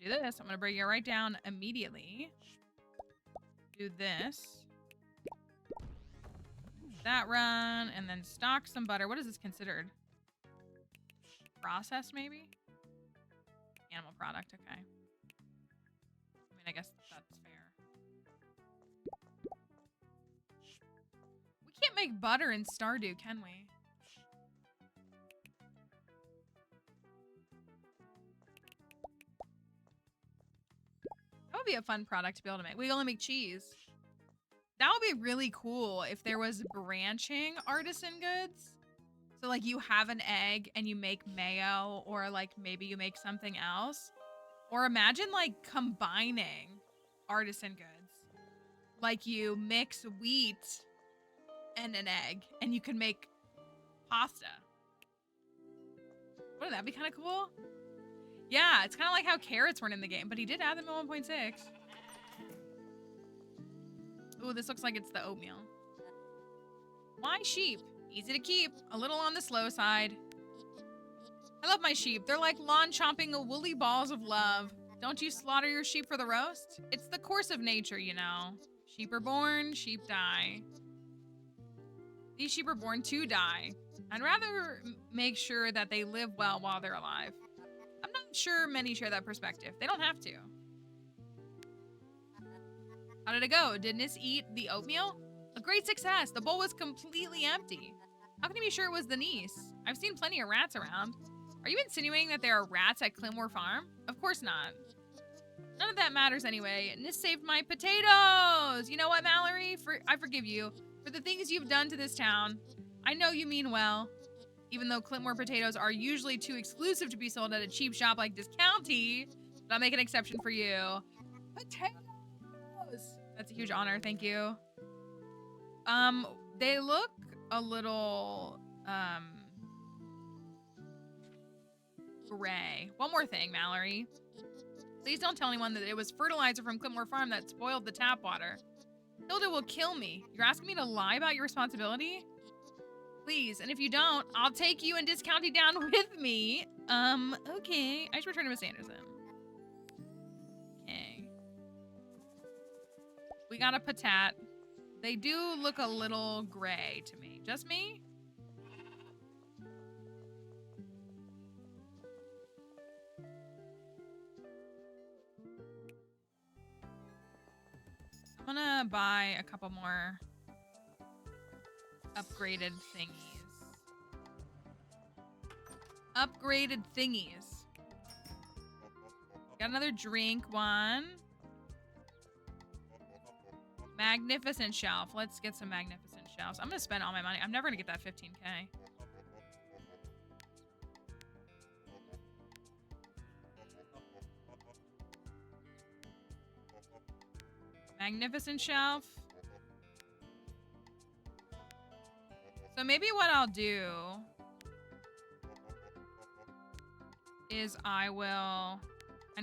Do this. I'm gonna bring it right down immediately. Do this. That run, and then stock some butter. What is this considered? Processed, maybe? Animal product, okay. I mean, I guess that's fair. We can't make butter in Stardew, can we? That would be a fun product to be able to make. We only make cheese. That would be really cool if there was branching artisan goods. So like you have an egg and you make mayo, or like maybe you make something else. Or imagine like combining artisan goods. Like you mix wheat and an egg and you can make pasta. Wouldn't that be kind of cool? Yeah, it's kind of like how carrots weren't in the game, but he did add them in 1.6. Ooh, this looks like it's the oatmeal. Why sheep? Easy to keep, a little on the slow side. I love my sheep. They're like lawn-chomping woolly balls of love. Don't you slaughter your sheep for the roast? It's the course of nature, you know. Sheep are born, sheep die. These sheep are born to die. I'd rather make sure that they live well while they're alive. I'm not sure many share that perspective. They don't have to. How did it go? Did Nis eat the oatmeal? A great success. The bowl was completely empty. How can you be sure it was the niece? I've seen plenty of rats around. Are you insinuating that there are rats at Clinmore Farm? Of course not. None of that matters anyway. Nis saved my potatoes! You know what, Mallory? I forgive you for the things you've done to this town. I know you mean well. Even though Clintmore potatoes are usually too exclusive to be sold at a cheap shop like Discounty, but I'll make an exception for you. Potatoes! That's a huge honor, thank you. They look a little, gray. One more thing, Mallory. Please don't tell anyone that it was fertilizer from Clintmore Farm that spoiled the tap water. Hilda will kill me. You're asking me to lie about your responsibility? Please, and if you don't, I'll take you and Discounty down with me. Okay. I should return to Miss Anderson. Okay. We got a patat. They do look a little gray to me. Just me? I'm gonna buy a couple more upgraded thingies. Upgraded thingies. Got another drink one. Magnificent shelf. Let's get some magnificent shelves. I'm gonna spend all my money. I'm never gonna get that 15K. Magnificent shelf. So maybe what I'll do is I know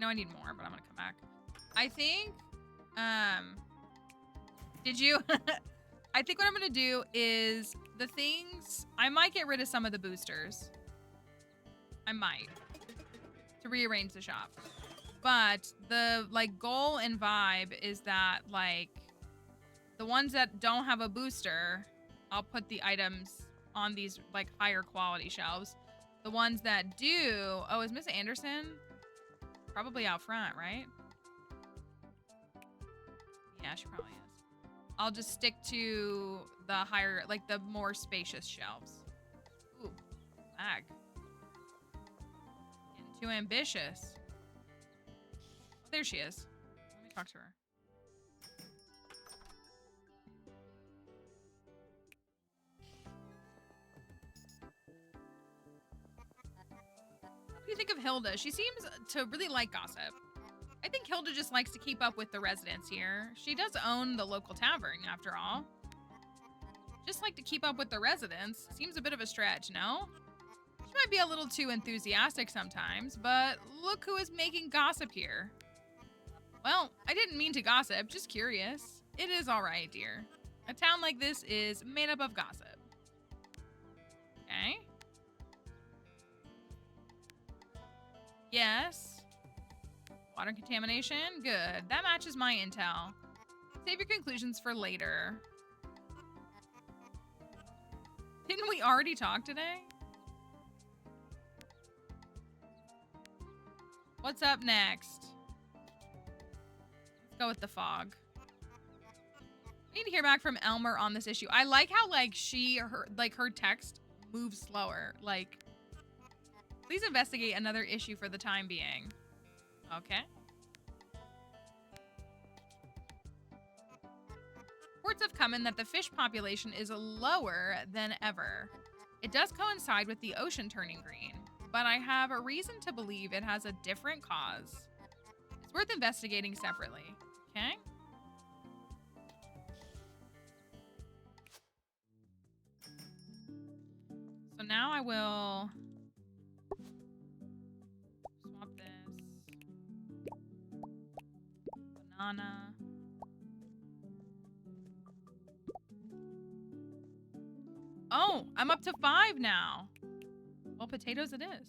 I need more, but I'm gonna come back. I think, did you? I think what I'm gonna do is the things, I might get rid of some of the boosters. I might, to rearrange the shop. But the like goal and vibe is that like the ones that don't have a booster, I'll put the items on these like higher quality shelves. The ones that do, oh, is Miss Anderson probably out front, right? Yeah, she probably is. I'll just stick to the higher, like the more spacious shelves. Ooh, lag. Getting too ambitious. There she is. Let me talk to her. What do you think of Hilda? She seems to really like gossip. I think Hilda just likes to keep up with the residents here. She does own the local tavern, after all. Just like to keep up with the residents. Seems a bit of a stretch, no? She might be a little too enthusiastic sometimes, but look who is making gossip here. Well, I didn't mean to gossip, just curious. It is all right, dear. A town like this is made up of gossip. Okay. Yes. Water contamination? Good. That matches my intel. Save your conclusions for later. Didn't we already talk today? What's up next? Let's go with the fog. We need to hear back from Elmer on this issue. I like how her text moves slower. Like, please investigate another issue for the time being. Okay. Reports have come in that the fish population is lower than ever. It does coincide with the ocean turning green, but I have a reason to believe it has a different cause. It's worth investigating separately. Okay? So now I will swap this. Banana. Oh, I'm up to 5 now. Well, potatoes it is.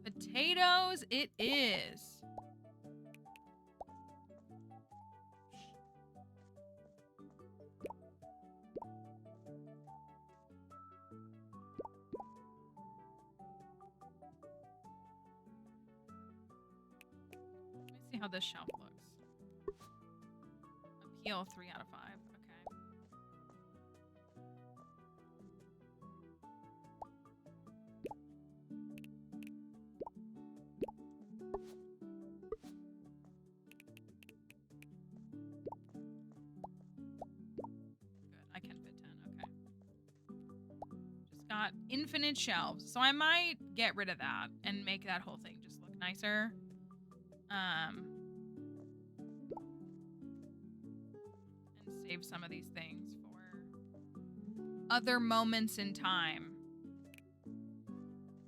Potatoes it is. Let me see how this shelf looks. Appeal 3 out of 5. Okay. Good. I can fit 10. Okay. Just got infinite shelves. So I might get rid of that and make that whole thing just look nicer. And save some of these things for other moments in time.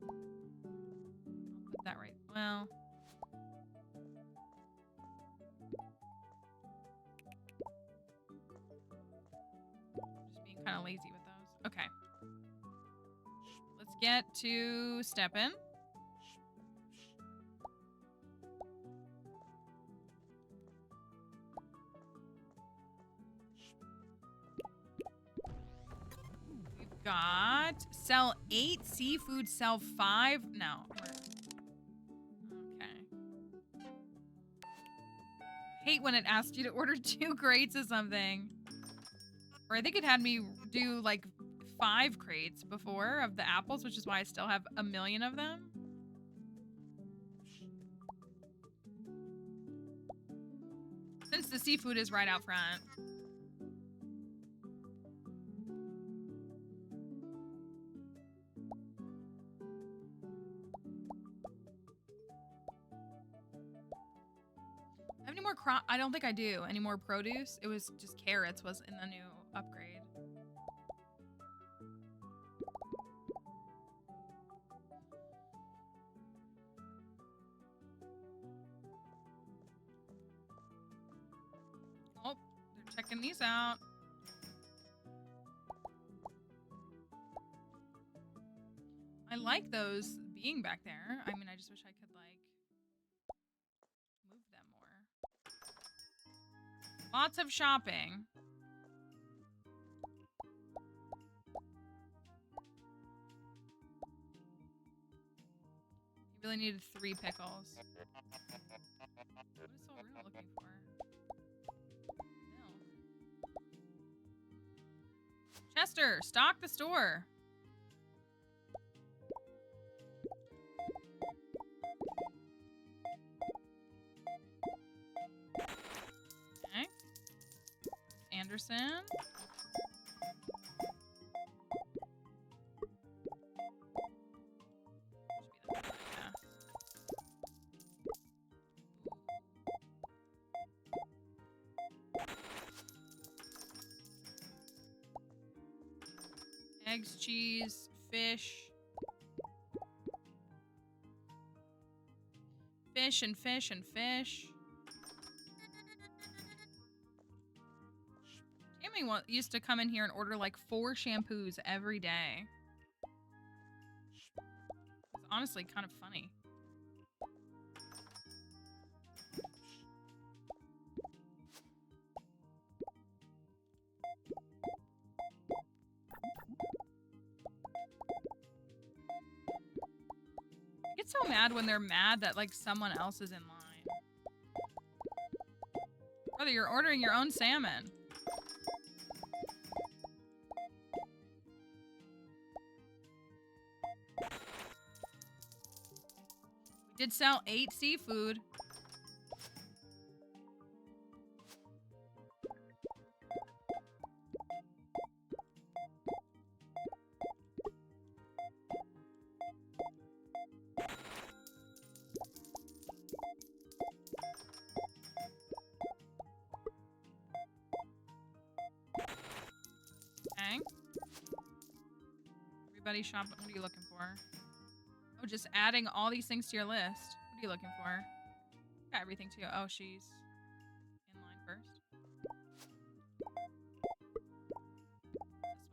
I'll put that right. Well, just being kind of lazy with those. Okay. Let's get to Steppen. Got sell 8 seafood, sell 5. No. Okay. Hate when it asks you to order 2 crates of something. Or I think it had me do like 5 crates before of the apples, which is why I still have a million of them. Since the seafood is right out front. Any more I don't think I do. Any more produce? It was just carrots was in the new upgrade. Oh, they're checking these out. I like those being back there. I mean, I just wish I could like move them more. Lots of shopping. You really needed 3 pickles. What is Solruna looking for? Milk. Chester, stock the store. Okay. Anderson. Eggs, cheese, fish. Fish and fish and fish. Tammy used to come in here and order like 4 shampoos every day. It's honestly kind of funny. I get so mad when they're mad that like someone else is in line. Brother, you're ordering your own salmon. We did sell 8 seafood. Okay. Everybody shop. What are you looking for? Oh, just adding all these things to your list. What are you looking for? Got everything too. Oh, she's in line first.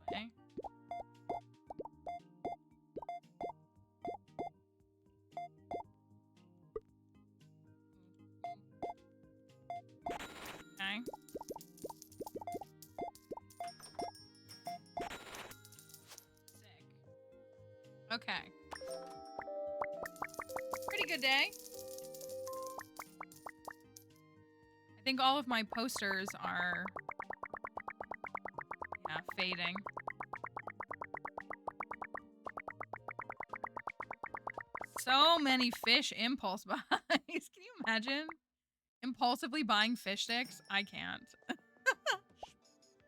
This way. Okay. Sick. Okay. Pretty good day. I think all of my posters are, yeah, fading. So many fish impulse buys. Can you imagine? Impulsively buying fish sticks? I can't.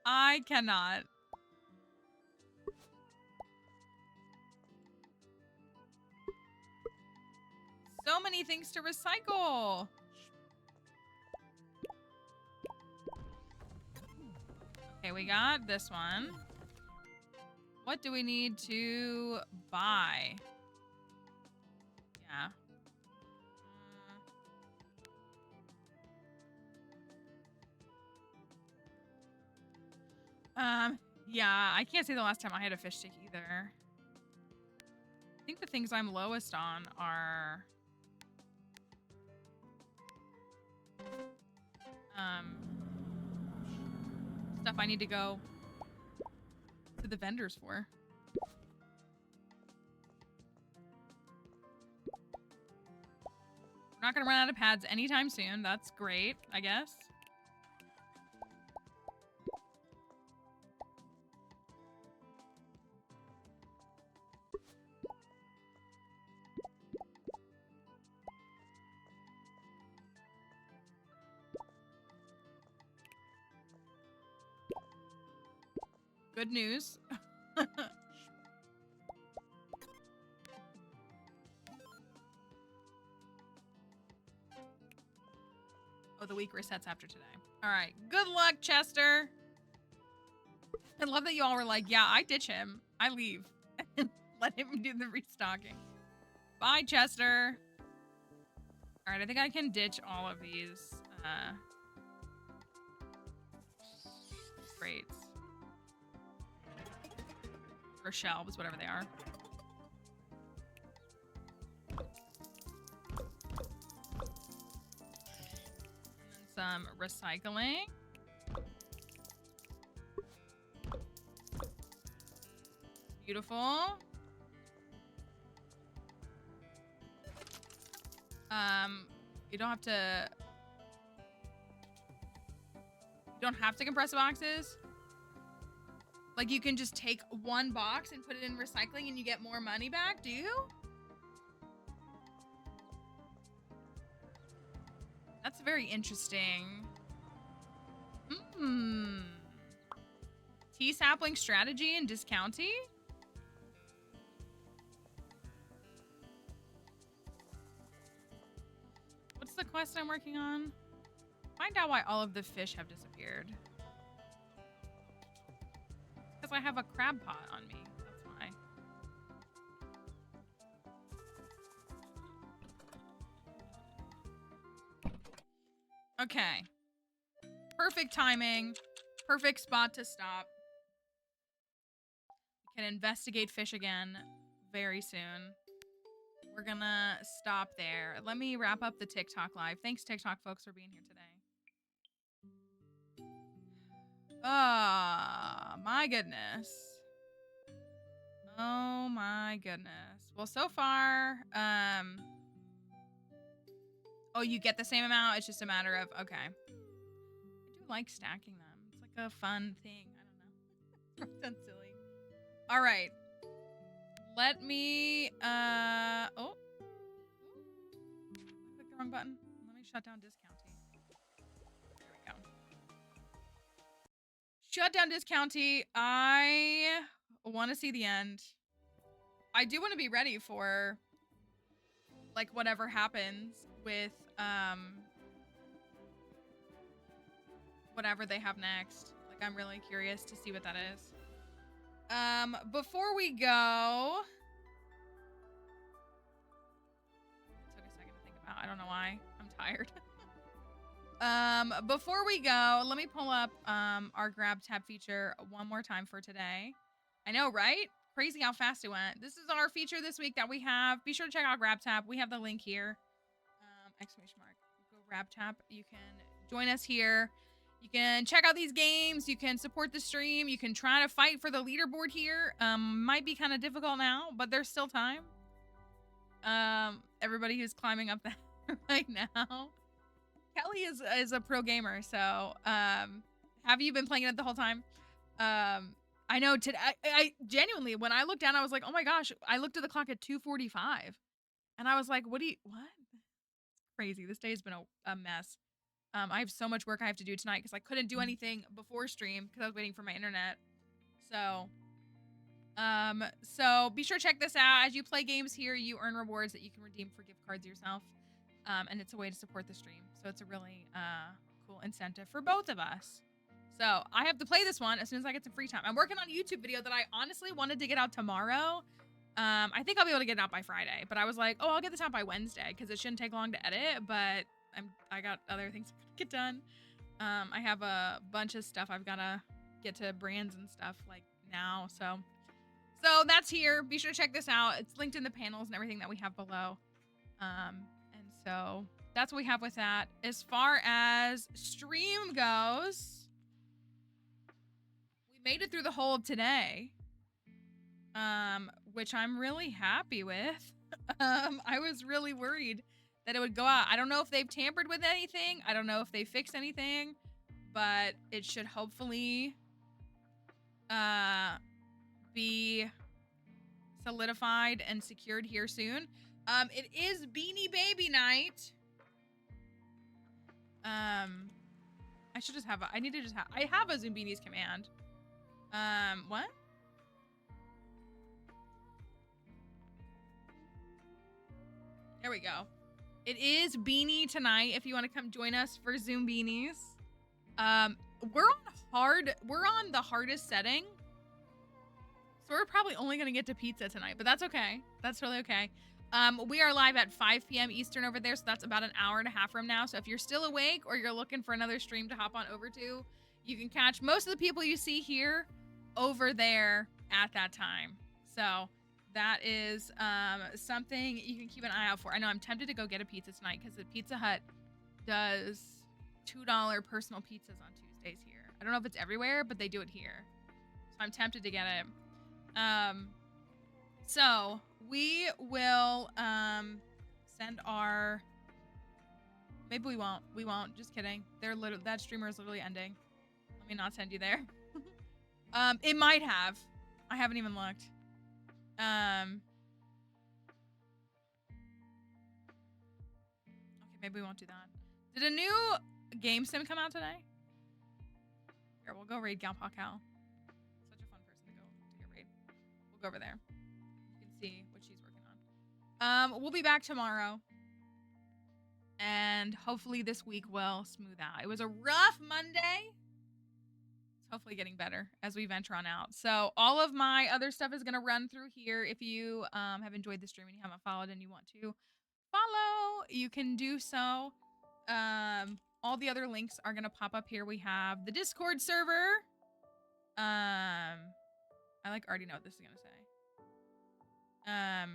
I cannot. So many things to recycle. Okay, we got this one. What do we need to buy? Yeah. Yeah, I can't say the last time I had a fish stick either. I think the things I'm lowest on are stuff I need to go to the vendors for. We're not gonna run out of pads anytime soon. That's great, I guess. Good news. Oh, the week resets after today. All right. Good luck, Chester. I love that you all were like, yeah, I ditch him. I leave. Let him do the restocking. Bye, Chester. All right. I think I can ditch all of these crates. Or shelves, whatever they are. And some recycling. Beautiful. You don't have to compress boxes. Like, you can just take one box and put it in recycling and you get more money back, do you? That's very interesting. Tea sapling strategy and discounty? What's the quest I'm working on? Find out why all of the fish have disappeared. Because I have a crab pot on me. Okay. Perfect timing. Perfect spot to stop. We can investigate fish again very soon. We're gonna stop there. Let me wrap up the TikTok live. Thanks, TikTok folks, for being here today. Oh, my goodness. Oh my goodness. Well, so far, oh, you get the same amount. It's just a matter of, okay. I do like stacking them. It's like a fun thing. I don't know. That's silly. All right. Let me, oh. I clicked the wrong button. Let me shut down discounty. There we go. Shut down discounty. I want to see the end. I do want to be ready for like whatever happens with whatever they have next. Like I'm really curious to see what that is. Before we go, it took a second to think about. I don't know why. I'm tired. Before we go, let me pull up our grab tab feature one more time for today. I know, right? Crazy how fast it went. This is our feature this week that we have. Be sure to check out grab tab. We have the link here. Exclamation mark. Go grab tab. You can join us here. You can check out these games. You can support the stream. You can try to fight for the leaderboard here. Might be kind of difficult now, but there's still time. Everybody who's climbing up that right now. Kelly is a pro gamer, so have you been playing it the whole time? I know today. I genuinely, when I looked down, I was like, oh my gosh! I looked at the clock at 2:45, and I was like, what? Crazy. This day has been a mess. I have so much work I have to do tonight because I couldn't do anything before stream because I was waiting for my internet. So be sure to check this out. As you play games here, you earn rewards that you can redeem for gift cards yourself. And it's a way to support the stream. So it's a really cool incentive for both of us. So I have to play this one as soon as I get some free time. I'm working on a YouTube video that I honestly wanted to get out tomorrow. I think I'll be able to get it out by Friday, but I was like, oh, I'll get this out by Wednesday because it shouldn't take long to edit, but I got other things to get done. I have a bunch of stuff I've got to get to brands and stuff like now. So that's here. Be sure to check this out. It's linked in the panels and everything that we have below. And so that's what we have with that. As far as stream goes, we made it through the whole of today. Which I'm really happy with. I was really worried that it would go out. I don't know if they've tampered with anything. I don't know if they fixed anything, but it should hopefully be solidified and secured here soon. It is Beanie Baby night. I should just have I have a Zoom Beanies command. What? There we go. It is Beanie tonight if you want to come join us for Zoom Beanies. We're on the hardest setting. So we're probably only going to get to pizza tonight, but that's okay. That's totally okay. We are live at 5 p.m. Eastern over there, so that's about an hour and a half from now. So if you're still awake or you're looking for another stream to hop on over to, you can catch most of the people you see here over there at that time. So that is something you can keep an eye out for. I know I'm tempted to go get a pizza tonight because the Pizza Hut does $2 personal pizzas on Tuesdays here. I don't know if it's everywhere, but they do it here. So I'm tempted to get it. So we will send our... Maybe we won't. We won't. Just kidding. That streamer is literally ending. Let me not send you there. It might have. I haven't even looked. Okay, maybe we won't do that. Did a new game sim come out today? Here, we'll go raid Galpa Cal. Such a fun person to get raid. We'll go over there. You can see what she's working on. We'll be back tomorrow. And hopefully this week will smooth out. It was a rough Monday. It's hopefully getting better as we venture on out. So all of my other stuff is going to run through here. If you have enjoyed the stream and you haven't followed and you want to follow, you can do so. all the other links are gonna pop up here. We have the Discord server. I like already know what this is gonna say. That's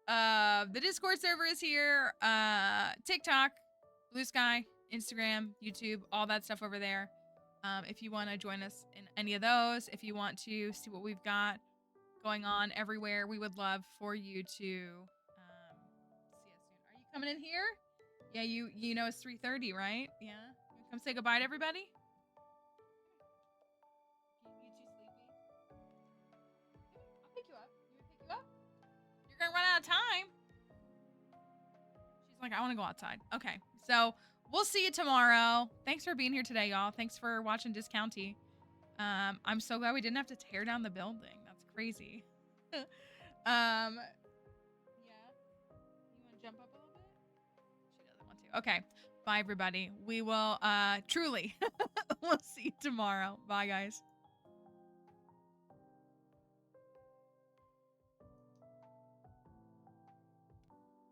fine. The Discord server is here. TikTok, Blue Sky, Instagram, YouTube, all that stuff over there. If you want to join us in any of those, if you want to see what we've got going on everywhere, we would love for you to see us soon. Are you coming in here? Yeah, you know it's 3:30, right? Yeah. You come say goodbye to everybody? You too sleepy? I'll pick you up. You would pick you up? You're gonna run out of time. She's like, I want to go outside. Okay, so we'll see you tomorrow. Thanks for being here today, y'all. Thanks for watching Discounty. I'm so glad we didn't have to tear down the building. That's crazy. Yeah. You want to jump up a little bit? She doesn't want to. Okay. Bye, everybody. We will truly we'll see you tomorrow. Bye, guys.